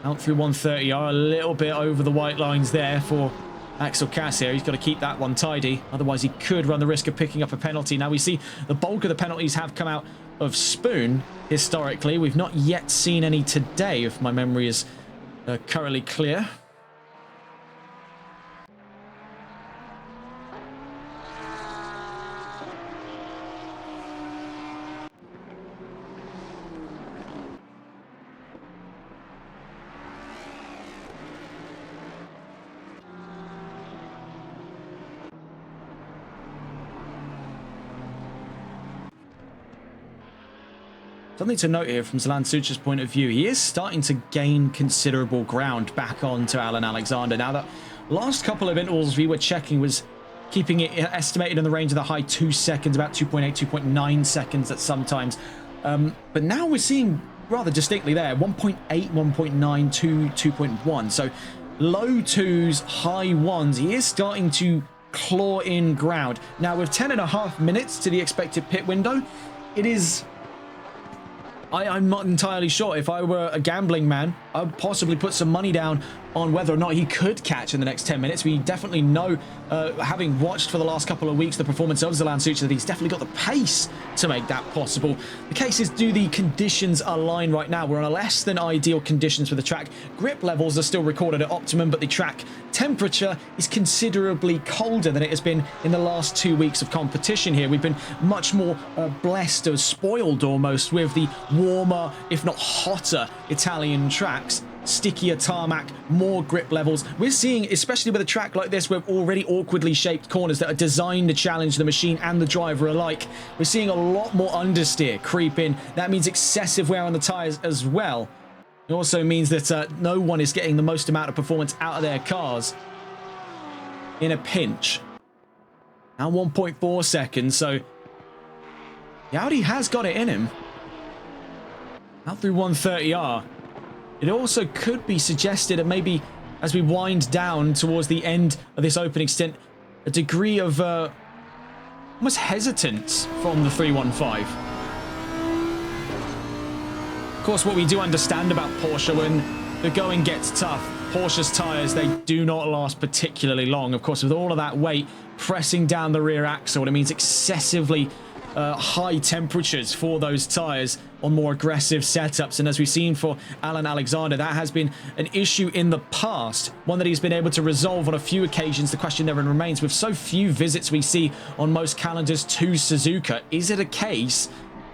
Out through 130 are a little bit over the white lines there for Axel Cassier. He's got to keep that one tidy. Otherwise, he could run the risk of picking up a penalty. Now, we see the bulk of the penalties have come out of Spoon historically. We've not yet seen any today, if my memory is currently clear. Something to note here from Zlan Sucha's point of view. He is starting to gain considerable ground back onto Alan Alexander. Now, that last couple of intervals we were checking was keeping it estimated in the range of the high 2 seconds, about 2.8, 2.9 seconds at sometimes. But now we're seeing rather distinctly there, 1.8, 1.9, 2, 2.1. So low twos, high ones. He is starting to claw in ground. Now, with 10.5 minutes to the expected pit window, it is... I'm not entirely sure. If I were a gambling man, I would possibly put some money down on whether or not he could catch in the next 10 minutes. We definitely know, having watched for the last couple of weeks the performance of Zlan Sucha, that he's definitely got the pace to make that possible. The case is, do the conditions align right now? We're on a less than ideal conditions for the track. Grip levels are still recorded at optimum, but the track temperature is considerably colder than it has been in the last 2 weeks of competition here. We've been much more blessed or spoiled almost with the warmer, if not hotter, Italian tracks. Stickier tarmac, more grip levels. We're seeing, especially with a track like this with already awkwardly shaped corners that are designed to challenge the machine and the driver alike, we're seeing a lot more understeer creep in. That means excessive wear on the tyres as well. It also means that no one is getting the most amount of performance out of their cars in a pinch. Now 1.4 seconds, so the Audi has got it in him. Out through 130R. It also could be suggested that maybe as we wind down towards the end of this opening stint, a degree of almost hesitance from the 315. Of course, what we do understand about Porsche, when the going gets tough, Porsche's tyres, they do not last particularly long. Of course, with all of that weight pressing down the rear axle, it means excessively high temperatures for those tyres on more aggressive setups. And as we've seen for Alan Alexander, that has been an issue in the past, one that he's been able to resolve on a few occasions. The question then remains, with so few visits we see on most calendars to Suzuka, is it a case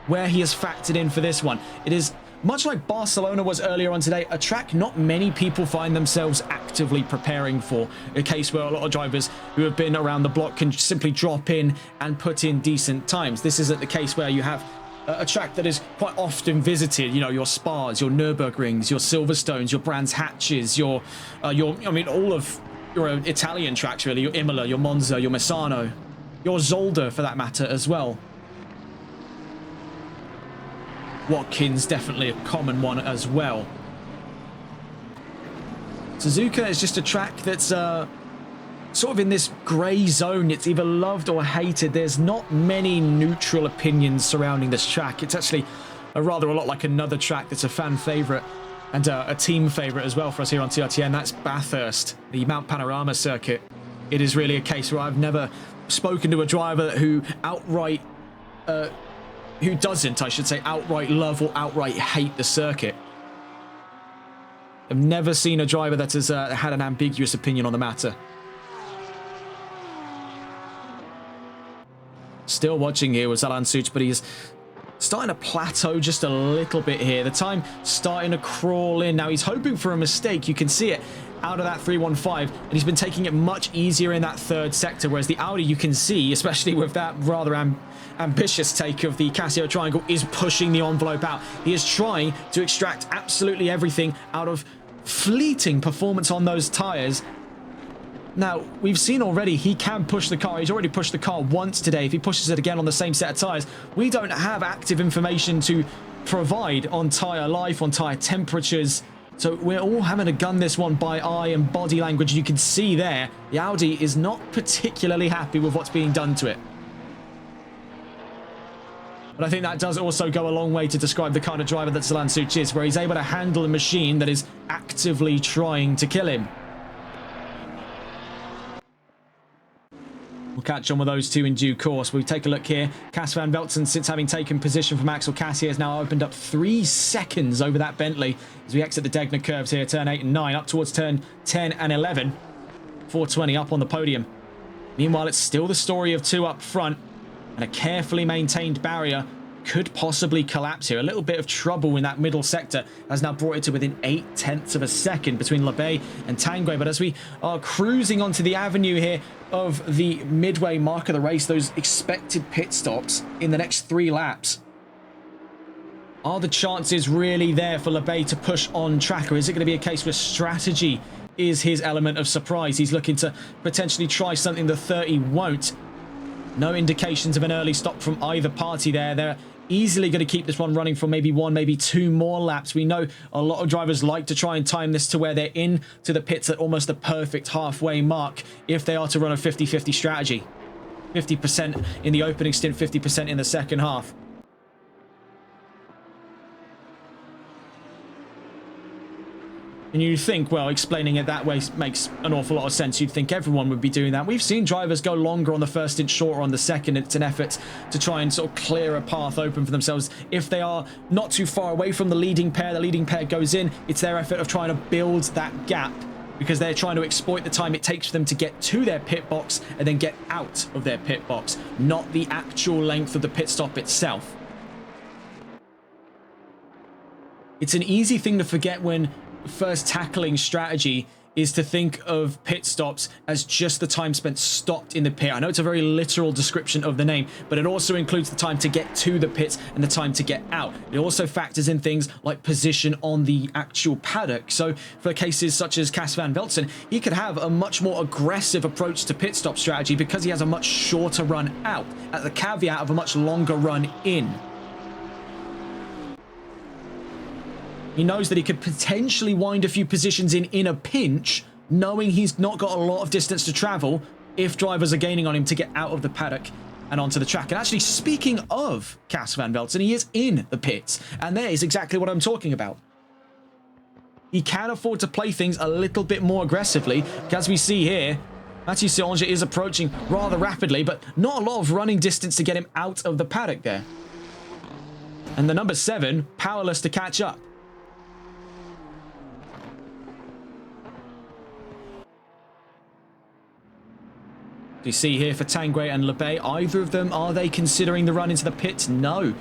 where he has factored in for this one? It is much like Barcelona was earlier on today, a track not many people find themselves actively preparing for. A case where a lot of drivers who have been around the block can simply drop in and put in decent times. This isn't the case where you have a track that is quite often visited, you know, your Spas, your Nürburgrings, your Silverstones, your Brands Hatches, I mean, all of your Italian tracks really, your Imola, your Monza, your Misano, your Zolder for that matter as well. Watkins, definitely a common one as well. Suzuka is just a track that's sort of in this grey zone. It's either loved or hated. There's not many neutral opinions surrounding this track. It's actually a lot like another track that's a fan favourite and a team favourite as well for us here on TRTN. That's Bathurst, the Mount Panorama circuit. It is really a case where I've never spoken to a driver who outright... who doesn't, I should say, outright love or outright hate the circuit. I've never seen a driver that has had an ambiguous opinion on the matter. Still watching here with Zlan Sucha, but he's starting to plateau just a little bit here. The time starting to crawl in. Now he's hoping for a mistake. You can see it out of that 315, and he's been taking it much easier in that third sector, whereas the Audi, you can see, especially with that rather ambitious take of the Casio triangle, is pushing the envelope out. He is trying to extract absolutely everything out of fleeting performance on those tyres. Now, we've seen already he can push the car. He's already pushed the car once today. If he pushes it again on the same set of tyres, we don't have active information to provide on tyre life, on tyre temperatures. So we're all having to gun this one by eye and body language. You can see there, the Audi is not particularly happy with what's being done to it. But I think that does also go a long way to describe the kind of driver that Zlan Sucha is, where he's able to handle a machine that is actively trying to kill him. We'll catch on with those two in due course. We'll take a look here. Cas van Velzen, since having taken position from Axel Cassier, has now opened up 3 seconds over that Bentley as we exit the Degner curves here, turn 8 and 9, up towards turn 10 and 11. 420 up on the podium. Meanwhile, it's still the story of 2 up front, and a carefully maintained barrier could possibly collapse here. A little bit of trouble in that middle sector has now brought it to within 0.8 of a second between Labey and Tanguay. But as we are cruising onto the avenue here of the midway mark of the race, those expected pit stops in the next 3 laps, Are the chances really there for LeBay to push on track, or is it going to be a case where strategy is his element of surprise? He's looking to potentially try something the 30 won't. No indications of an early stop from either party there. They're easily going to keep this one running for maybe one, maybe two more laps. We know a lot of drivers like to try and time this to where they're in to the pits at almost the perfect halfway mark if they are to run a 50-50 strategy. 50% in the opening stint, 50% in the second half. And you think, well, explaining it that way makes an awful lot of sense. You'd think everyone would be doing that. We've seen drivers go longer on the first stint, shorter on the second. It's an effort to try and sort of clear a path open for themselves. If they are not too far away from the leading pair goes in. It's their effort of trying to build that gap because they're trying to exploit the time it takes for them to get to their pit box and then get out of their pit box, not the actual length of the pit stop itself. It's an easy thing to forget when first tackling strategy is to think of pit stops as just the time spent stopped in the pit. I know it's a very literal description of the name, but it also includes the time to get to the pits and the time to get out. It also factors in things like position on the actual paddock. So for cases such as Cas van Velzen, he could have a much more aggressive approach to pit stop strategy because he has a much shorter run out at the caveat of a much longer run in. He knows that he could potentially wind a few positions in a pinch, knowing he's not got a lot of distance to travel if drivers are gaining on him to get out of the paddock and onto the track. And actually, speaking of Cas van Velzen, he is in the pits, and there is exactly what I'm talking about. He can afford to play things a little bit more aggressively, as we see here. Mathieu Solange is approaching rather rapidly, but not a lot of running distance to get him out of the paddock there. And the number 7, powerless to catch up. You see here for Tanguay and LeBay, either of them, are they considering the run into the pits? No.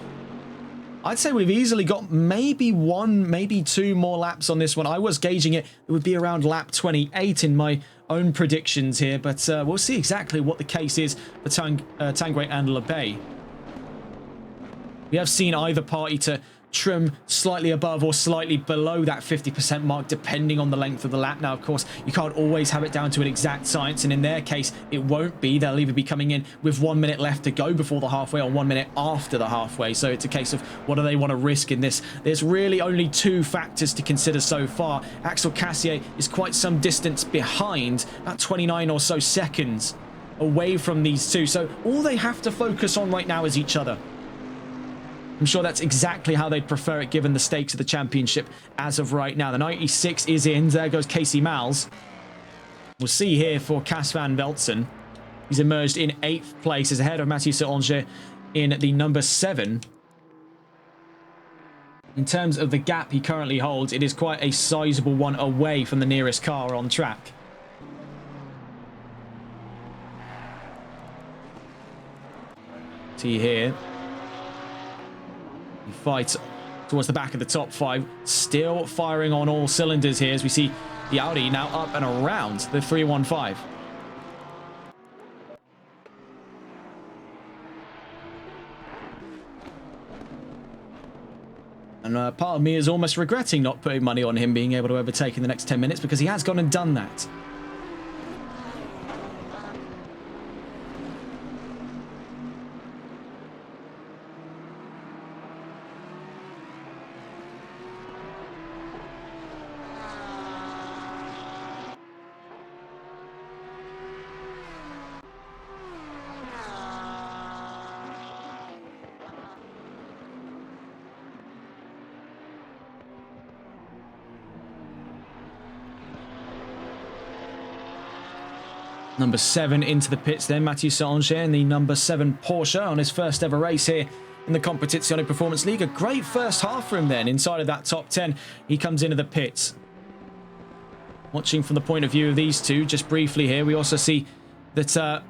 I'd say we've easily got maybe one, maybe two more laps on this one. I was gauging it. It would be around lap 28 in my own predictions here, but we'll see exactly what the case is for Tanguay and LeBay. We have seen either party to trim slightly above or slightly below that 50% mark depending on the length of the lap. Now, of course, you can't always have it down to an exact science, and in their case it won't be. They'll either be coming in with 1 minute left to go before the halfway or 1 minute after the halfway, so it's a case of what do they want to risk in this. There's really only two factors to consider so far. Axel Cassier is quite some distance behind, about 29 or so seconds away from these two, so all they have to focus on right now is each other. I'm sure that's exactly how they'd prefer it given the stakes of the championship as of right now. The 96 is in. There goes Casey Miles. We'll see here for Cas van Velzen. He's emerged in 8th place, is ahead of Mathieu Solange in the number 7. In terms of the gap he currently holds, it is quite a sizable one away from the nearest car on track. See here. He fights towards the back of the top 5, still firing on all cylinders here as we see the Audi now up and around the 315. And part of me is almost regretting not putting money on him being able to overtake in the next 10 minutes because he has gone and done that. Number 7 into the pits then, Mathieu Solange in the number 7 Porsche on his first ever race here in the Competizione Performance League. A great first half for him then, inside of that top 10. He comes into the pits. Watching from the point of view of these two, just briefly here, we also see that the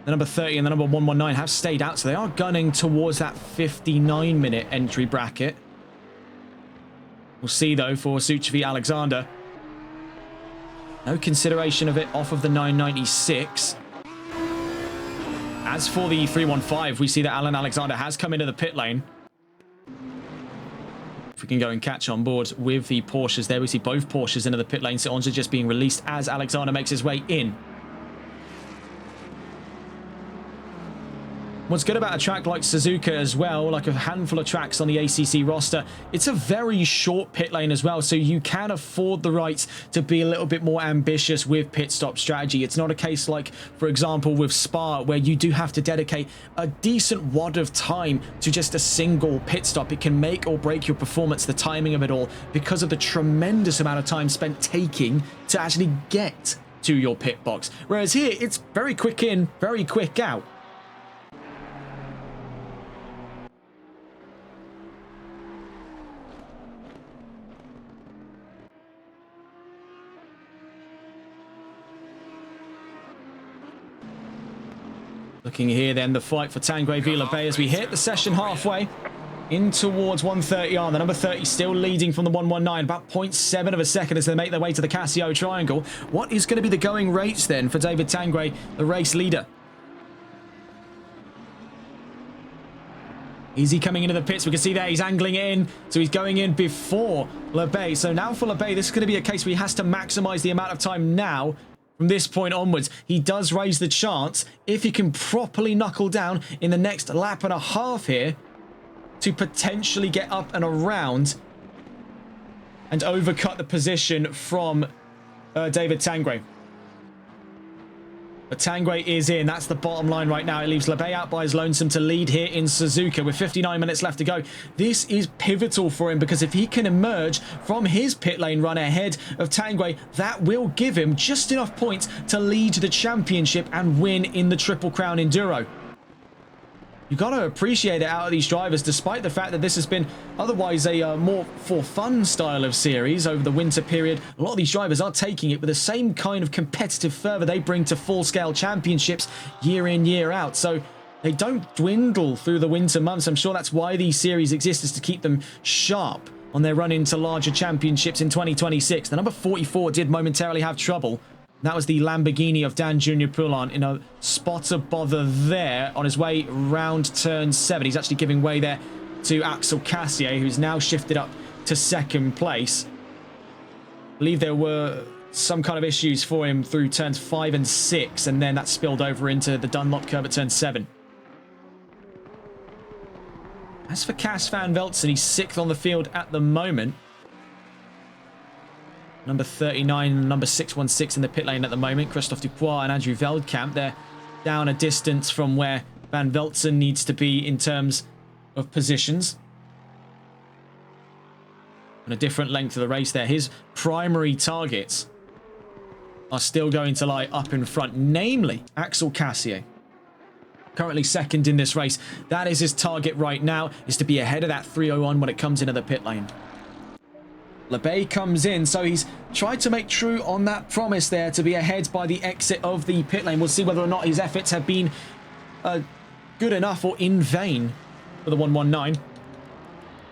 number 30 and the number 119 have stayed out, so they are gunning towards that 59-minute entry bracket. We'll see, though, for Suzuki Alexander. No consideration of it off of the 996. As for the 315, we see that Alan Alexander has come into the pit lane. If we can go and catch on board with the Porsches there. We see both Porsches into the pit lane. So Onja just being released as Alexander makes his way in. What's good about a track like Suzuka as well, like a handful of tracks on the ACC roster, it's a very short pit lane as well, so you can afford the right to be a little bit more ambitious with pit stop strategy. It's not a case like, for example, with Spa, where you do have to dedicate a decent wad of time to just a single pit stop. It can make or break your performance, the timing of it all, because of the tremendous amount of time spent taking to actually get to your pit box. Whereas here, it's very quick in, very quick out. Looking here then, the fight for Tanguay v Bay as we hit the session halfway in towards 130R. The number 30 still leading from the 119, about 0.7 of a second as they make their way to the Casio triangle. What is going to be the going rates then for David Tanguay, the race leader? Is he coming into the pits? We can see there he's angling it in, so he's going in before Bay. So now for Bay, this is going to be a case where he has to maximize the amount of time now. From this point onwards, he does raise the chance, if he can properly knuckle down in the next lap and a half here, to potentially get up and around and overcut the position from David Tanguay. But Tanguay is in. That's the bottom line right now. It leaves Bay out by his lonesome to lead here in Suzuka with 59 minutes left to go. This is pivotal for him because if he can emerge from his pit lane run ahead of Tanguay, that will give him just enough points to lead the championship and win in the Triple Crown Enduro. You've got to appreciate it out of these drivers, despite the fact that this has been otherwise a more for fun style of series over the winter period. A lot of these drivers are taking it with the same kind of competitive fervor they bring to full-scale championships year in, year out. So they don't dwindle through the winter months. I'm sure that's why these series exist, is to keep them sharp on their run into larger championships in 2026. The number 44 did momentarily have trouble. That was the Lamborghini of Dan Jr. Poulin in a spot of bother there on his way round turn 7. He's actually giving way there to Axel Cassier, who's now shifted up to second place. I believe there were some kind of issues for him through turns 5 and 6, and then that spilled over into the Dunlop curve at turn 7. As for Cas van Veltzen, he's 6th on the field at the moment. Number 39 and number 616 in the pit lane at the moment. Christophe Dupois and Andrew Veldkamp. They're down a distance from where Van Veltzen needs to be in terms of positions. And a different length of the race there. His primary targets are still going to lie up in front, namely Axel Cassier. Currently second in this race. That is his target right now, is to be ahead of that 301 when it comes into the pit lane. Bay comes in, so he's tried to make true on that promise there to be ahead by the exit of the pit lane. We'll see whether or not his efforts have been good enough or in vain for the 119.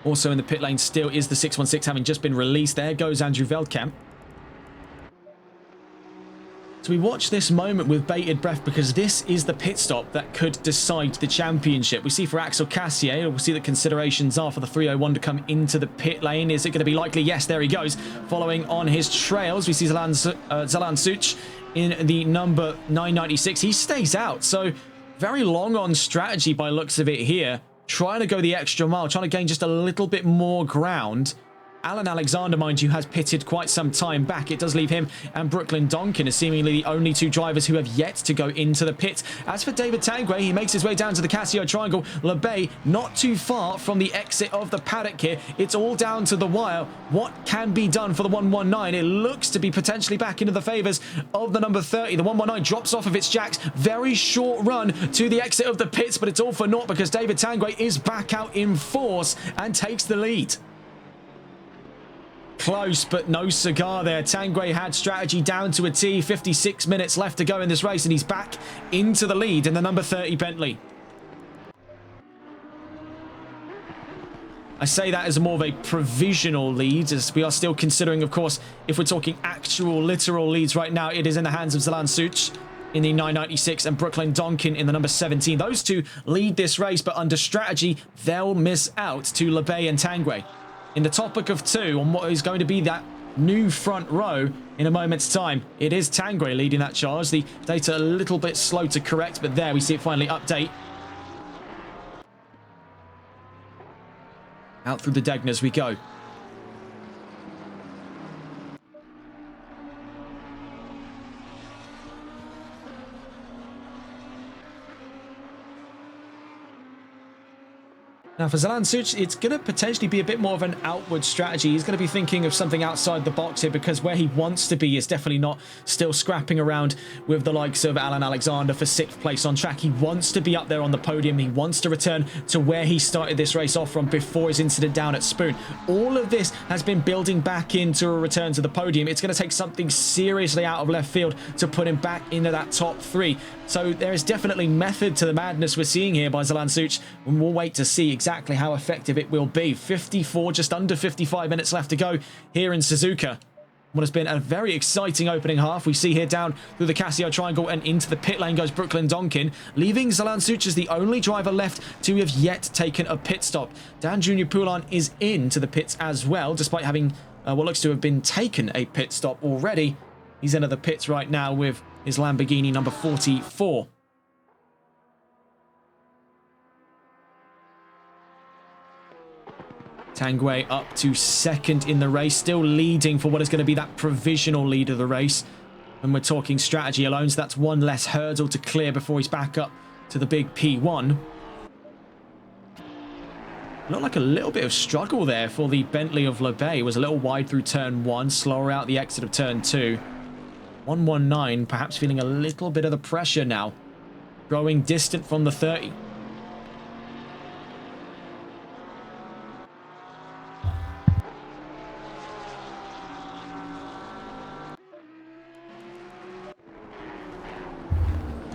Also in the pit lane still is the 616, having just been released. There goes Andrew Veldkamp. So we watch this moment with bated breath because this is the pit stop that could decide the championship. We see for Axel Cassier, we'll see the considerations are for the 301 to come into the pit lane. Is it going to be likely? Yes, there he goes. Following on his trails, we see Zalan Such in the number 996. He stays out, so very long on strategy by looks of it here. Trying to go the extra mile, trying to gain just a little bit more ground. Alan Alexander, mind you, has pitted quite some time back. It does leave him and Brooklyn Donkin as seemingly the only two drivers who have yet to go into the pit. As for David Tanguay, he makes his way down to the Casio Triangle. Bay not too far from the exit of the paddock here. It's all down to the wire. What can be done for the 119? It looks to be potentially back into the favours of the number 30. The 119 drops off of its jacks. Very short run to the exit of the pits, but it's all for naught because David Tanguay is back out in force and takes the lead. Close, but no cigar there. Tanguay had strategy down to a T. 56 minutes left to go in this race, and he's back into the lead in the number 30 Bentley. I say that as more of a provisional lead, as we are still considering, of course, if we're talking actual, literal leads right now, it is in the hands of Zalan Such in the 996 and Brooklyn Donkin in the number 17. Those two lead this race, but under strategy, they'll miss out to Bay and Tanguay. in the topic of two on what is going to be that new front row in a moment's time. It is Tanguay leading that charge. The data a little bit slow to correct, but there we see it finally update. Out through the Degnas we go. Now for Zalan Such, it's going to potentially be a bit more of an outward strategy. He's going to be thinking of something outside the box here, because where he wants to be is definitely not still scrapping around with the likes of Alan Alexander for 6th place on track. He wants to be up there on the podium. He wants to return to where he started this race off from before his incident down at Spoon. All of this has been building back into a return to the podium. It's going to take something seriously out of left field to put him back into that top 3. So there is definitely method to the madness we're seeing here by Zalan Such, and we'll wait to see exactly how effective it will be. 54, just under 55 minutes left to go here in Suzuka. What has been a very exciting opening half. We see here down through the Casio triangle and into the pit lane goes Brooklyn Donkin, leaving Zalan Such as the only driver left to have yet taken a pit stop. Dan Junior Poulin is into the pits as well, despite having what looks to have been taken a pit stop already. He's into the pits right now with his Lamborghini number 44. Tanguay up to 2nd in the race, still leading for what is going to be that provisional lead of the race. And we're talking strategy alone, so that's one less hurdle to clear before he's back up to the big P1. Looked like a little bit of struggle there for the Bentley of LeBay. It was a little wide through turn 1, slower out the exit of turn 2. 119, perhaps feeling a little bit of the pressure now. Growing distant from the 30.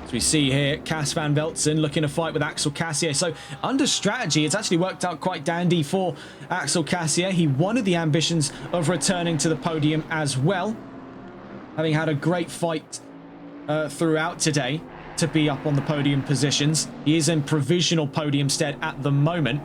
As we see here, Cas van Veltzen looking to fight with Axel Cassier. So under strategy, it's actually worked out quite dandy for Axel Cassier. He wanted the ambitions of returning to the podium as well, having had a great fight throughout today to be up on the podium positions. He is in provisional podium stead at the moment.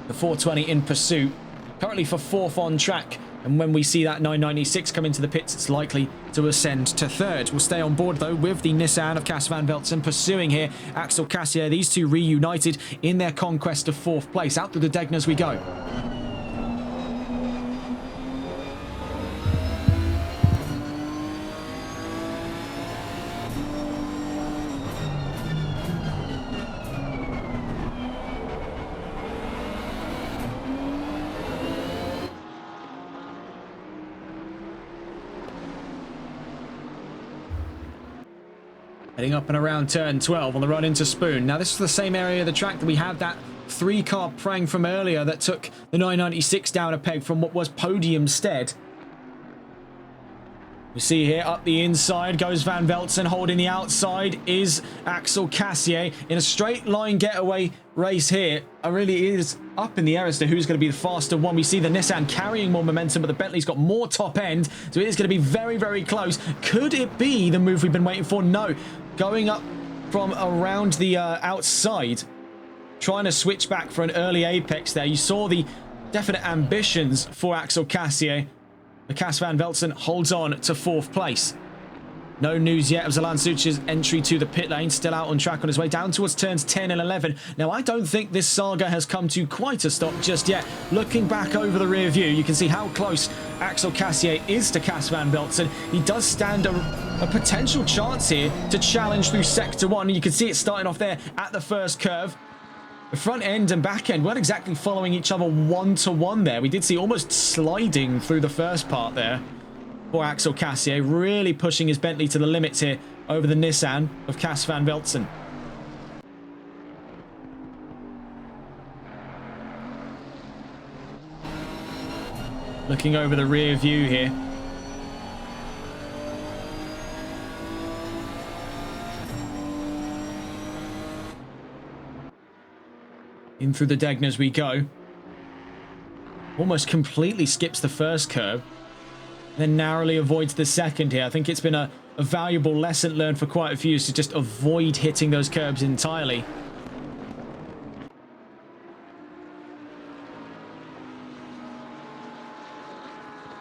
The 420 in pursuit, currently for 4th on track. And when we see that 996 come into the pits, it's likely to ascend to 3rd. We'll stay on board, though, with the Nissan of Cas van Veltzen pursuing here Axel Cassier. These two reunited in their conquest of 4th place. Out through the Degnas we go. Heading up and around turn 12 on the run into Spoon. Now, this is the same area of the track that we had that 3-car prang from earlier that took the 996 down a peg from what was podium stead. We see here up the inside goes Van Veltzen, holding the outside is Axel Cassier in a straight line getaway race here. It really is up in the air as to who's going to be the faster one. We see the Nissan carrying more momentum, but the Bentley's got more top end, so it is going to be very, very close. Could it be the move we've been waiting for? No. Going up from around the outside, trying to switch back for an early apex there. You saw the definite ambitions for Axel Cassier. The Cas van Veltzen holds on to 4th place. No news yet of Zalan Such's entry to the pit lane. Still out on track on his way down towards turns 10 and 11. Now, I don't think this saga has come to quite a stop just yet. Looking back over the rear view, you can see how close Axel Cassier is to Cas van Veltzen. He does stand a potential chance here to challenge through Sector 1. You can see it starting off there at the first curve. The front end and back end weren't exactly following each other one-to-one there. We did see almost sliding through the first part there for Axel Cassier, really pushing his Bentley to the limits here over the Nissan of Cas van Veltzen. Looking over the rear view here. In through the Degnas we go. Almost completely skips the first curve. Then narrowly avoids the second here. I think it's been a valuable lesson learned for quite a few to just avoid hitting those curbs entirely.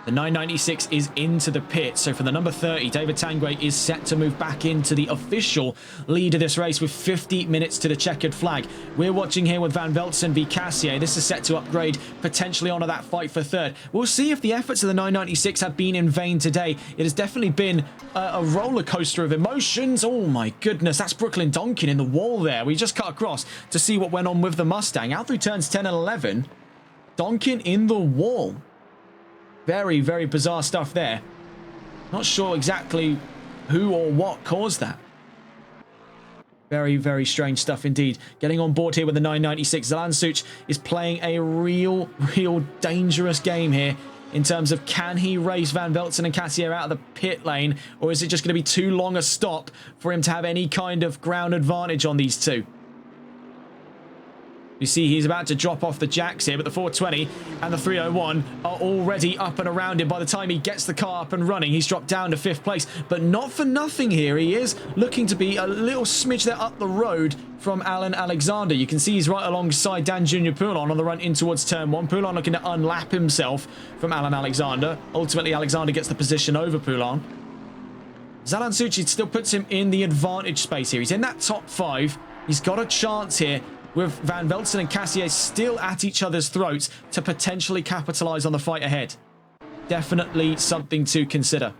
The 996 is into the pit. So for the number 30, David Tanguay is set to move back into the official lead of this race with 50 minutes to the checkered flag. We're watching here with Van Velzen v Cassier. This is set to upgrade potentially onto that fight for third. We'll see if the efforts of the 996 have been in vain today. It has definitely been a roller coaster of emotions. Oh my goodness, that's Brooklyn Donkin in the wall there. We just cut across to see what went on with the Mustang. Out through turns 10 and 11, Donkin in the wall. Very, very bizarre stuff there. Not sure exactly who or what caused that. Very, very strange stuff indeed. Getting on board here with the 996. Zelan is playing a real dangerous game here in terms of, can he race Van Velzen and Cassier out of the pit lane, or is it just going to be too long a stop for him to have any kind of ground advantage on these two? You see he's about to drop off the jacks here, but the 420 and the 301 are already up and around him by the time he gets the car up and running. He's dropped down to 5th place, but not for nothing here. He is looking to be a little smidge there up the road from Alan Alexander. You can see he's right alongside Dan Jr. Poulon on the run in towards turn 1. Poulon looking to unlap himself from Alan Alexander. Ultimately, Alexander gets the position over Poulon. Zalan Suchi still puts him in the advantage space here. He's in that top 5. He's got a chance here, with Van Velzen and Cassier still at each other's throats, to potentially capitalize on the fight ahead. Definitely something to consider.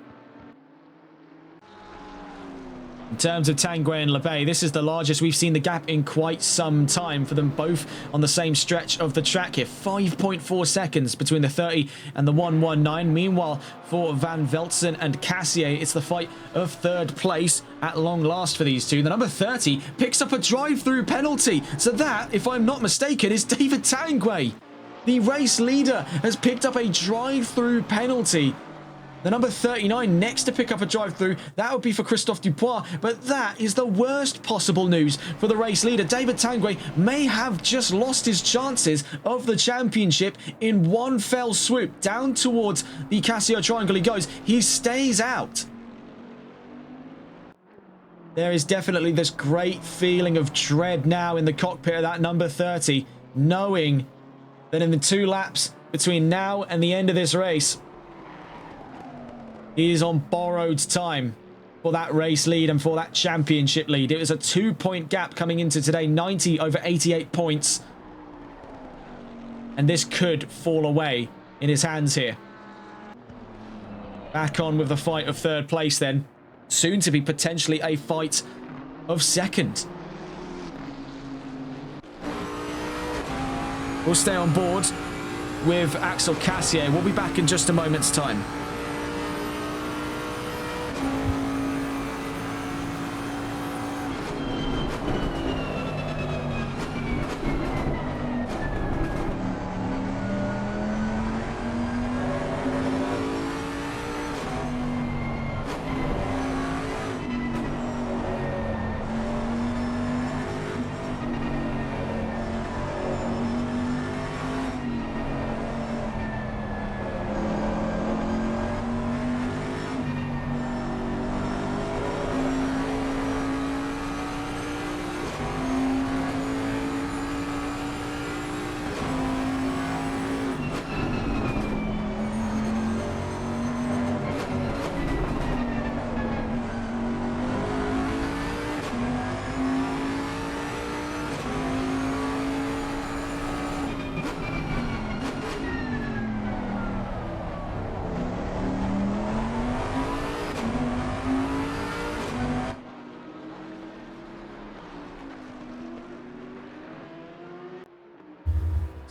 In terms of Tanguay and Lebay, this is the largest we've seen the gap in quite some time for them both on the same stretch of the track here. 5.4 seconds between the 30 and the 119. Meanwhile, for Van Velzen and Cassier, it's the fight of third place at long last for these two. The number 30 picks up a drive-through penalty. So that, if I'm not mistaken, is David Tanguay. The race leader has picked up a drive-through penalty. The number 39 next to pick up a drive-through. That would be for Christophe Dupois, but that is the worst possible news for the race leader. David Tanguay may have just lost his chances of the championship in one fell swoop. Down towards the Casio Triangle he goes. He stays out. There is definitely this great feeling of dread now in the cockpit of that number 30, knowing that in the 2 laps between now and the end of this race, he is on borrowed time for that race lead and for that championship lead. It was a 2-point gap coming into today, 90 over 88 points. And this could fall away in his hands here. Back on with the fight of third place then. Soon to be potentially a fight of second. We'll stay on board with Axel Cassier. We'll be back in just a moment's time.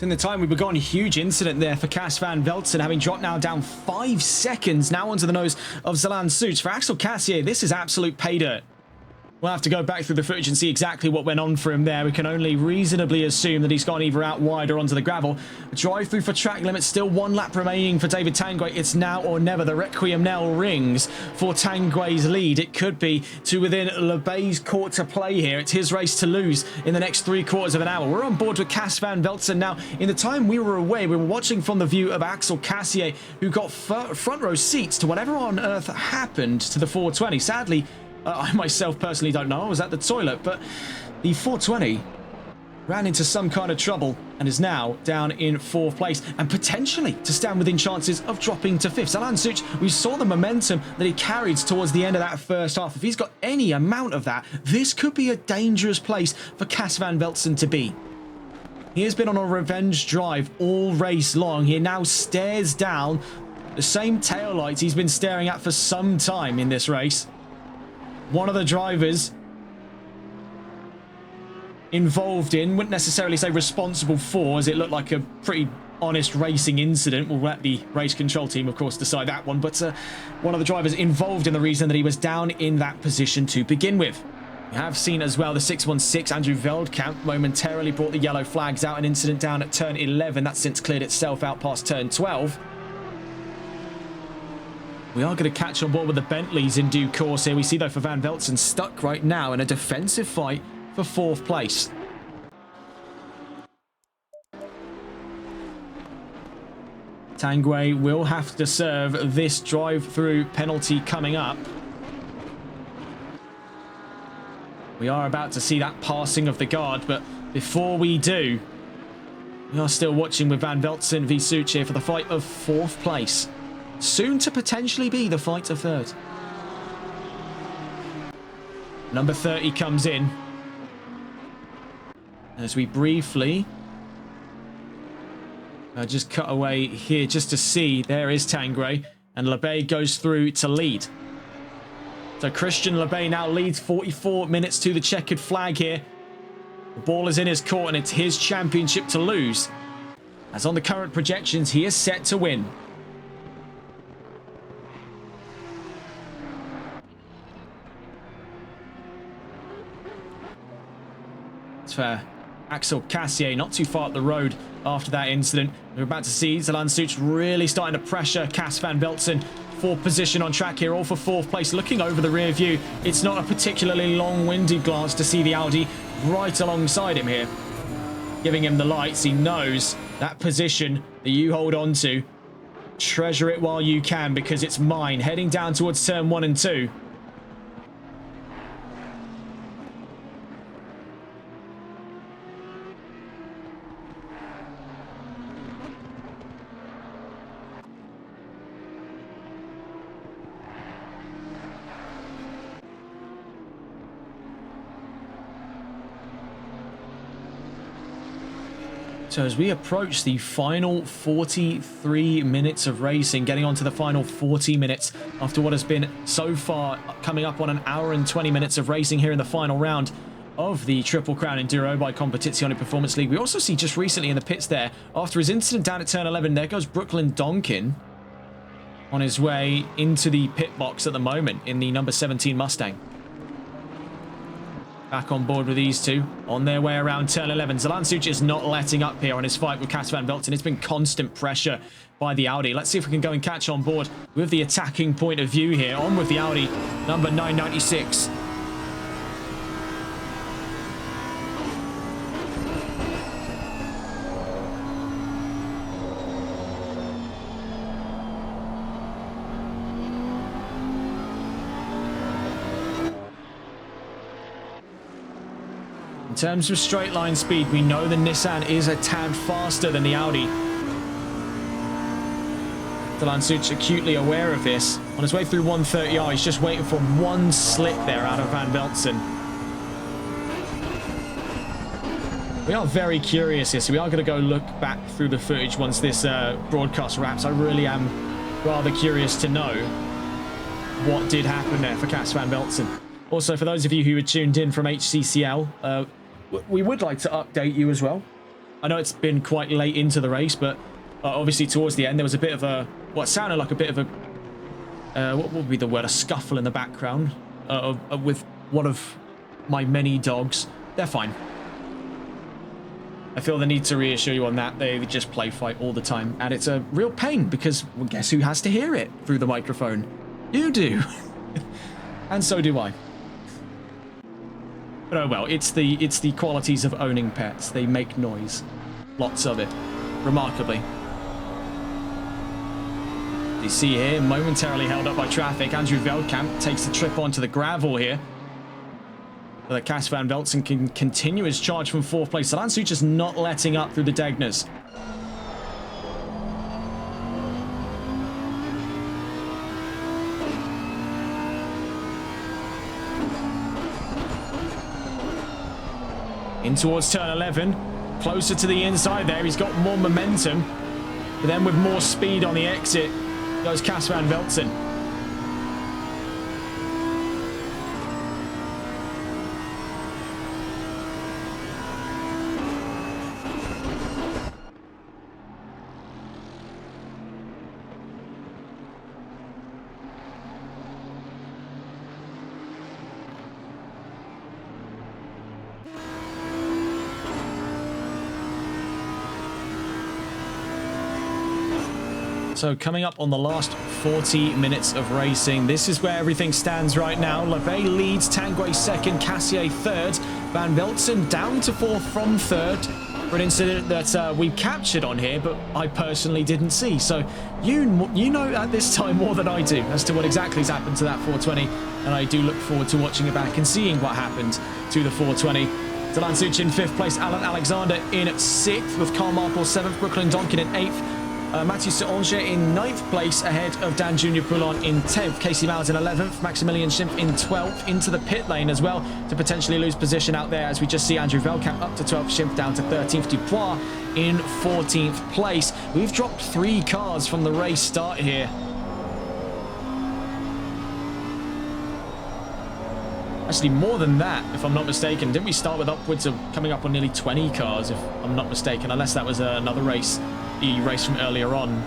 In the time we were gone, huge incident there for Cas Van Velzen, having dropped now down 5 seconds now onto the nose of Zalan Suits. For Axel Cassier, this is absolute pay dirt. We'll have to go back through the footage and see exactly what went on for him there. We can only reasonably assume that he's gone either out wide or onto the gravel. A drive through for track limits, still 1 lap remaining for David Tanguay. It's now or never. The Requiem now rings for Tanguay's lead. It could be to within Lebay's court to play here. It's his race to lose in the next 3/4 of an hour. We're on board with Cas Van Velzen now. In the time we were away, we were watching from the view of Axel Cassier, who got front row seats to whatever on earth happened to the 420. Sadly, I myself personally don't know. I was at the toilet, but the 420 ran into some kind of trouble and is now down in 4th place and potentially to stand within chances of dropping to 5th. Zalan Such, we saw the momentum that he carried towards the end of that first half. If he's got any amount of that, this could be a dangerous place for Cas van Velzen to be. He has been on a revenge drive all race long. He now stares down the same taillights he's been staring at for some time in this race. One of the drivers involved in, wouldn't necessarily say responsible for, as it looked like a pretty honest racing incident. We'll let the race control team, of course, decide that one. But one of the drivers involved in the reason that he was down in that position to begin with. We have seen as well the 616 Andrew Veldkamp momentarily brought the yellow flags out. An incident down at turn 11. That's since cleared itself out past turn 12. We are going to catch on board with the Bentleys in due course here. We see, though, for Van Velzen stuck right now in a defensive fight for 4th place. Tanguay will have to serve this drive-through penalty coming up. We are about to see that passing of the guard, but before we do, we are still watching with Van Velzen v Such here for the fight of 4th place. Soon to potentially be the fight of 3rd. Number 30 comes in. As we briefly just cut away here just to see, there is Tanguay, and Lebay goes through to lead. So Christian Lebay now leads 44 minutes to the checkered flag here. The ball is in his court and it's his championship to lose. As on the current projections, he is set to win. It's fair. Axel Cassier not too far up the road after that incident. We're about to see Zalan Such really starting to pressure Cas van Velzen for position on track here, all for 4th place. Looking over the rear view, it's not a particularly long-winded glance to see the Audi right alongside him here, giving him the lights. He knows that position that you hold on to. Treasure it while you can, because it's mine. Heading down towards turn 1 and 2. So as we approach the final 43 minutes of racing, getting on to the final 40 minutes after what has been so far coming up on an hour and 20 minutes of racing here in the final round of the Triple Crown Enduro by Competizione Performance League. We also see just recently in the pits there, after his incident down at turn 11, there goes Brooklyn Donkin on his way into the pit box at the moment in the number 17 Mustang. Back on board with these two on their way around turn 11. Zalan Such is not letting up here on his fight with Cas van Velzen. It's been constant pressure by the Audi. Let's see if we can go and catch on board with the attacking point of view here. On with the Audi, number 996. In terms of straight line speed, we know the Nissan is a tad faster than the Audi. Zalan Such acutely aware of this. On his way through 130R, he's just waiting for one slip there out of Van Velzen. We are very curious here, so we are going to go look back through the footage once this broadcast wraps. I really am rather curious to know what did happen there for Cas van Velzen. Also, for those of you who were tuned in from HCCL, we would like to update you as well. I know it's been quite late into the race, but obviously towards the end there was a bit of a, what sounded like a bit of a, what would be the word, a scuffle in the background with one of my many dogs. They're fine. I feel the need to reassure you on that. They just play fight all the time, and it's a real pain because, well, guess who has to hear it through the microphone? You do. And so do I. But oh well, it's the qualities of owning pets. They make noise. Lots of it. Remarkably. You see here, momentarily held up by traffic. Andrew Veldkamp takes the trip onto the gravel here. so that Cas van Velzen can continue his charge from 4th place. Salan Such not letting up through the Degners. In towards turn 11, closer to the inside there. He's got more momentum, but then with more speed on the exit goes Cas van Velzen. So coming up on the last 40 minutes of racing, this is where everything stands right now. Labey leads, Tanguay second, Cassier third, Van Velzen down to 4th from 3rd for an incident that we captured on here, but I personally didn't see. So you know at this time more than I do as to what exactly has happened to that 420, and I do look forward to watching it back and seeing what happened to the 420. Salan Such in 5th place, Alan Alexander in 6th with Karl Marple 7th, Brooklyn Donkin in 8th. Mathieu Sanger in 9th place ahead of Dan Junior Poulon in 10th. Casey Miles in 11th. Maximilian Schimpf in 12th. Into the pit lane as well to potentially lose position out there as we just see Andrew Velkamp up to 12th. Schimpf down to 13th. Dupois in 14th place. We've dropped 3 cars from the race start here. Actually, more than that, if I'm not mistaken. Didn't we start with upwards of coming up on nearly 20 cars, if I'm not mistaken, unless that was another race. The race from earlier on.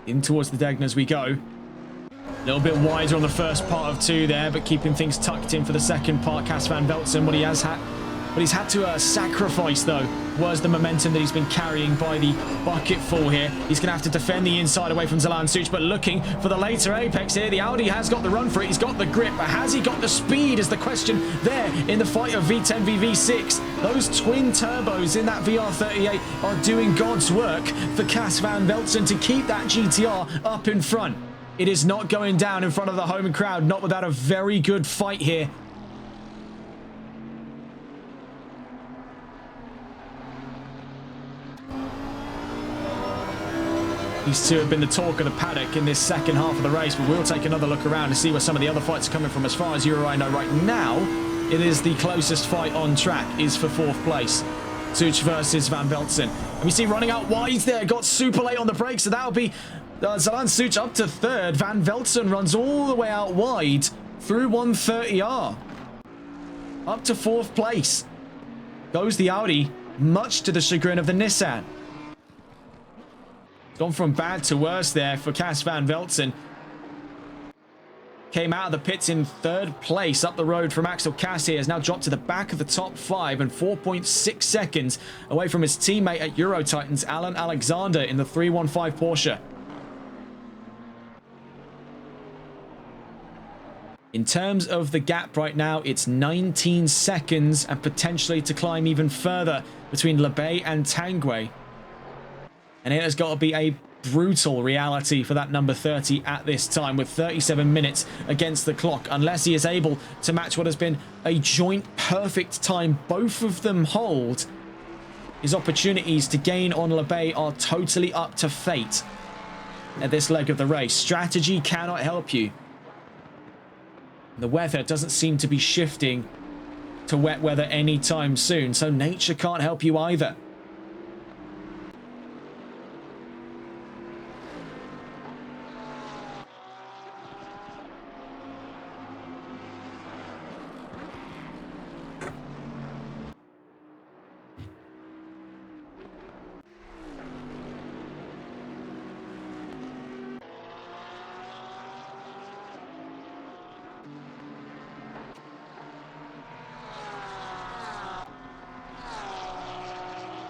In towards the Degners we go. A little bit wider on the first part of 2 there, but keeping things tucked in for the second part. Cas van Velzen, what he's had to sacrifice, though, was the momentum that he's been carrying by the bucketful here. He's going to have to defend the inside away from Salan Such, but looking for the later apex here. The Audi has got the run for it. He's got the grip, but has he got the speed is the question there in the fight of V10 v V6. Those twin turbos in that VR38 are doing God's work for Cas van Velzen to keep that GTR up in front. It is not going down in front of the home crowd, not without a very good fight here. These two have been the talk of the paddock in this second half of the race, but we'll take another look around to see where some of the other fights are coming from. As far as you or I know right now, it is the closest fight on track is for 4th place. Such versus Van Velzen. And we see running out wide there, got super late on the brakes, so that'll be Salan Such up to 3rd. Van Velzen runs all the way out wide through 130R. Up to 4th place. Goes the Audi, much to the chagrin of the Nissan. Gone from bad to worse there for Cas van Velzen. Came out of the pits in 3rd place up the road from Axel Cassier. Has now dropped to the back of the top 5 and 4.6 seconds away from his teammate at Euro Titans, Alan Alexander, in the 315 Porsche. In terms of the gap right now, it's 19 seconds and potentially to climb even further between Labey and Tanguay. And it has got to be a brutal reality for that number 30 at this time, with 37 minutes against the clock, unless he is able to match what has been a joint perfect time both of them hold. His opportunities to gain on Labey are totally up to fate at this leg of the race. Strategy cannot help you. The weather doesn't seem to be shifting to wet weather anytime soon, so nature can't help you either.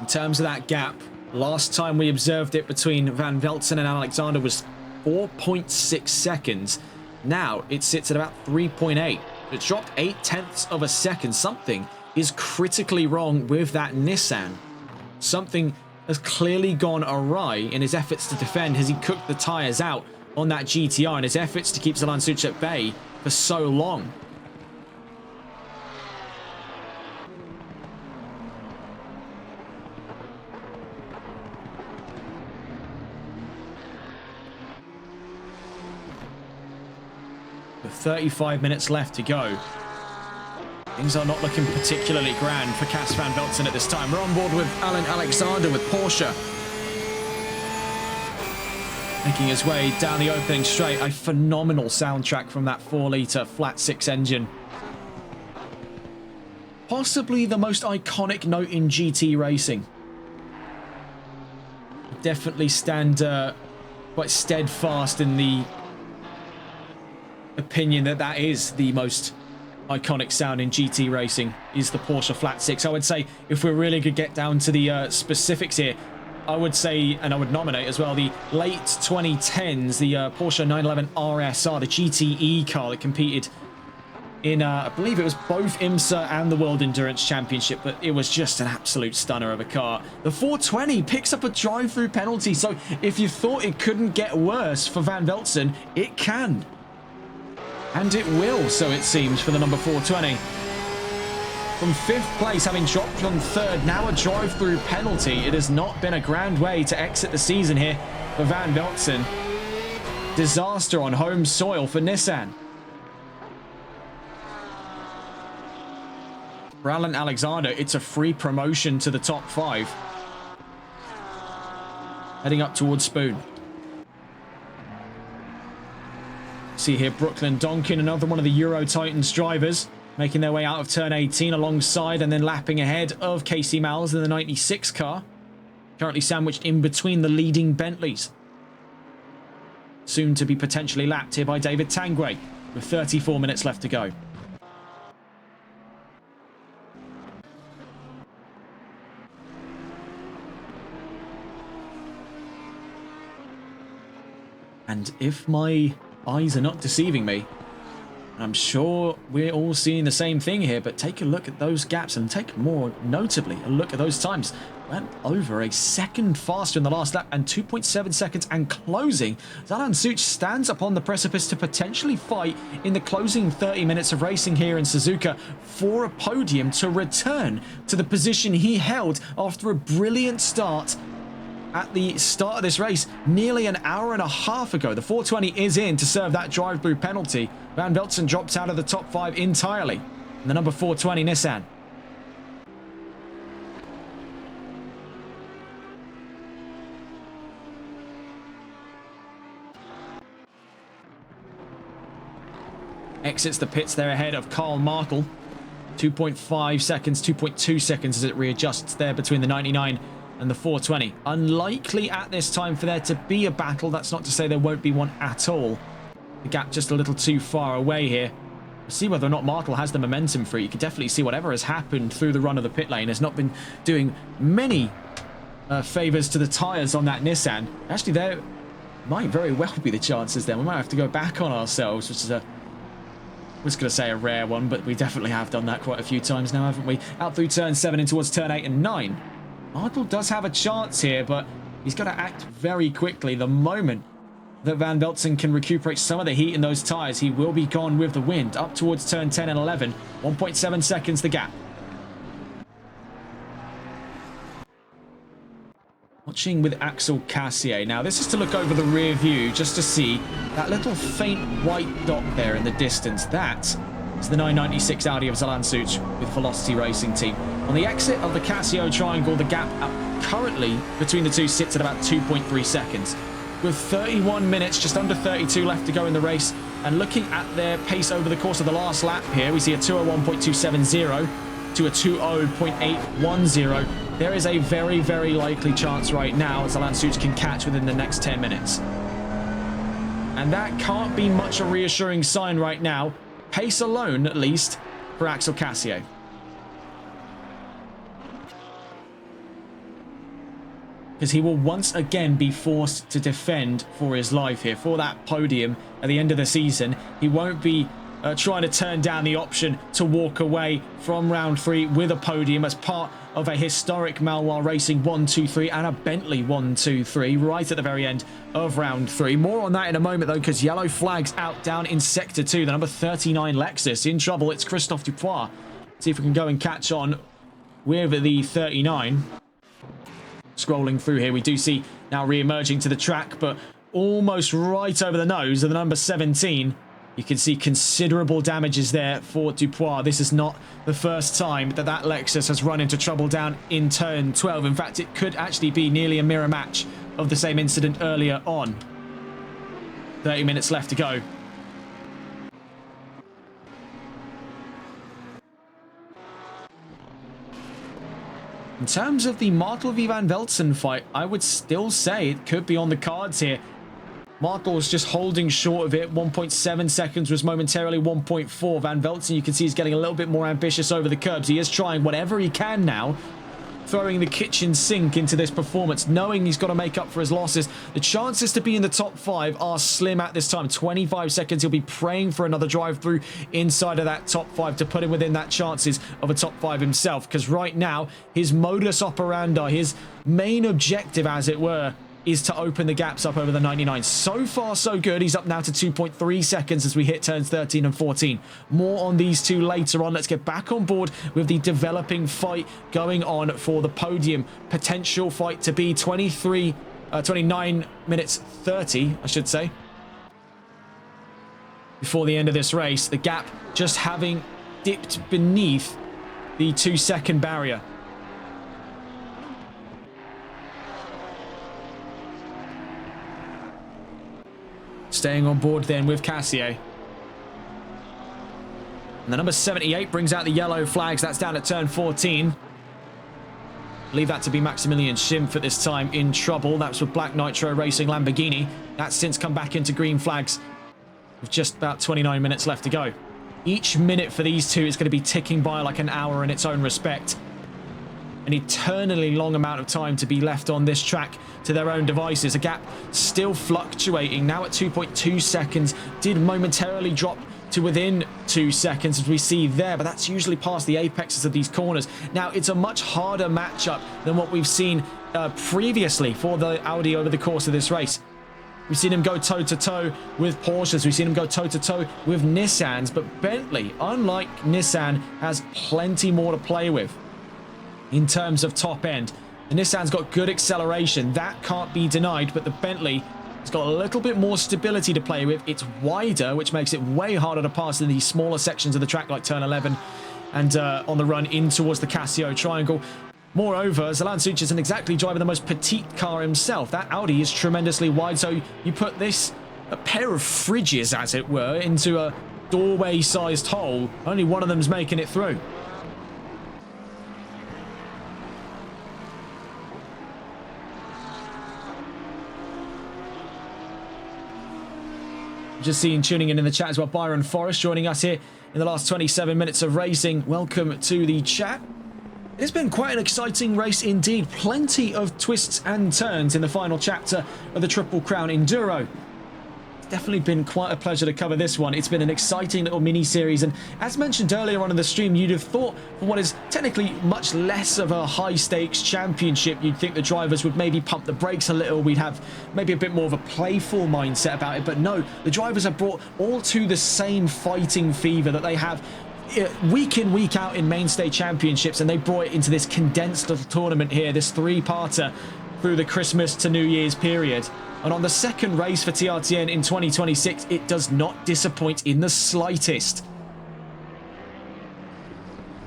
In terms of that gap, last time we observed it between Van Velzen and Alexander was 4.6 seconds. Now it sits at about 3.8. It's dropped 0.8 of a second. Something is critically wrong with that Nissan. Something has clearly gone awry in his efforts to defend as he cooked the tyres out on that GTR and his efforts to keep Zalán Such at bay for so long. With 35 minutes left to go, things are not looking particularly grand for Cas van Velzen at this time. We're on board with Alan Alexander with Porsche, making his way down the opening straight. A phenomenal soundtrack from that 4-litre flat-six engine. Possibly the most iconic note in GT racing. Definitely stand quite steadfast in the opinion that that is the most iconic sound in GT racing, is the Porsche flat six. I would say if we're really going to get down to the specifics here, I would say, and I would nominate as well, the late 2010s, the Porsche 911 RSR, the GTE car that competed in, I believe it was both IMSA and the World Endurance Championship, but it was just an absolute stunner of a car. The 420 picks up a drive-through penalty, so if you thought it couldn't get worse for Van Velzen, it can. And it will, so it seems, for the number 420. From 5th place, having dropped from 3rd, now a drive-through penalty. It has not been a grand way to exit the season here for Van Velzen. Disaster on home soil for Nissan. For Alan Alexander, it's a free promotion to the top 5. Heading up towards Spoon. See here, Brooklyn Donkin, another one of the Euro Titans drivers, making their way out of turn 18 alongside and then lapping ahead of Casey Miles in the 96 car. Currently sandwiched in between the leading Bentleys. Soon to be potentially lapped here by David Tanguay with 34 minutes left to go. And if my eyes are not deceiving me, I'm sure we're all seeing the same thing here, but take a look at those gaps and take more notably a look at those times. Went over a second faster in the last lap and 2.7 seconds and closing. Zalán Such stands upon the precipice to potentially fight in the closing 30 minutes of racing here in Suzuka for a podium to return to the position he held after a brilliant start at the start of this race nearly an hour and a half ago. The 420 is in to serve that drive-through penalty. Van Velzen drops out of the top 5 entirely. And the number 420 Nissan. Exits the pits there ahead of Karl Martel. 2.5 seconds, 2.2 seconds as it readjusts there between the 99 and the 420. Unlikely at this time for there to be a battle. That's not to say there won't be one at all. The gap just a little too far away here. We'll see whether or not Martel has the momentum for it. You can definitely see whatever has happened through the run of the pit lane has not been doing many favours to the tyres on that Nissan. Actually, there might very well be the chances then. We might have to go back on ourselves, which is a... I was going to say a rare one, but we definitely have done that quite a few times now, haven't we? Out through turn 7 in towards turn 8 and 9. Martel does have a chance here, but he's got to act very quickly. The moment that Van Velzen can recuperate some of the heat in those tyres, he will be gone with the wind. Up towards turn 10 and 11. 1.7 seconds the gap. Watching with Axel Cassier. Now, this is to look over the rear view just to see that little faint white dot there in the distance. That is the 996 Audi of Zalán Such with Velocity Racing Team. On the exit of the Casio triangle, the gap currently between the two sits at about 2.3 seconds. With 31 minutes, just under 32 left to go in the race, and looking at their pace over the course of the last lap here, we see a 201.270 to a 2:0.810. There is a very, very likely chance right now that Zalán Such can catch within the next 10 minutes. And that can't be much a reassuring sign right now. Pace alone, at least, for Axel Cassier. Because he will once again be forced to defend for his life here, for that podium at the end of the season. He won't be trying to turn down the option to walk away from round 3 with a podium as part of a historic Malwar Racing 1-2-3 and a Bentley 1-2-3 right at the very end of round 3. More on that in a moment, though, because yellow flags out down in Sector 2. The number 39 Lexus in trouble. It's Christophe Dupois. See if we can go and catch on with the 39. Scrolling through here, we do see now re-emerging to the track, but almost right over the nose of the number 17. You can see considerable damages there for Dupois. This is not the first time that that Lexus has run into trouble down in turn 12. In fact, it could actually be nearly a mirror match of the same incident earlier on. 30 minutes left to go. In terms of the Martel v Van Velzen fight, I would still say it could be on the cards here. Martel's just holding short of it. 1.7 seconds was momentarily 1.4. Van Velzen, you can see, is getting a little bit more ambitious over the curbs. He is trying whatever he can now, throwing the kitchen sink into this performance, knowing he's got to make up for his losses. The chances to be in the top 5 are slim at this time. 25 seconds. He'll be praying for another drive-through inside of that top 5 to put him within that chances of a top 5 himself, because right now, his modus operandi, his main objective, as it were, is to open the gaps up over the 99. So far, so good. He's up now to 2.3 seconds as we hit turns 13 and 14. More on these two later on. Let's get back on board with the developing fight going on for the podium. Potential fight to be 29 minutes 30, I should say, before the end of this race. The gap just having dipped beneath the 2-second barrier. Staying on board then with Cassier. And the number 78 brings out the yellow flags. That's down at turn 14. Leave that to be Maximilian Schimpf at this time in trouble. That's with Black Nitro Racing Lamborghini. That's since come back into green flags with just about 29 minutes left to go. Each minute for these two is going to be ticking by like an hour in its own respect. An eternally long amount of time to be left on this track to their own devices. A gap still fluctuating, now at 2.2 seconds. Did momentarily drop to within 2 seconds, as we see there, but that's usually past the apexes of these corners. Now, it's a much harder matchup than what we've seen previously for the Audi over the course of this race. We've seen him go toe-to-toe with Porsches. We've seen him go toe-to-toe with Nissans, but Bentley, unlike Nissan, has plenty more to play with in terms of top end. The Nissan's got good acceleration. That can't be denied, but the Bentley has got a little bit more stability to play with. It's wider, which makes it way harder to pass in these smaller sections of the track like turn 11 and on the run in towards the Casio triangle. Moreover, Zelan Such isn't exactly driving the most petite car himself. That Audi is tremendously wide, so you put this, a pair of fridges, as it were, into a doorway-sized hole. Only one of them's making it through. Just seeing, tuning in the chat as well, Byron Forrest joining us here in the last 27 minutes of racing. Welcome to the chat. It's been quite an exciting race indeed. Plenty of twists and turns in the final chapter of the Triple Crown Enduro. It's definitely been quite a pleasure to cover this one. It's been an exciting little mini-series, and as mentioned earlier on in the stream, you'd have thought for what is technically much less of a high-stakes championship, you'd think the drivers would maybe pump the brakes a little. We'd have maybe a bit more of a playful mindset about it, but no, the drivers have brought all to the same fighting fever that they have week in, week out in mainstay championships, and they brought it into this condensed little tournament here, this three-parter through the Christmas to New Year's period. And on the second race for TRTN in 2026, it does not disappoint in the slightest.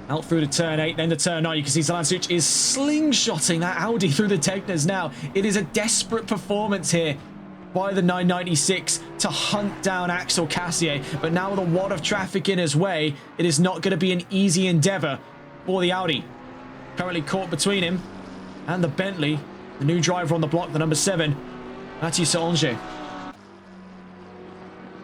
Out through to turn 8, then to turn 9. You can see Zelan Such is slingshotting that Audi through the Tegnas now. It is a desperate performance here by the 996 to hunt down Axel Cassier. But now with a wad of traffic in his way, it is not going to be an easy endeavour for the Audi. Currently caught between him and the Bentley. The new driver on the block, the number 7, Mathieu Solange.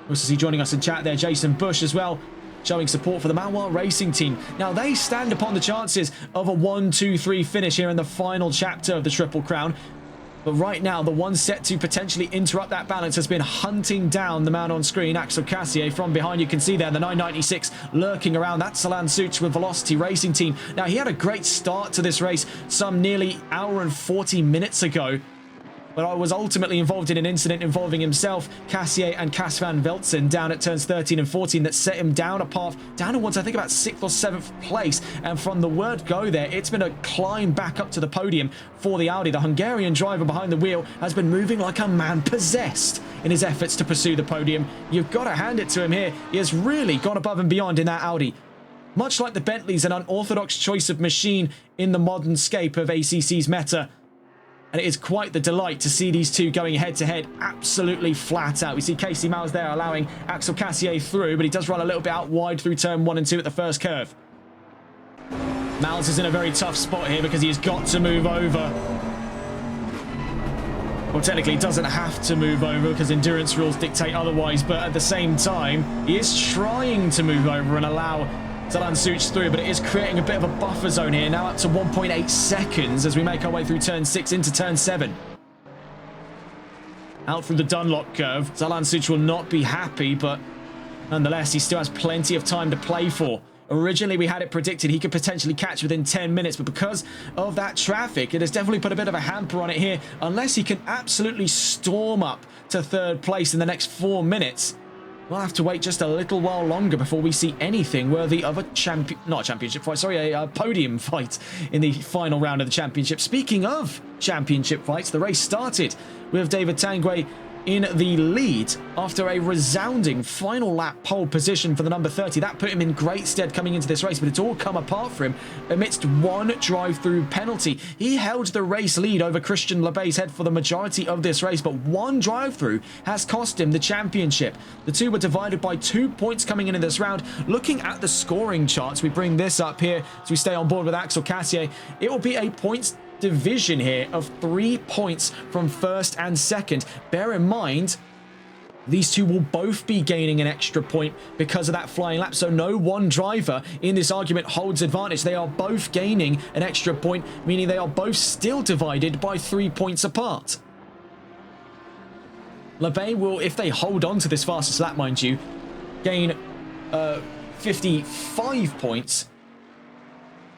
Also see joining us in chat there, Jason Bush as well, showing support for the Malwar Racing team. Now they stand upon the chances of a 1-2-3 finish here in the final chapter of the Triple Crown. But right now, the one set to potentially interrupt that balance has been hunting down the man on screen, Axel Cassier. From behind, you can see there the 996 lurking around. That's Salan Such with Velocity Racing Team. Now, he had a great start to this race some nearly hour and 40 minutes ago. But I was ultimately involved in an incident involving himself, Cassier, and Cas van Veltzen down at turns 13 and 14 that set him down a path down towards, I think, about 6th or 7th place. And from the word go there, it's been a climb back up to the podium for the Audi. The Hungarian driver behind the wheel has been moving like a man possessed in his efforts to pursue the podium. You've got to hand it to him here. He has really gone above and beyond in that Audi. Much like the Bentley's an unorthodox choice of machine in the modern scape of ACC's meta. And it is quite the delight to see these two going head-to-head absolutely flat out. We see Casey Miles there allowing Axel Cassier through, but he does run a little bit out wide through turn 1 and 2 at the first curve. Miles is in a very tough spot here because he has got to move over. Well, technically, he doesn't have to move over because endurance rules dictate otherwise, but at the same time, he is trying to move over and allow Salan Such through, but it is creating a bit of a buffer zone here, now up to 1.8 seconds as we make our way through turn 6 into turn 7. Out through the Dunlop curve, Salan Such will not be happy, but nonetheless, he still has plenty of time to play for. Originally, we had it predicted he could potentially catch within 10 minutes, but because of that traffic, it has definitely put a bit of a hamper on it here. Unless he can absolutely storm up to 3rd place in the next 4 minutes, we'll have to wait just a little while longer before we see anything worthy of a podium fight in the final round of the championship. Speaking of championship fights, the race started with David Tanguay in the lead after a resounding final lap pole position for the number 30. That put him in great stead coming into this race, but it's all come apart for him amidst one drive-through penalty. He held the race lead over Christian Lebey's head for the majority of this race, but one drive-through has cost him the championship. The two were divided by 2 points coming into this round. Looking at the scoring charts, we bring this up here as we stay on board with Axel Cassier. It will be a points division here of 3 points from 1st and 2nd. Bear in mind, these two will both be gaining an extra point because of that flying lap. So no one driver in this argument holds advantage. They are both gaining an extra point, meaning they are both still divided by 3 points apart. Lebey will, if they hold on to this fastest lap, mind you, gain 55 points.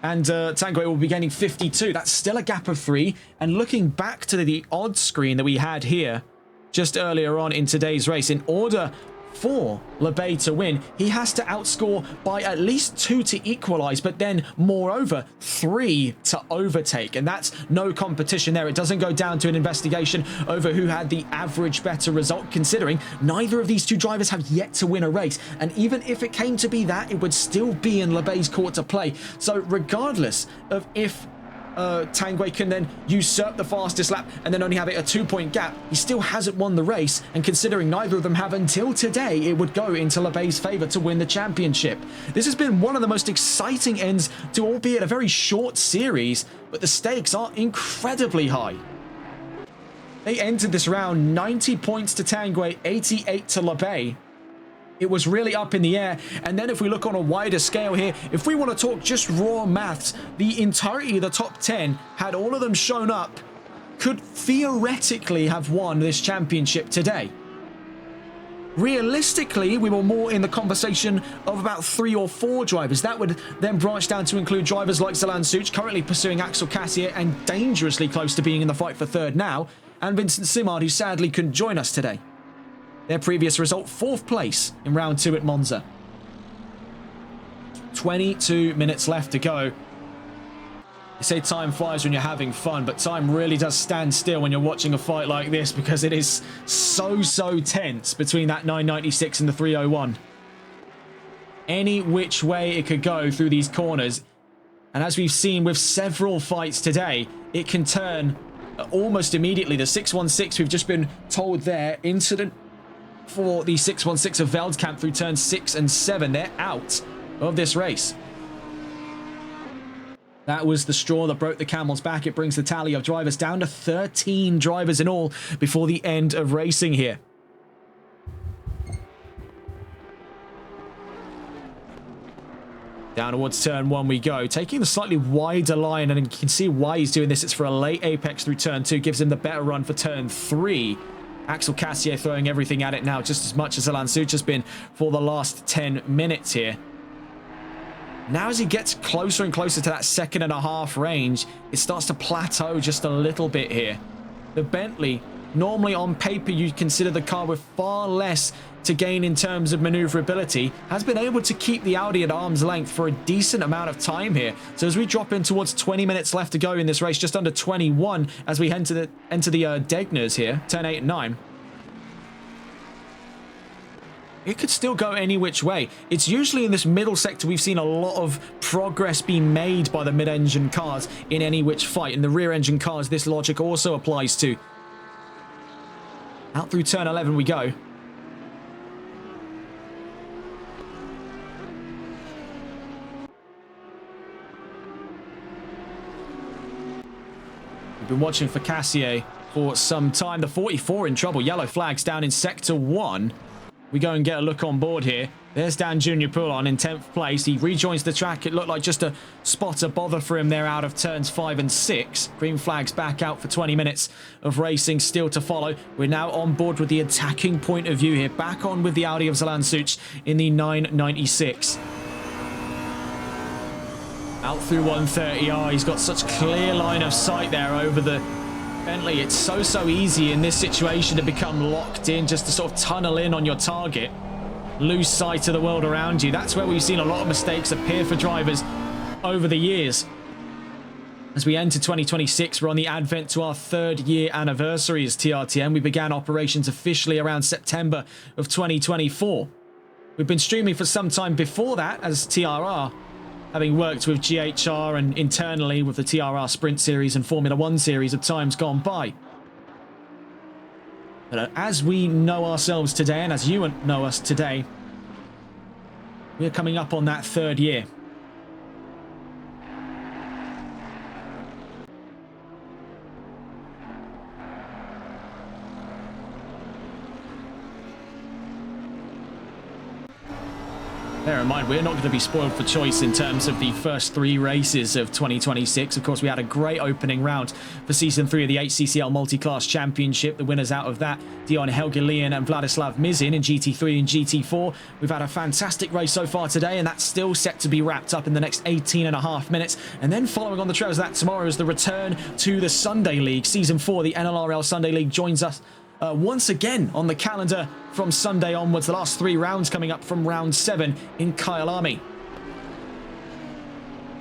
And Tanguay will be gaining 52. That's still a gap of 3. And looking back to the odds screen that we had here just earlier on in today's race, in order for Lebey to win, he has to outscore by at least 2 to equalize, but then moreover 3 to overtake. And that's no competition there. It doesn't go down to an investigation over who had the average better result, considering neither of these two drivers have yet to win a race. And even if it came to be that, it would still be in Lebey's court to play. So regardless of if Tanguay can then usurp the fastest lap and then only have it a 2-point gap, he still hasn't won the race, and considering neither of them have until today, it would go into Lebey's favor to win the championship. This has been one of the most exciting ends to, albeit a very short series, but the stakes are incredibly high. They entered this round 90 points to Tanguay, 88 to Lebey. It was really up in the air. And then if we look on a wider scale here, if we want to talk just raw maths, the entirety of the top 10, had all of them shown up, could theoretically have won this championship today. Realistically, we were more in the conversation of about 3 or 4 drivers. That would then branch down to include drivers like Salan Such, currently pursuing Axel Cassier and dangerously close to being in the fight for 3rd now, and Vincent Simard, who sadly couldn't join us today. Their previous result, 4th place in round 2 at Monza. 22 minutes left to go. They say time flies when you're having fun, but time really does stand still when you're watching a fight like this, because it is so tense between that 996 and the 301. Any which way it could go through these corners. And as we've seen with several fights today, it can turn almost immediately. The 616 we've just been told there, incident for the 616 of Veldkamp through turns 6 and 7. They're out of this race. That was the straw that broke the camel's back. It brings the tally of drivers down to 13 drivers in all before the end of racing here. Down towards turn 1 we go, taking the slightly wider line, and you can see why he's doing this. It's for a late apex through turn 2, gives him the better run for turn 3. Axel Cassier throwing everything at it now, just as much as Alan Such has been for the last 10 minutes here. Now as he gets closer and closer to that 2.5 range, it starts to plateau just a little bit here. The Bentley, normally on paper you'd consider the car with far less to gain in terms of maneuverability, has been able to keep the Audi at arm's length for a decent amount of time here. So as we drop in towards 20 minutes left to go in this race, just under 21 as we enter the Degners here, turn 8 and 9. It could still go any which way. It's usually in this middle sector we've seen a lot of progress being made by the mid-engine cars in any which fight. In the rear-engine cars, this logic also applies to. Out through turn 11 we go. We've been watching for Cassier for some time. The 44 in trouble. Yellow flags down in sector 1. We go and get a look on board here. There's Dan Junior Poulon in 10th place. He rejoins the track. It looked like just a spot of bother for him there out of turns 5 and 6. Green flags back out for 20 minutes of racing still to follow. We're now on board with the attacking point of view here. Back on with the Audi of Zalan Such in the 996. Out through 130R. He's got such clear line of sight there over the Bentley. It's so easy in this situation to become locked in, just to sort of tunnel in on your target, lose sight of the world around you. That's where we've seen a lot of mistakes appear for drivers over the years. As we enter 2026, we're on the advent to our 3rd year anniversary as TRTM. We began operations officially around September of 2024. We've been streaming for some time before that as TRR, having worked with GHR and internally with the TRR Sprint Series and Formula 1 Series of times gone by. But as we know ourselves today, and as you know us today, we're coming up on that 3rd year. Bear in mind, we're not going to be spoiled for choice in terms of the first 3 races of 2026. Of course, we had a great opening round for Season 3 of the HCCL Multi-Class Championship. The winners out of that, Dion Helgelien and Vladislav Mizin in GT3 and GT4. We've had a fantastic race so far today, and that's still set to be wrapped up in the next 18.5 minutes. And then following on the trails of that tomorrow is the return to the Sunday League. Season 4, the NLRL Sunday League joins us once again on the calendar from Sunday onwards. The last 3 rounds coming up from round 7 in Kyalami.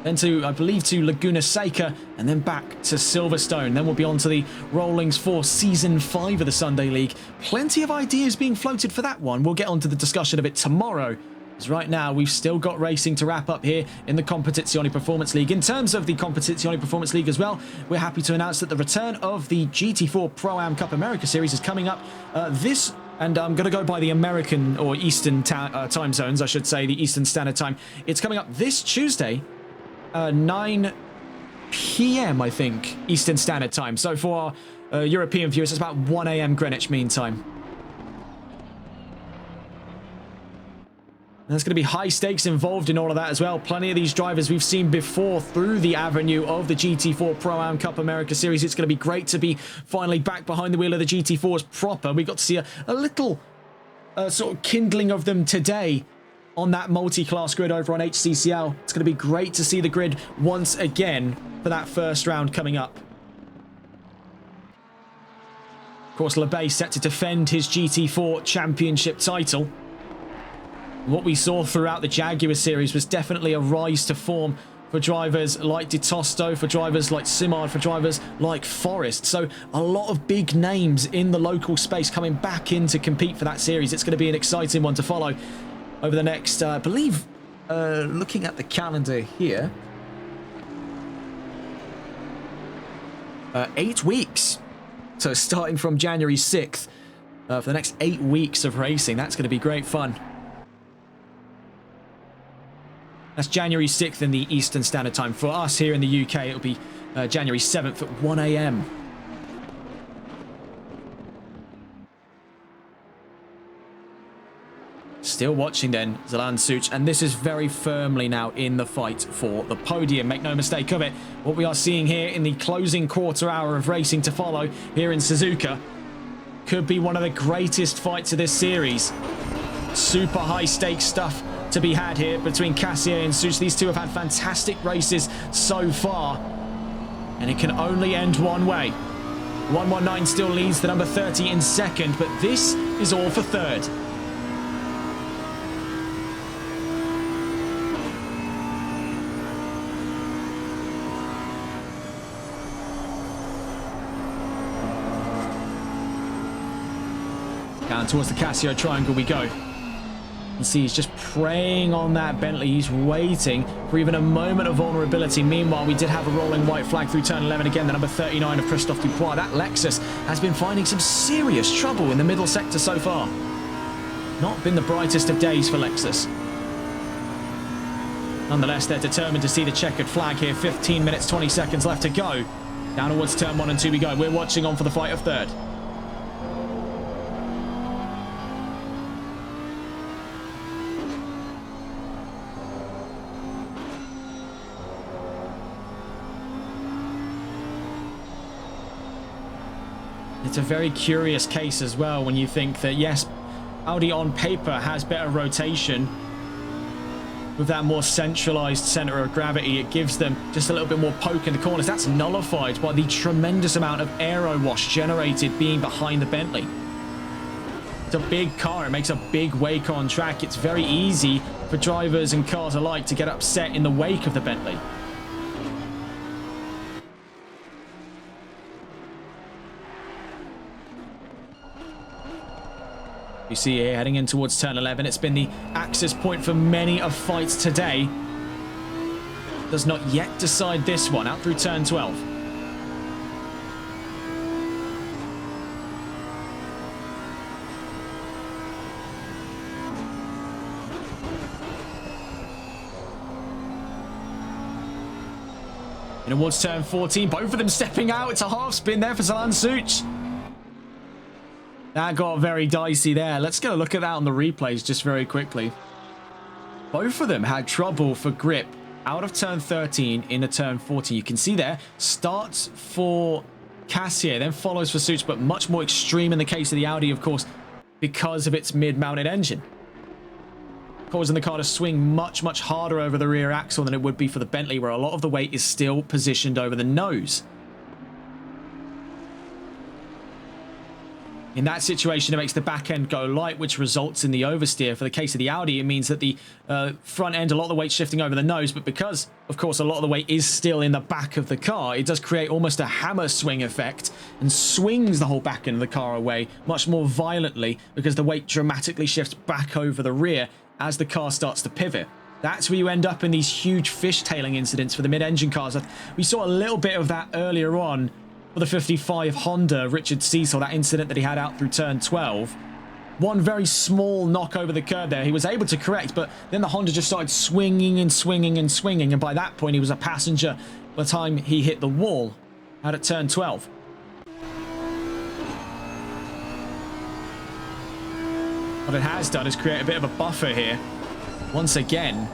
Then to, I believe, to Laguna Seca, and then back to Silverstone. Then we'll be on to the Rollings for Season 5 of the Sunday League. Plenty of ideas being floated for that one. We'll get on to the discussion of it tomorrow. Because right now, we've still got racing to wrap up here in the Competizione Performance League. In terms of the Competizione Performance League as well, we're happy to announce that the return of the GT4 Pro-Am Cup America Series is coming up this... And I'm going to go by the American or Eastern time zones, I should say, the Eastern Standard Time. It's coming up this Tuesday, 9 p.m., I think, Eastern Standard Time. So for our European viewers, it's about 1 a.m. Greenwich Mean Time. There's going to be high stakes involved in all of that as well. Plenty of these drivers we've seen before through the avenue of the GT4 Pro-Am Cup America Series. It's going to be great to be finally back behind the wheel of the GT4s proper. We got to see a little sort of kindling of them today on that multi-class grid over on HCCL. It's going to be great to see the grid once again for that first round coming up. Of course, LeBay set to defend his GT4 championship title. What we saw throughout the Jaguar series was definitely a rise to form for drivers like De Tosto, for drivers like Simard, for drivers like Forrest. So a lot of big names in the local space coming back in to compete for that series. It's going to be an exciting one to follow over the next, I believe, looking at the calendar here, 8 weeks. So starting from January 6th for the next 8 weeks of racing. That's going to be great fun. That's January 6th in the Eastern Standard Time. For us here in the UK, it'll be January 7th at 1 a.m. Still watching then, Zalan Such, and this is very firmly now in the fight for the podium. Make no mistake of it. What we are seeing here in the closing quarter hour of racing to follow here in Suzuka could be one of the greatest fights of this series. Super high stakes stuff to be had here between Cassier and Such. These two have had fantastic races so far, and it can only end one way. 119 still leads the number 30 in second, but this is all for third. Down towards the Casio triangle we go. You see he's just preying on that Bentley. He's waiting for even a moment of vulnerability. Meanwhile, we did have a rolling white flag through turn 11 again, the number 39 of Christophe Dupois. That Lexus has been finding some serious trouble in the middle sector so far. Not been the brightest of days for Lexus. Nonetheless, they're determined to see the checkered flag here. 15 minutes, 20 seconds left to go. Down towards turn 1 and 2 we go. We're watching on for the fight of third. It's a very curious case as well when you think that, yes, Audi on paper has better rotation. With that more centralized center of gravity, it gives them just a little bit more poke in the corners. That's nullified by the tremendous amount of aero wash generated being behind the Bentley. It's a big car. It makes a big wake on track. It's very easy for drivers and cars alike to get upset in the wake of the Bentley. You see here, heading in towards turn 11, it's been the access point for many of fights today. Does not yet decide this one, out through turn 12. And towards turn 14, both of them stepping out. It's a half spin there for Zalan Such. That got very dicey there. Let's get a look at that on the replays just very quickly. Both of them had trouble for grip out of turn 13 into turn 14. You can see there, starts for Cassier, then follows for Such, but much more extreme in the case of the Audi, of course, because of its mid-mounted engine. Causing the car to swing much, much harder over the rear axle than it would be for the Bentley, where a lot of the weight is still positioned over the nose. In that situation, it makes the back end go light, which results in the oversteer. For the case of the Audi, it means that the front end, a lot of the weight shifting over the nose, but because, of course, a lot of the weight is still in the back of the car, it does create almost a hammer swing effect and swings the whole back end of the car away much more violently because the weight dramatically shifts back over the rear as the car starts to pivot. That's where you end up in these huge fishtailing incidents for the mid-engine cars. We saw a little bit of that earlier on for the 55 Honda, Richard Cecil, that incident that he had out through turn 12. One very small knock over the curb there. He was able to correct, but then the Honda just started swinging and swinging and swinging, and by that point he was a passenger by the time he hit the wall out at turn 12. What it has done is create a bit of a buffer here. Once again,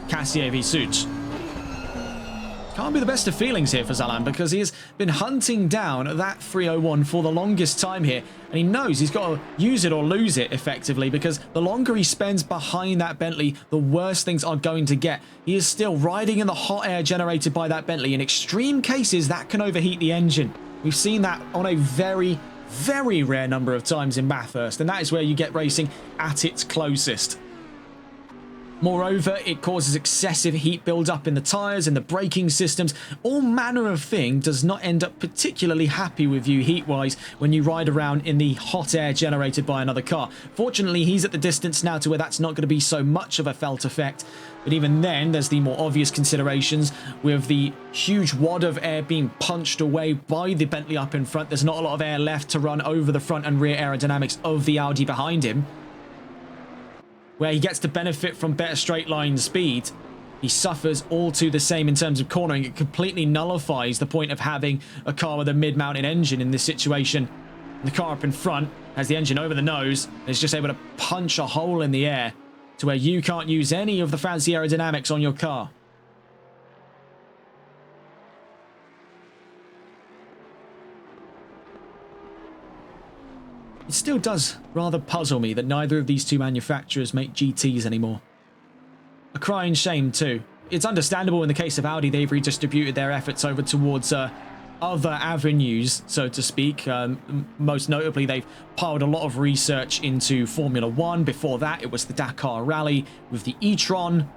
Cassier v Such. Can't be the best of feelings here for Zalan because he has been hunting down that 301 for the longest time here, and he knows he's got to use it or lose it effectively because the longer he spends behind that Bentley, the worse things are going to get. He is still riding in the hot air generated by that Bentley. In extreme cases, that can overheat the engine. We've seen that on a very, very rare number of times in Bathurst, and that is where you get racing at its closest. Moreover, it causes excessive heat build-up in the tyres and the braking systems. All manner of thing does not end up particularly happy with you heat-wise when you ride around in the hot air generated by another car. Fortunately, he's at the distance now to where that's not going to be so much of a felt effect. But even then, there's the more obvious considerations with the huge wad of air being punched away by the Bentley up in front. There's not a lot of air left to run over the front and rear aerodynamics of the Audi behind him, where he gets to benefit from better straight line speed. He suffers all to the same in terms of cornering. It completely nullifies the point of having a car with a mid-mounted engine in this situation. The car up in front has the engine over the nose and is just able to punch a hole in the air to where you can't use any of the fancy aerodynamics on your car. It still does rather puzzle me that neither of these two manufacturers make GTs anymore. A crying shame too. It's understandable in the case of Audi, they've redistributed their efforts over towards other avenues, so to speak. Most notably, they've piled a lot of research into Formula One. Before that, it was the Dakar Rally with the e-tron.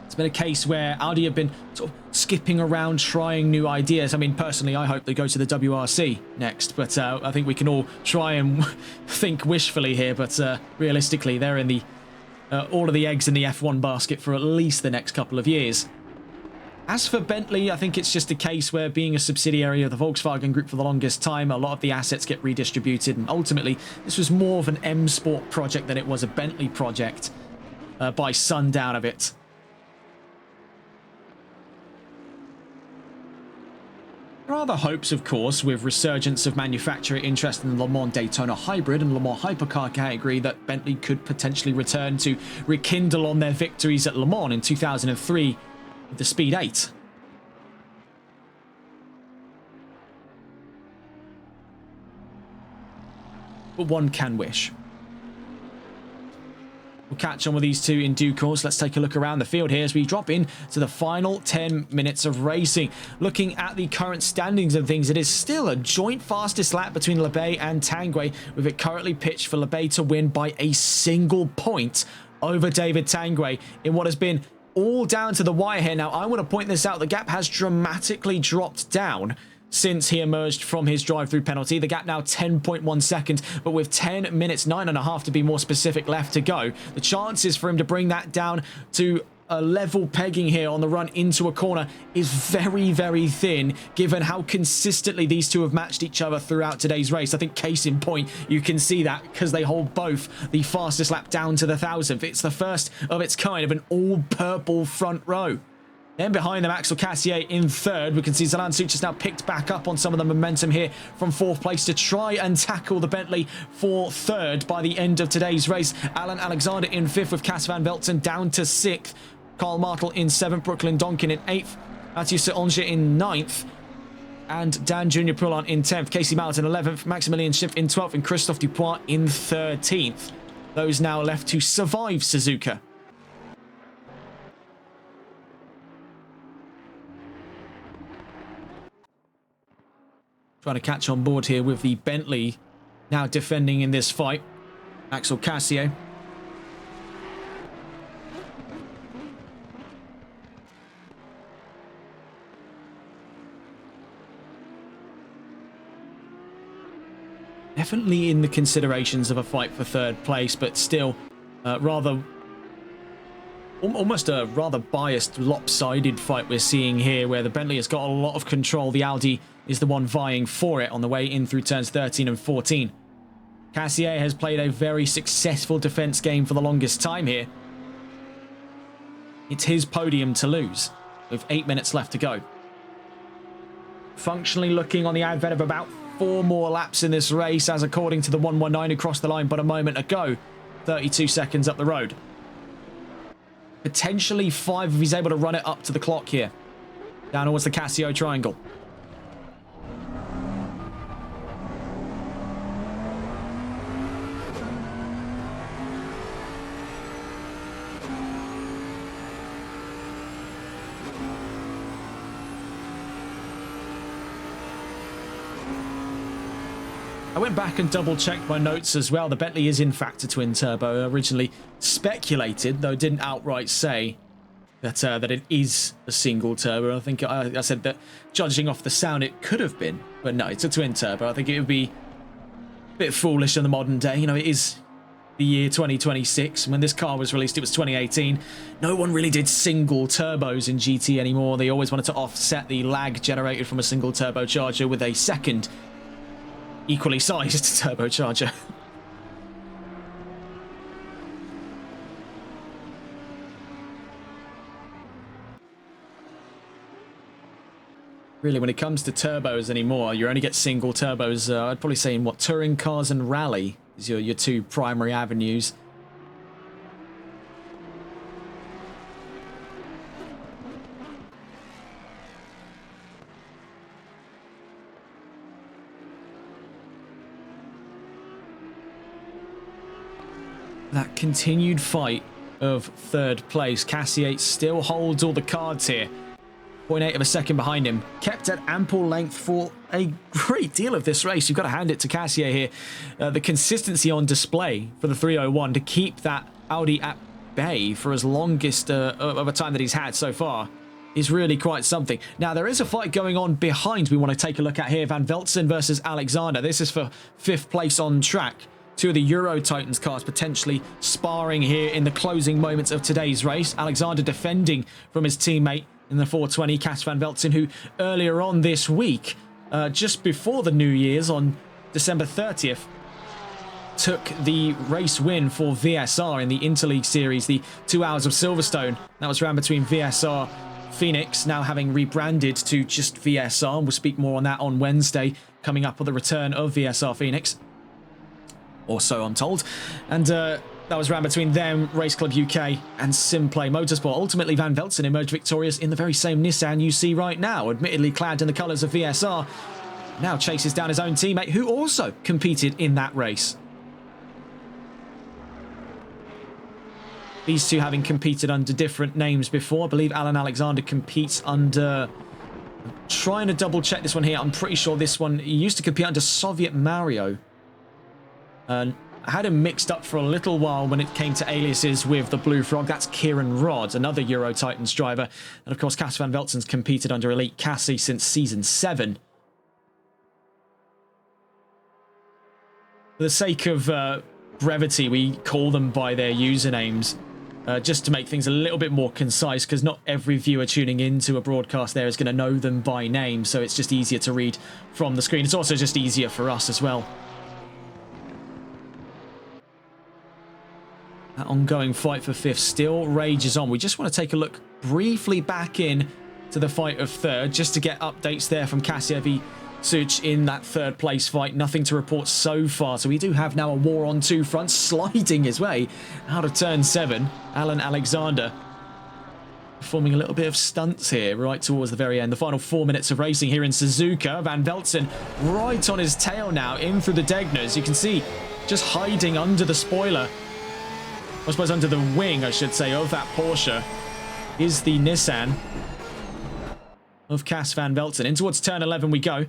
It's been a case where Audi have been sort of skipping around, trying new ideas. I mean, personally, I hope they go to the WRC next, but I think we can all try and think wishfully here, but realistically, they're in the all of the eggs in the F1 basket for at least the next couple of years. As for Bentley, I think it's just a case where, being a subsidiary of the Volkswagen Group for the longest time, a lot of the assets get redistributed, and ultimately this was more of an M Sport project than it was a Bentley project by sundown of it. There are other hopes, of course, with resurgence of manufacturer interest in the Le Mans Daytona Hybrid and Le Mans Hypercar category, that Bentley could potentially return to rekindle on their victories at Le Mans in 2003 with the Speed 8. But one can wish. We'll catch on with these two in due course. Let's take a look around the field here as we drop in to the final 10 minutes of racing. Looking at the current standings of things, it is still a joint fastest lap between Lebay and Tanguay, with it currently pitched for Lebay to win by a single point over David Tanguay in what has been all down to the wire here. Now, I want to point this out. The gap has dramatically dropped down since he emerged from his drive-through penalty. The gap now 10.1 seconds, but with 10 minutes, 9.5 to be more specific, left to go, the chances for him to bring that down to a level pegging here on the run into a corner is very, very thin, given how consistently these two have matched each other throughout today's race. I think case in point, you can see that because they hold both the fastest lap down to the 1,000th. It's the first of its kind of an all-purple front row. Then behind them, Axel Cassier in third. We can see Zalan Suchis now picked back up on some of the momentum here from fourth place to try and tackle the Bentley for third by the end of today's race. Alan Alexander in fifth, with Cas van Velzen down to sixth. Carl Martel in seventh, Brooklyn Donkin in eighth, Mathieu Seonge in ninth, and Dan Junior Poulin in 10th. Casey Mallet in 11th, Maximilian Schiff in 12th, and Christophe Dupois in 13th. Those now left to survive Suzuka. Trying to catch on board here with the Bentley now defending in this fight. Axel Cassier. Definitely in the considerations of a fight for third place, but still almost a rather biased, lopsided fight we're seeing here, where the Bentley has got a lot of control. The Audi is the one vying for it on the way in through turns 13 and 14. Cassier has played a very successful defense game for the longest time here. It's his podium to lose, with 8 minutes left to go. Functionally looking on the advent of about 4 more laps in this race, as according to the 119 who crossed the line but a moment ago, 32 seconds up the road. Potentially 5 if he's able to run it up to the clock here. Down towards the Casio triangle. I went back and double-checked my notes as well. The Bentley is in fact a twin-turbo. Originally speculated, though didn't outright say, that it is a single-turbo. I think I said that, judging off the sound, it could have been. But no, it's a twin-turbo. I think it would be a bit foolish in the modern day. You know, it is the year 2026. When this car was released, it was 2018. No one really did single turbos in GT anymore. They always wanted to offset the lag generated from a single turbocharger with a second equally sized turbocharger. Really, when it comes to turbos anymore, you only get single turbos. I'd probably say in what, touring cars and rally is your two primary avenues. That continued fight of third place. Cassier still holds all the cards here. 0.8 of a second behind him. Kept at ample length for a great deal of this race. You've got to hand it to Cassier here. The consistency on display for the 301 to keep that Audi at bay for as longest of a time that he's had so far is really quite something. Now, there is a fight going on behind we want to take a look at here. Van Velzen versus Alexander. This is for 5th place on track. Two of the Euro Titans cars potentially sparring here in the closing moments of today's race. Alexander defending from his teammate in the 420, Cas Van Velzen, who earlier on this week, just before the New Year's on December 30th, took the race win for VSR in the Interleague Series, the 2 Hours of Silverstone. That was ran between VSR Phoenix, now having rebranded to just VSR. We'll speak more on that on Wednesday, coming up with the return of VSR Phoenix. Or so I'm told. And that was ran between them, Race Club UK, and Simplay Motorsport. Ultimately, Van Velzen emerged victorious in the very same Nissan you see right now, admittedly clad in the colours of VSR. Now chases down his own teammate, who also competed in that race. These two having competed under different names before. I believe Alan Alexander competes under... I'm trying to double check this one here. I'm pretty sure this one... He used to compete under Soviet Mario. I had him mixed up for a little while when it came to aliases with the Blue Frog. That's Kieran Rodd, another Euro Titans driver. And of course, Cas Van Velzen's competed under Elite Cassie since Season 7. For the sake of brevity, we call them by their usernames, just to make things a little bit more concise, because not every viewer tuning into a broadcast there is going to know them by name, so it's just easier to read from the screen. It's also just easier for us as well. That ongoing fight for 5th still rages on. We just want to take a look briefly back in to the fight of 3rd, just to get updates there from Kassievi Such in that 3rd place fight. Nothing to report so far. So we do have now a war on 2 fronts, sliding his way out of turn 7. Alan Alexander performing a little bit of stunts here right towards the very end. The final 4 minutes of racing here in Suzuka. Van Velzen right on his tail now in through the Degners. You can see just hiding under the spoiler. I suppose under the wing, I should say, of that Porsche is the Nissan of Cas Van Velzen. In towards turn 11 we go.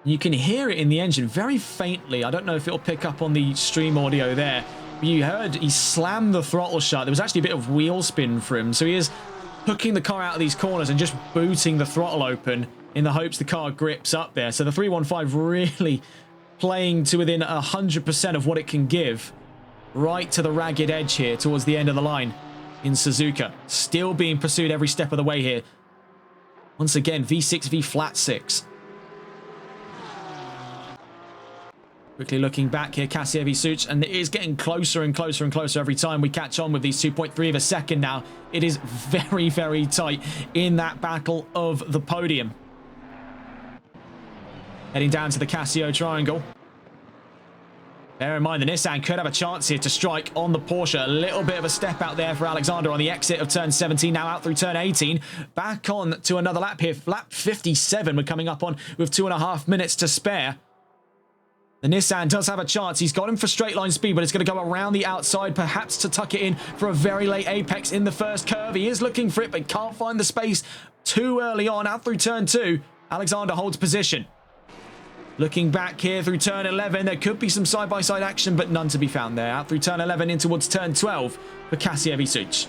You can hear it in the engine very faintly. I don't know if it'll pick up on the stream audio there. But you heard he slammed the throttle shut. There was actually a bit of wheel spin for him. So he is hooking the car out of these corners and just booting the throttle open in the hopes the car grips up there. So the 315 really playing to within 100% of what it can give, right to the ragged edge here towards the end of the line in Suzuka. Still being pursued every step of the way here. Once again, V6, V flat 6. Quickly looking back here, Kassievi Such, and it is getting closer and closer and closer every time we catch on with these 2.3 of a second now. It is very, very tight in that battle of the podium. Heading down to the Casio triangle. Bear in mind, the Nissan could have a chance here to strike on the Porsche. A little bit of a step out there for Alexander on the exit of turn 17. Now out through turn 18. Back on to another lap here. Lap 57 we're coming up on with 2.5 minutes to spare. The Nissan does have a chance. He's got him for straight line speed, but it's going to go around the outside, perhaps to tuck it in for a very late apex in the first curve. He is looking for it, but can't find the space too early on. Out through turn 2, Alexander holds position. Looking back here through turn 11, there could be some side-by-side action, but none to be found there. Out through turn 11 in towards turn 12 for Kassievi Such.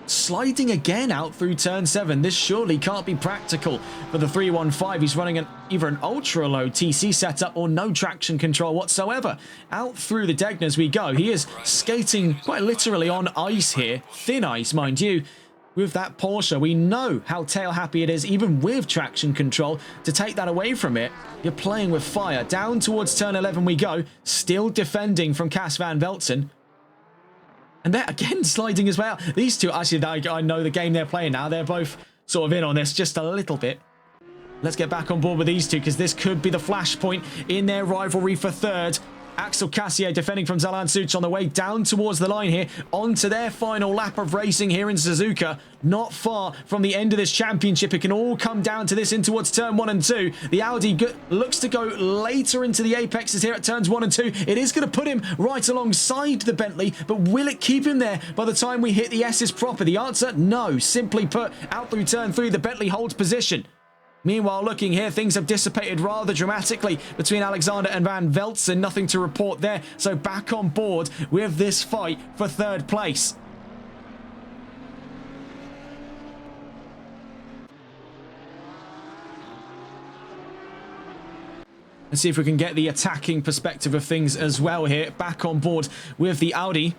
Sliding again out through turn 7. This surely can't be practical for the 315. He's running either an ultra-low TC setup or no traction control whatsoever. Out through the Degners we go. He is skating quite literally on ice here. Thin ice, mind you. with that Porsche. We know how tail happy it is, even with traction control, to take that away from it. You're playing with fire. Down towards turn 11 we go, still defending from Cas van Velzen. And they're again sliding as well. These two, actually, I know the game they're playing now. They're both sort of in on this just a little bit. Let's get back on board with these two, because this could be the flashpoint in their rivalry for third. Axel Cassier defending from Zalan Such on the way down towards the line here, onto their final lap of racing here in Suzuka. Not far from the end of this championship. It can all come down to this in towards turn 1 and 2. The Audi looks to go later into the apexes here at turns 1 and 2. It is going to put him right alongside the Bentley, but will it keep him there by the time we hit the S's proper? The answer, no. Simply put, out through turn 3, the Bentley holds position. Meanwhile, looking here, things have dissipated rather dramatically between Alexander and Van Velzen. Nothing to report there. So back on board with this fight for third place. Let's see if we can get the attacking perspective of things as well here. Back on board with the Audi.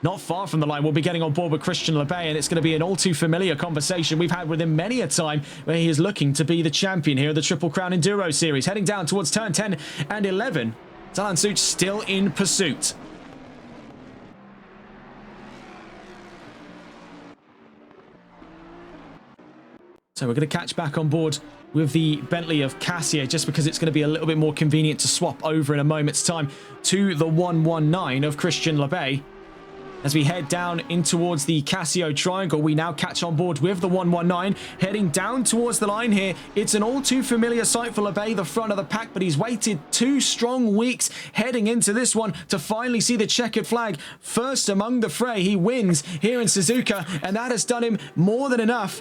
Not far from the line, we'll be getting on board with Christian Lebay, and it's going to be an all too familiar conversation we've had with him many a time, where he is looking to be the champion here of the Triple Crown Enduro Series. Heading down towards turn 10 and 11. Zalan Such still in pursuit. So we're going to catch back on board with the Bentley of Cassier, just because it's going to be a little bit more convenient to swap over in a moment's time to the 119 of Christian Lebay. As we head down in towards the Casio Triangle, we now catch on board with the 119, heading down towards the line here. It's an all too familiar sight for Lebay, the front of the pack, but he's waited 2 strong weeks heading into this one to finally see the checkered flag first among the fray. He wins here in Suzuka, and that has done him more than enough.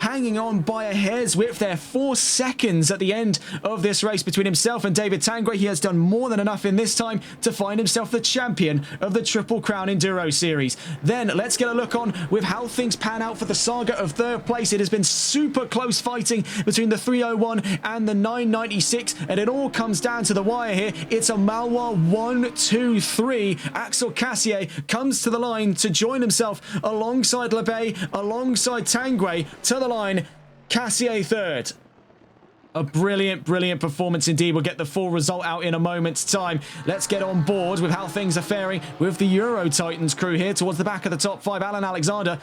Hanging on by a hair's width there, 4 seconds at the end of this race between himself and David Tangre. He has done more than enough in this time to find himself the champion of the Triple Crown Enduro Series. Then let's get a look on with how things pan out for the saga of third place. It has been super close fighting between the 301 and the 996, and it all comes down to the wire here. It's a Malois 1-2-3. Axel Cassier comes to the line to join himself alongside Lebay, alongside Tangre to the line. Cassier third. A brilliant, brilliant performance indeed. We'll get the full result out in a moment's time. Let's get on board with how things are faring with the Euro Titans crew here towards the back of the top 5. Alan Alexander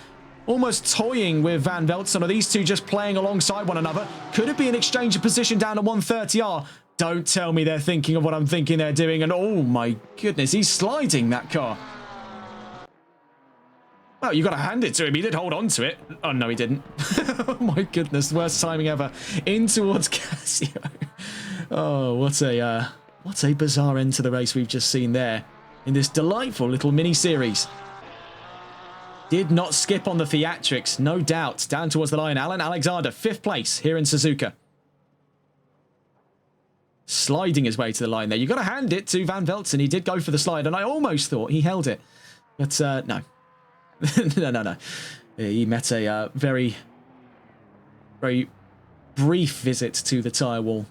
almost toying with Van Velzen. Are these two just playing alongside one another? Could it be an exchange of position down to 130R? Don't tell me they're thinking of what I'm thinking they're doing. And oh my goodness, he's sliding that car. Well, you got to hand it to him. He did hold on to it. Oh, no, he didn't. Oh, my goodness. Worst timing ever. In towards Casio. Oh, what a bizarre end to the race we've just seen there in this delightful little mini-series. Did not skip on the theatrics, no doubt. Down towards the line, Alan Alexander, 5th place here in Suzuka. Sliding his way to the line there. You've got to hand it to Van Velzen. He did go for the slide, and I almost thought he held it. But, no. No. He met a very, very brief visit to the tyre wall.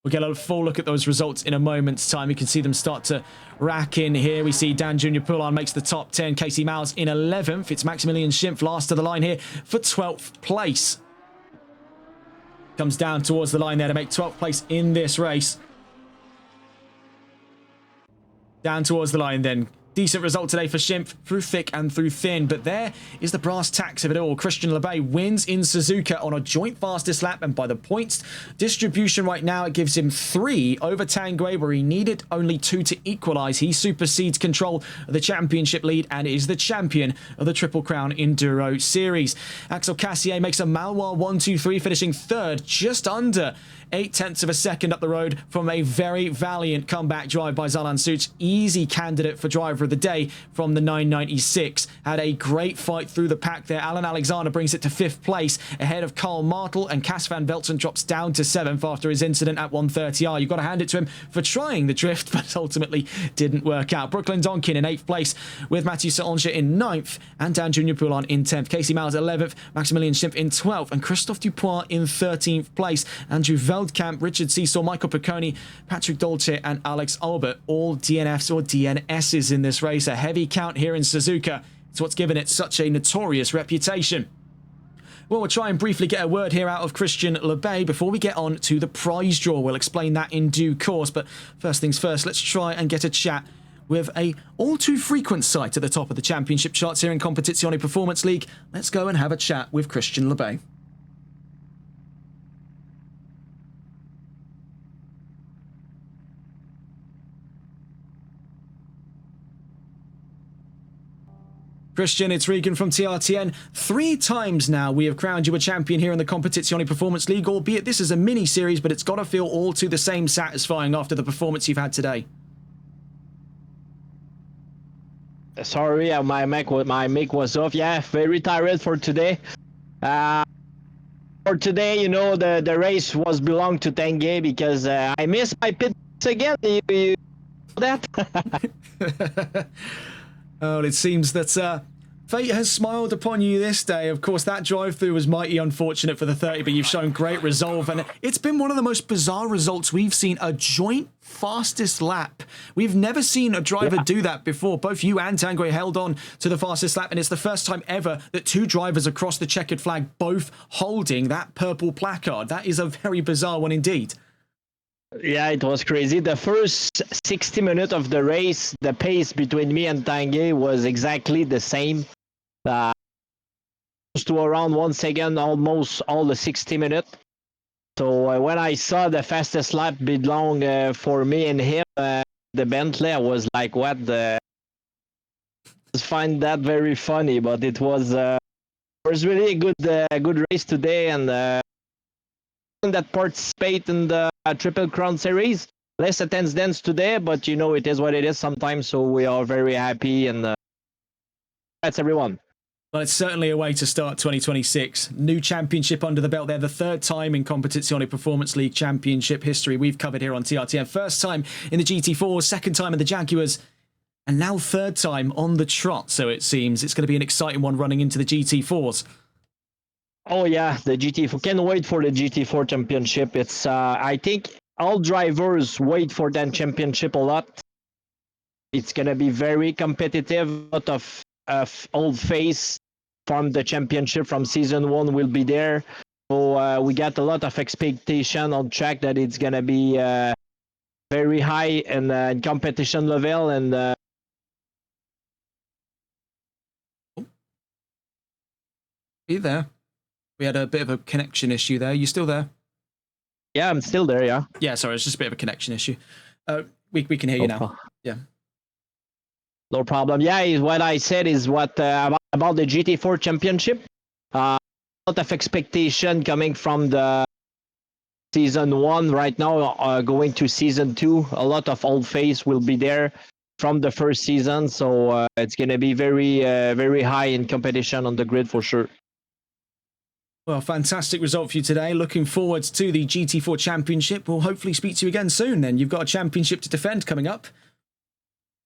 We'll get a full look at those results in a moment's time. You can see them start to rack in here. We see Dan Junior Poulin makes the top 10. Casey Miles in 11th. It's Maximilian Schimpf last to the line here for 12th place. Comes down towards the line there to make 12th place in this race. Down towards the line then. Decent result today for Schimpf, through thick and through thin, but there is the brass tacks of it all. Christian Lebay wins in Suzuka on a joint fastest lap, and by the points distribution right now, it gives him 3 over Tangre, where he needed only 2 to equalise. He supersedes control of the championship lead and is the champion of the Triple Crown Enduro Series. Axel Cassier makes a Malois 1-2-3, finishing 3rd, just under 0.8 of a second up the road from a very valiant comeback drive by Zalan Such. Easy candidate for driver of the day from the 996. Had a great fight through the pack there. Alan Alexander brings it to 5th place ahead of Carl Martel, and Cas van Velzen drops down to 7th after his incident at 130R. You've got to hand it to him for trying the drift, but ultimately didn't work out. Brooklyn Donkin in 8th place with Mathieu Saonge in 9th and Dan Junior Poulin in 10th. Casey Miles 11th, Maximilian Schimpf in 12th, and Christophe Dupois in 13th place. Andrew Veldkamp, Richard Seesaw, Michael Picconi, Patrick Dolce and Alex Albert, all DNFs or DNSs in this race. A heavy count here in Suzuka. It's what's given it such a notorious reputation. Well, we'll try and briefly get a word here out of Christian Lebay before we get on to the prize draw. We'll explain that in due course, but first things first, let's try and get a chat with a all-too-frequent sight at the top of the championship charts here in Competizione Performance League. Let's go and have a chat with Christian Lebay. Christian, it's Regan from TRTN. 3 times now we have crowned you a champion here in the Competizione Performance League, albeit this is a mini-series, but it's got to feel all to the same satisfying after the performance you've had today. Sorry, my mic was off. Yeah, very tired for today. For today, you know, the race was belonged to Tanguay because I missed my pits again. You know that? Well, it seems that fate has smiled upon you this day. Of course, that drive-through was mighty unfortunate for the 30, but you've shown great resolve, and it's been one of the most bizarre results we've seen, a joint fastest lap. We've never seen a driver do that before. Both you and Tanguay held on to the fastest lap, and it's the first time ever that 2 drivers across the checkered flag both holding that purple placard. That is a very bizarre one indeed. Yeah, it was crazy. The first 60 minutes of the race, the pace between me and Tanguay was exactly the same. To around 1 second, almost all the 60 minutes. So when I saw the fastest lap belong for me and him, the Bentley, I was like, what the... I find that very funny, but it was really a good race today, and that participate in the Triple Crown Series. Less attendance today, but you know, it is what it is sometimes, so we are very happy, and that's everyone. Well, it's certainly a way to start 2026. New championship under the belt there, the 3rd time in Competizione Performance League championship history we've covered here on TRTN. First time in the GT4s, 2nd time in the Jaguars, and now 3rd time on the trot, so it seems. It's going to be an exciting one running into the GT4s. Oh yeah, the GT4. Can't wait for the GT4 championship. It's I think all drivers wait for that championship a lot. It's gonna be very competitive. A lot of old face from the championship from season 1 will be there. So we got a lot of expectation on track that it's gonna be very high in competition level, and you there? We had a bit of a connection issue there. You still there? Yeah, I'm still there, yeah. Yeah, sorry, it's just a bit of a connection issue. We can hear you now. Yeah. No problem. Yeah, what I said is what about the GT4 championship. A lot of expectation coming from the season 1 right now, going to season 2. A lot of old face will be there from the first season, so it's going to be very high in competition on the grid for sure. Well, fantastic result for you today. Looking forward to the GT4 Championship. We'll hopefully speak to you again soon then. You've got a championship to defend coming up.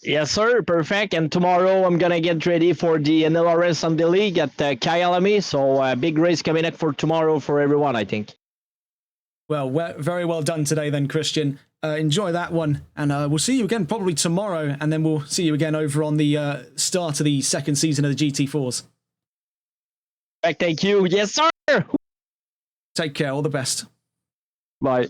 Yes, sir. Perfect. And tomorrow I'm going to get ready for the NLRS on the league at Kyalami. So a big race coming up for tomorrow for everyone, I think. Well, very well done today then, Christian. Enjoy that one. And we'll see you again probably tomorrow. And then we'll see you again over on the start of the 2nd season of the GT4s. Thank you. Yes, sir. Take care. All the best. Bye.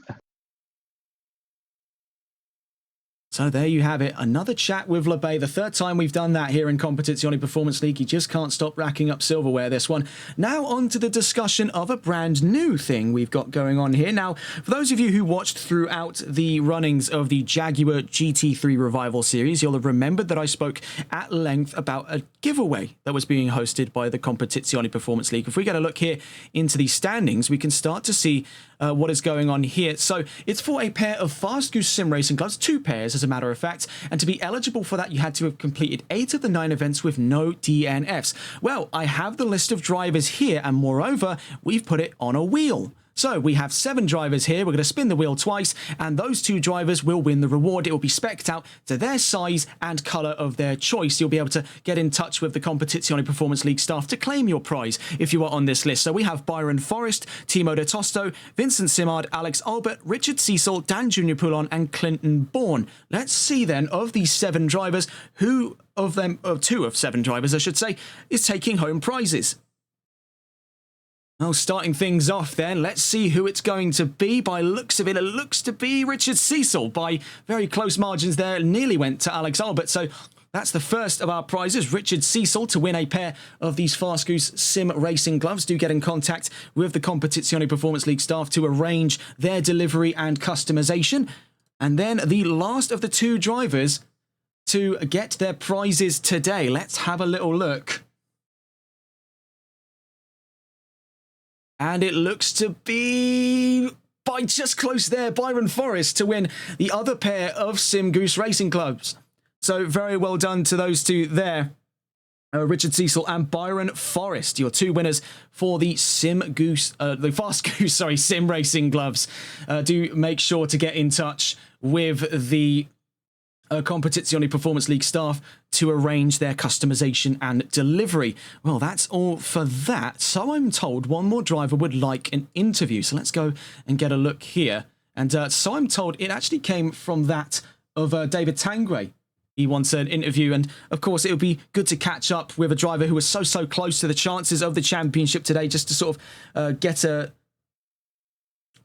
So there you have it, another chat with Lebay, the 3rd time we've done that here in Competizione Performance League. He just can't stop racking up silverware, this one. Now on to the discussion of a brand new thing we've got going on here. Now, for those of you who watched throughout the runnings of the Jaguar GT3 Revival series, you'll have remembered that I spoke at length about a giveaway that was being hosted by the Competizione Performance League. If we get a look here into the standings, we can start to see what is going on here. So it's for a pair of Fast Goose Sim Racing gloves, 2 pairs as a matter of fact, and to be eligible for that you had to have completed 8 of the 9 events with no DNFs. Well, I have the list of drivers here, and moreover, we've put it on a wheel. So we have 7 drivers here. We're going to spin the wheel twice, and those 2 drivers will win the reward. It will be spec'd out to their size and colour of their choice. You'll be able to get in touch with the Competizione Performance League staff to claim your prize if you are on this list. So we have Byron Forrest, Timo de Tosto, Vincent Simard, Alex Albert, Richard Cecil, Dan Junior Poulon, and Clinton Bourne. Let's see then, of these 7 drivers, who of them, of 2 of 7 drivers, I should say, is taking home prizes. Well, starting things off then, let's see who it's going to be. By looks of it, it looks to be Richard Cecil. By very close margins there, nearly went to Alex Albert. So that's the first of our prizes, Richard Cecil, to win a pair of these Fast Goose Sim Racing gloves. Do get in contact with the Competizione Performance League staff to arrange their delivery and customization. And then the last of the 2 drivers to get their prizes today. Let's have a little look. And it looks to be, by just close there, Byron Forrest to win the other pair of Sim Goose Racing clubs. So very well done to those 2 there. Richard Cecil and Byron Forrest, your 2 winners for the the Fast Goose, Sim Racing gloves. Do make sure to get in touch with the Competizione Performance League staff to arrange their customization and delivery. Well, that's all for that. So I'm told one more driver would like an interview. So let's go and get a look here. And so I'm told it actually came from that of David Tangray. He wants an interview, and of course it would be good to catch up with a driver who was so close to the chances of the championship today, just to sort of get a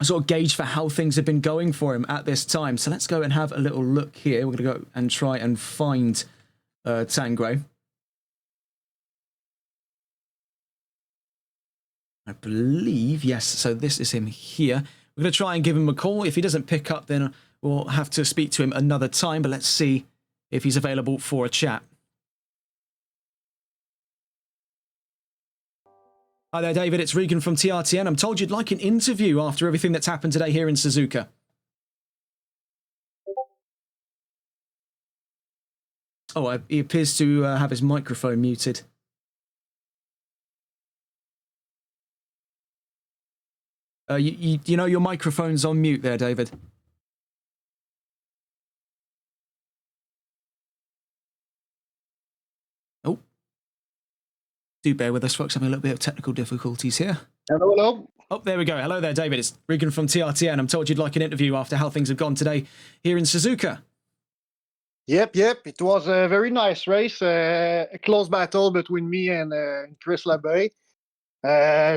sort of gauge for how things have been going for him at this time. So let's go and have a little look here. We're going to go and try and find Tangray. I believe, yes, so this is him here. We're going to try and give him a call. If he doesn't pick up, then we'll have to speak to him another time, but let's see if he's available for a chat. Hi there, David. It's Regan from TRTN. I'm told you'd like an interview after everything that's happened today here in Suzuka. Oh, he appears to have his microphone muted. You know your microphone's on mute there, David. Oh. Do bear with us, folks. Having a little bit of technical difficulties here. Hello, hello. Oh, there we go. Hello there, David. It's Regan from TRTN. I'm told you'd like an interview after how things have gone today here in Suzuka. Yep. It was a very nice race. A close battle between me and Chris Labey.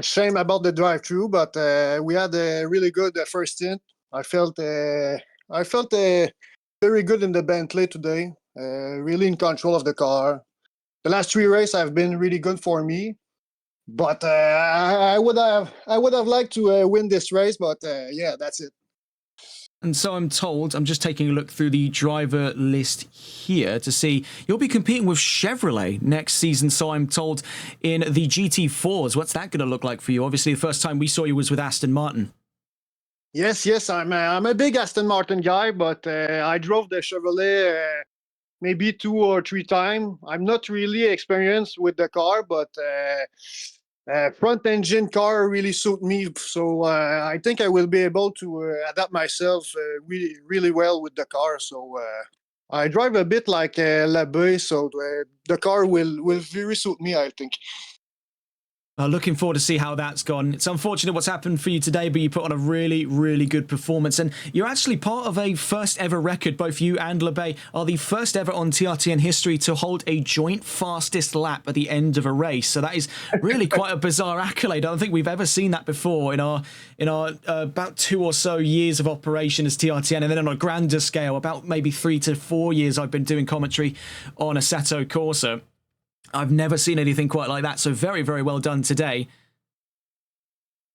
Shame about the drive-through, but we had a really good first stint. I felt very good in the Bentley today. Really in control of the car. The last 3 races have been really good for me, but I would have liked to win this race. But yeah, that's it. And so I'm told, I'm just taking a look through the driver list here to see you'll be competing with Chevrolet next season. So I'm told in the GT4s. What's that going to look like for you? Obviously, the first time we saw you was with Aston Martin. Yes, I'm a big Aston Martin guy, but I drove the Chevrolet maybe 2 or 3 times. I'm not really experienced with the car, but front engine car really suit me. So I think I will be able to adapt myself really well with the car. So I drive a bit like Labey, so the car will very suit me, I think. Looking forward to see how that's gone. It's unfortunate what's happened for you today, but you put on a really good performance. And you're actually part of a first ever record. Both you and Labey are the first ever on TRTN history to hold a joint fastest lap at the end of a race. So that is really quite a bizarre accolade. I don't think we've ever seen that before in our about 2 or so years of operation as TRTN. And then on a grander scale, about maybe 3 to 4 years I've been doing commentary on Assetto Corsa. I've never seen anything quite like that. So very well done today.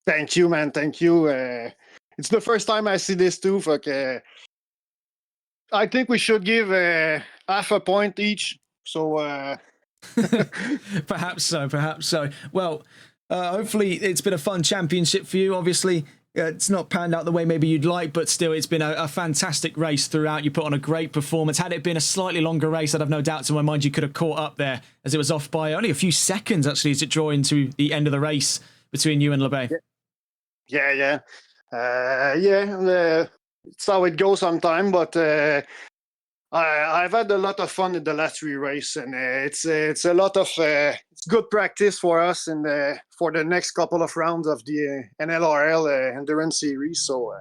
Thank you, man. Thank you. It's the first time I see this too. I think we should give half a point each. So perhaps so. Well, hopefully it's been a fun championship for you. Obviously, it's not panned out the way maybe you'd like, but still, it's been a fantastic race throughout. You put on a great performance. Had it been a slightly longer race, I'd have no doubts in my mind you could have caught up there, as it was off by only a few seconds, actually, as it drew into the end of the race between you and Labey. Yeah. It's how it goes sometimes, but I've had a lot of fun in the last 3 races, and it's a lot of it's good practice for us and for the next couple of rounds of the NLRL Endurance Series. So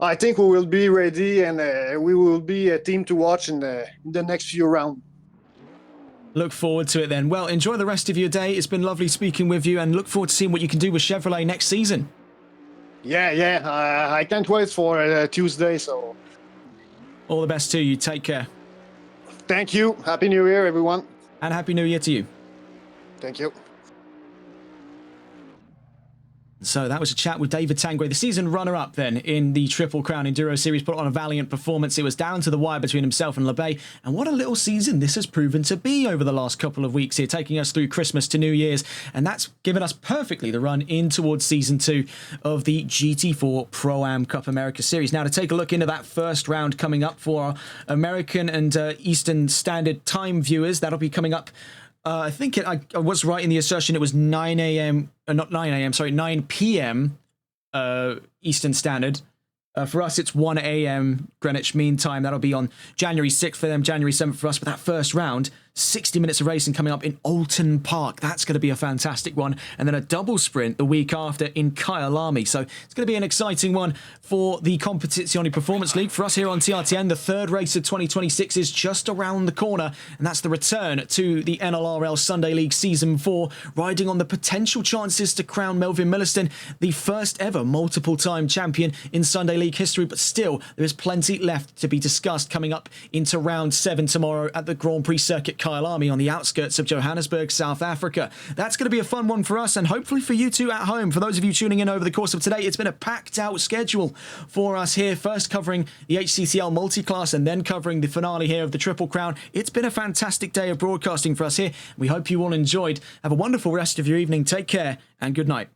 I think we will be ready, and we will be a team to watch in the next few rounds. Look forward to it then. Well, enjoy the rest of your day. It's been lovely speaking with you, and look forward to seeing what you can do with Chevrolet next season. Yeah. I can't wait for Tuesday. So All the best to you. Take care. thank you. Happy New Year, everyone. And Happy New Year to you. Thank you. So that was a chat with David Tanguay, the season runner-up then in the Triple Crown Enduro Series, put on a valiant performance. It was down to the wire between himself and LeBay, and what a little season this has proven to be over the last couple of weeks here, taking us through Christmas to New Year's, and that's given us perfectly the run in towards Season 2 of the GT4 Pro-Am Cup America Series. Now, to take a look into that first round coming up for our American and Eastern Standard Time viewers, that'll be coming up I think I was right in the assertion. It was 9 a.m. Not 9 a.m. Sorry, 9 p.m. Eastern Standard. For us, it's 1 a.m. Greenwich Mean Time. That'll be on January 6th for them, January 7th for us. But that first round, 60 minutes of racing coming up in Alton Park. That's going to be a fantastic one. And then a double sprint the week after in Kyalami. So it's going to be an exciting one for the Competizione Performance League. For us here on TRTN, the third race of 2026 is just around the corner. And that's the return to the NLRL Sunday League Season 4, riding on the potential chances to crown Melvin Milliston the first ever multiple-time champion in Sunday League history. But still, there is plenty left to be discussed coming up into round 7 tomorrow at the Grand Prix Circuit Kyalami on the outskirts of Johannesburg, South Africa. That's going to be a fun one for us and hopefully for you too at home. For those of you tuning in over the course of today, it's been a packed out schedule for us here. First covering the HCCL multi-class and then covering the finale here of the Triple Crown. It's been a fantastic day of broadcasting for us here. We hope you all enjoyed. Have a wonderful rest of your evening. Take care and good night.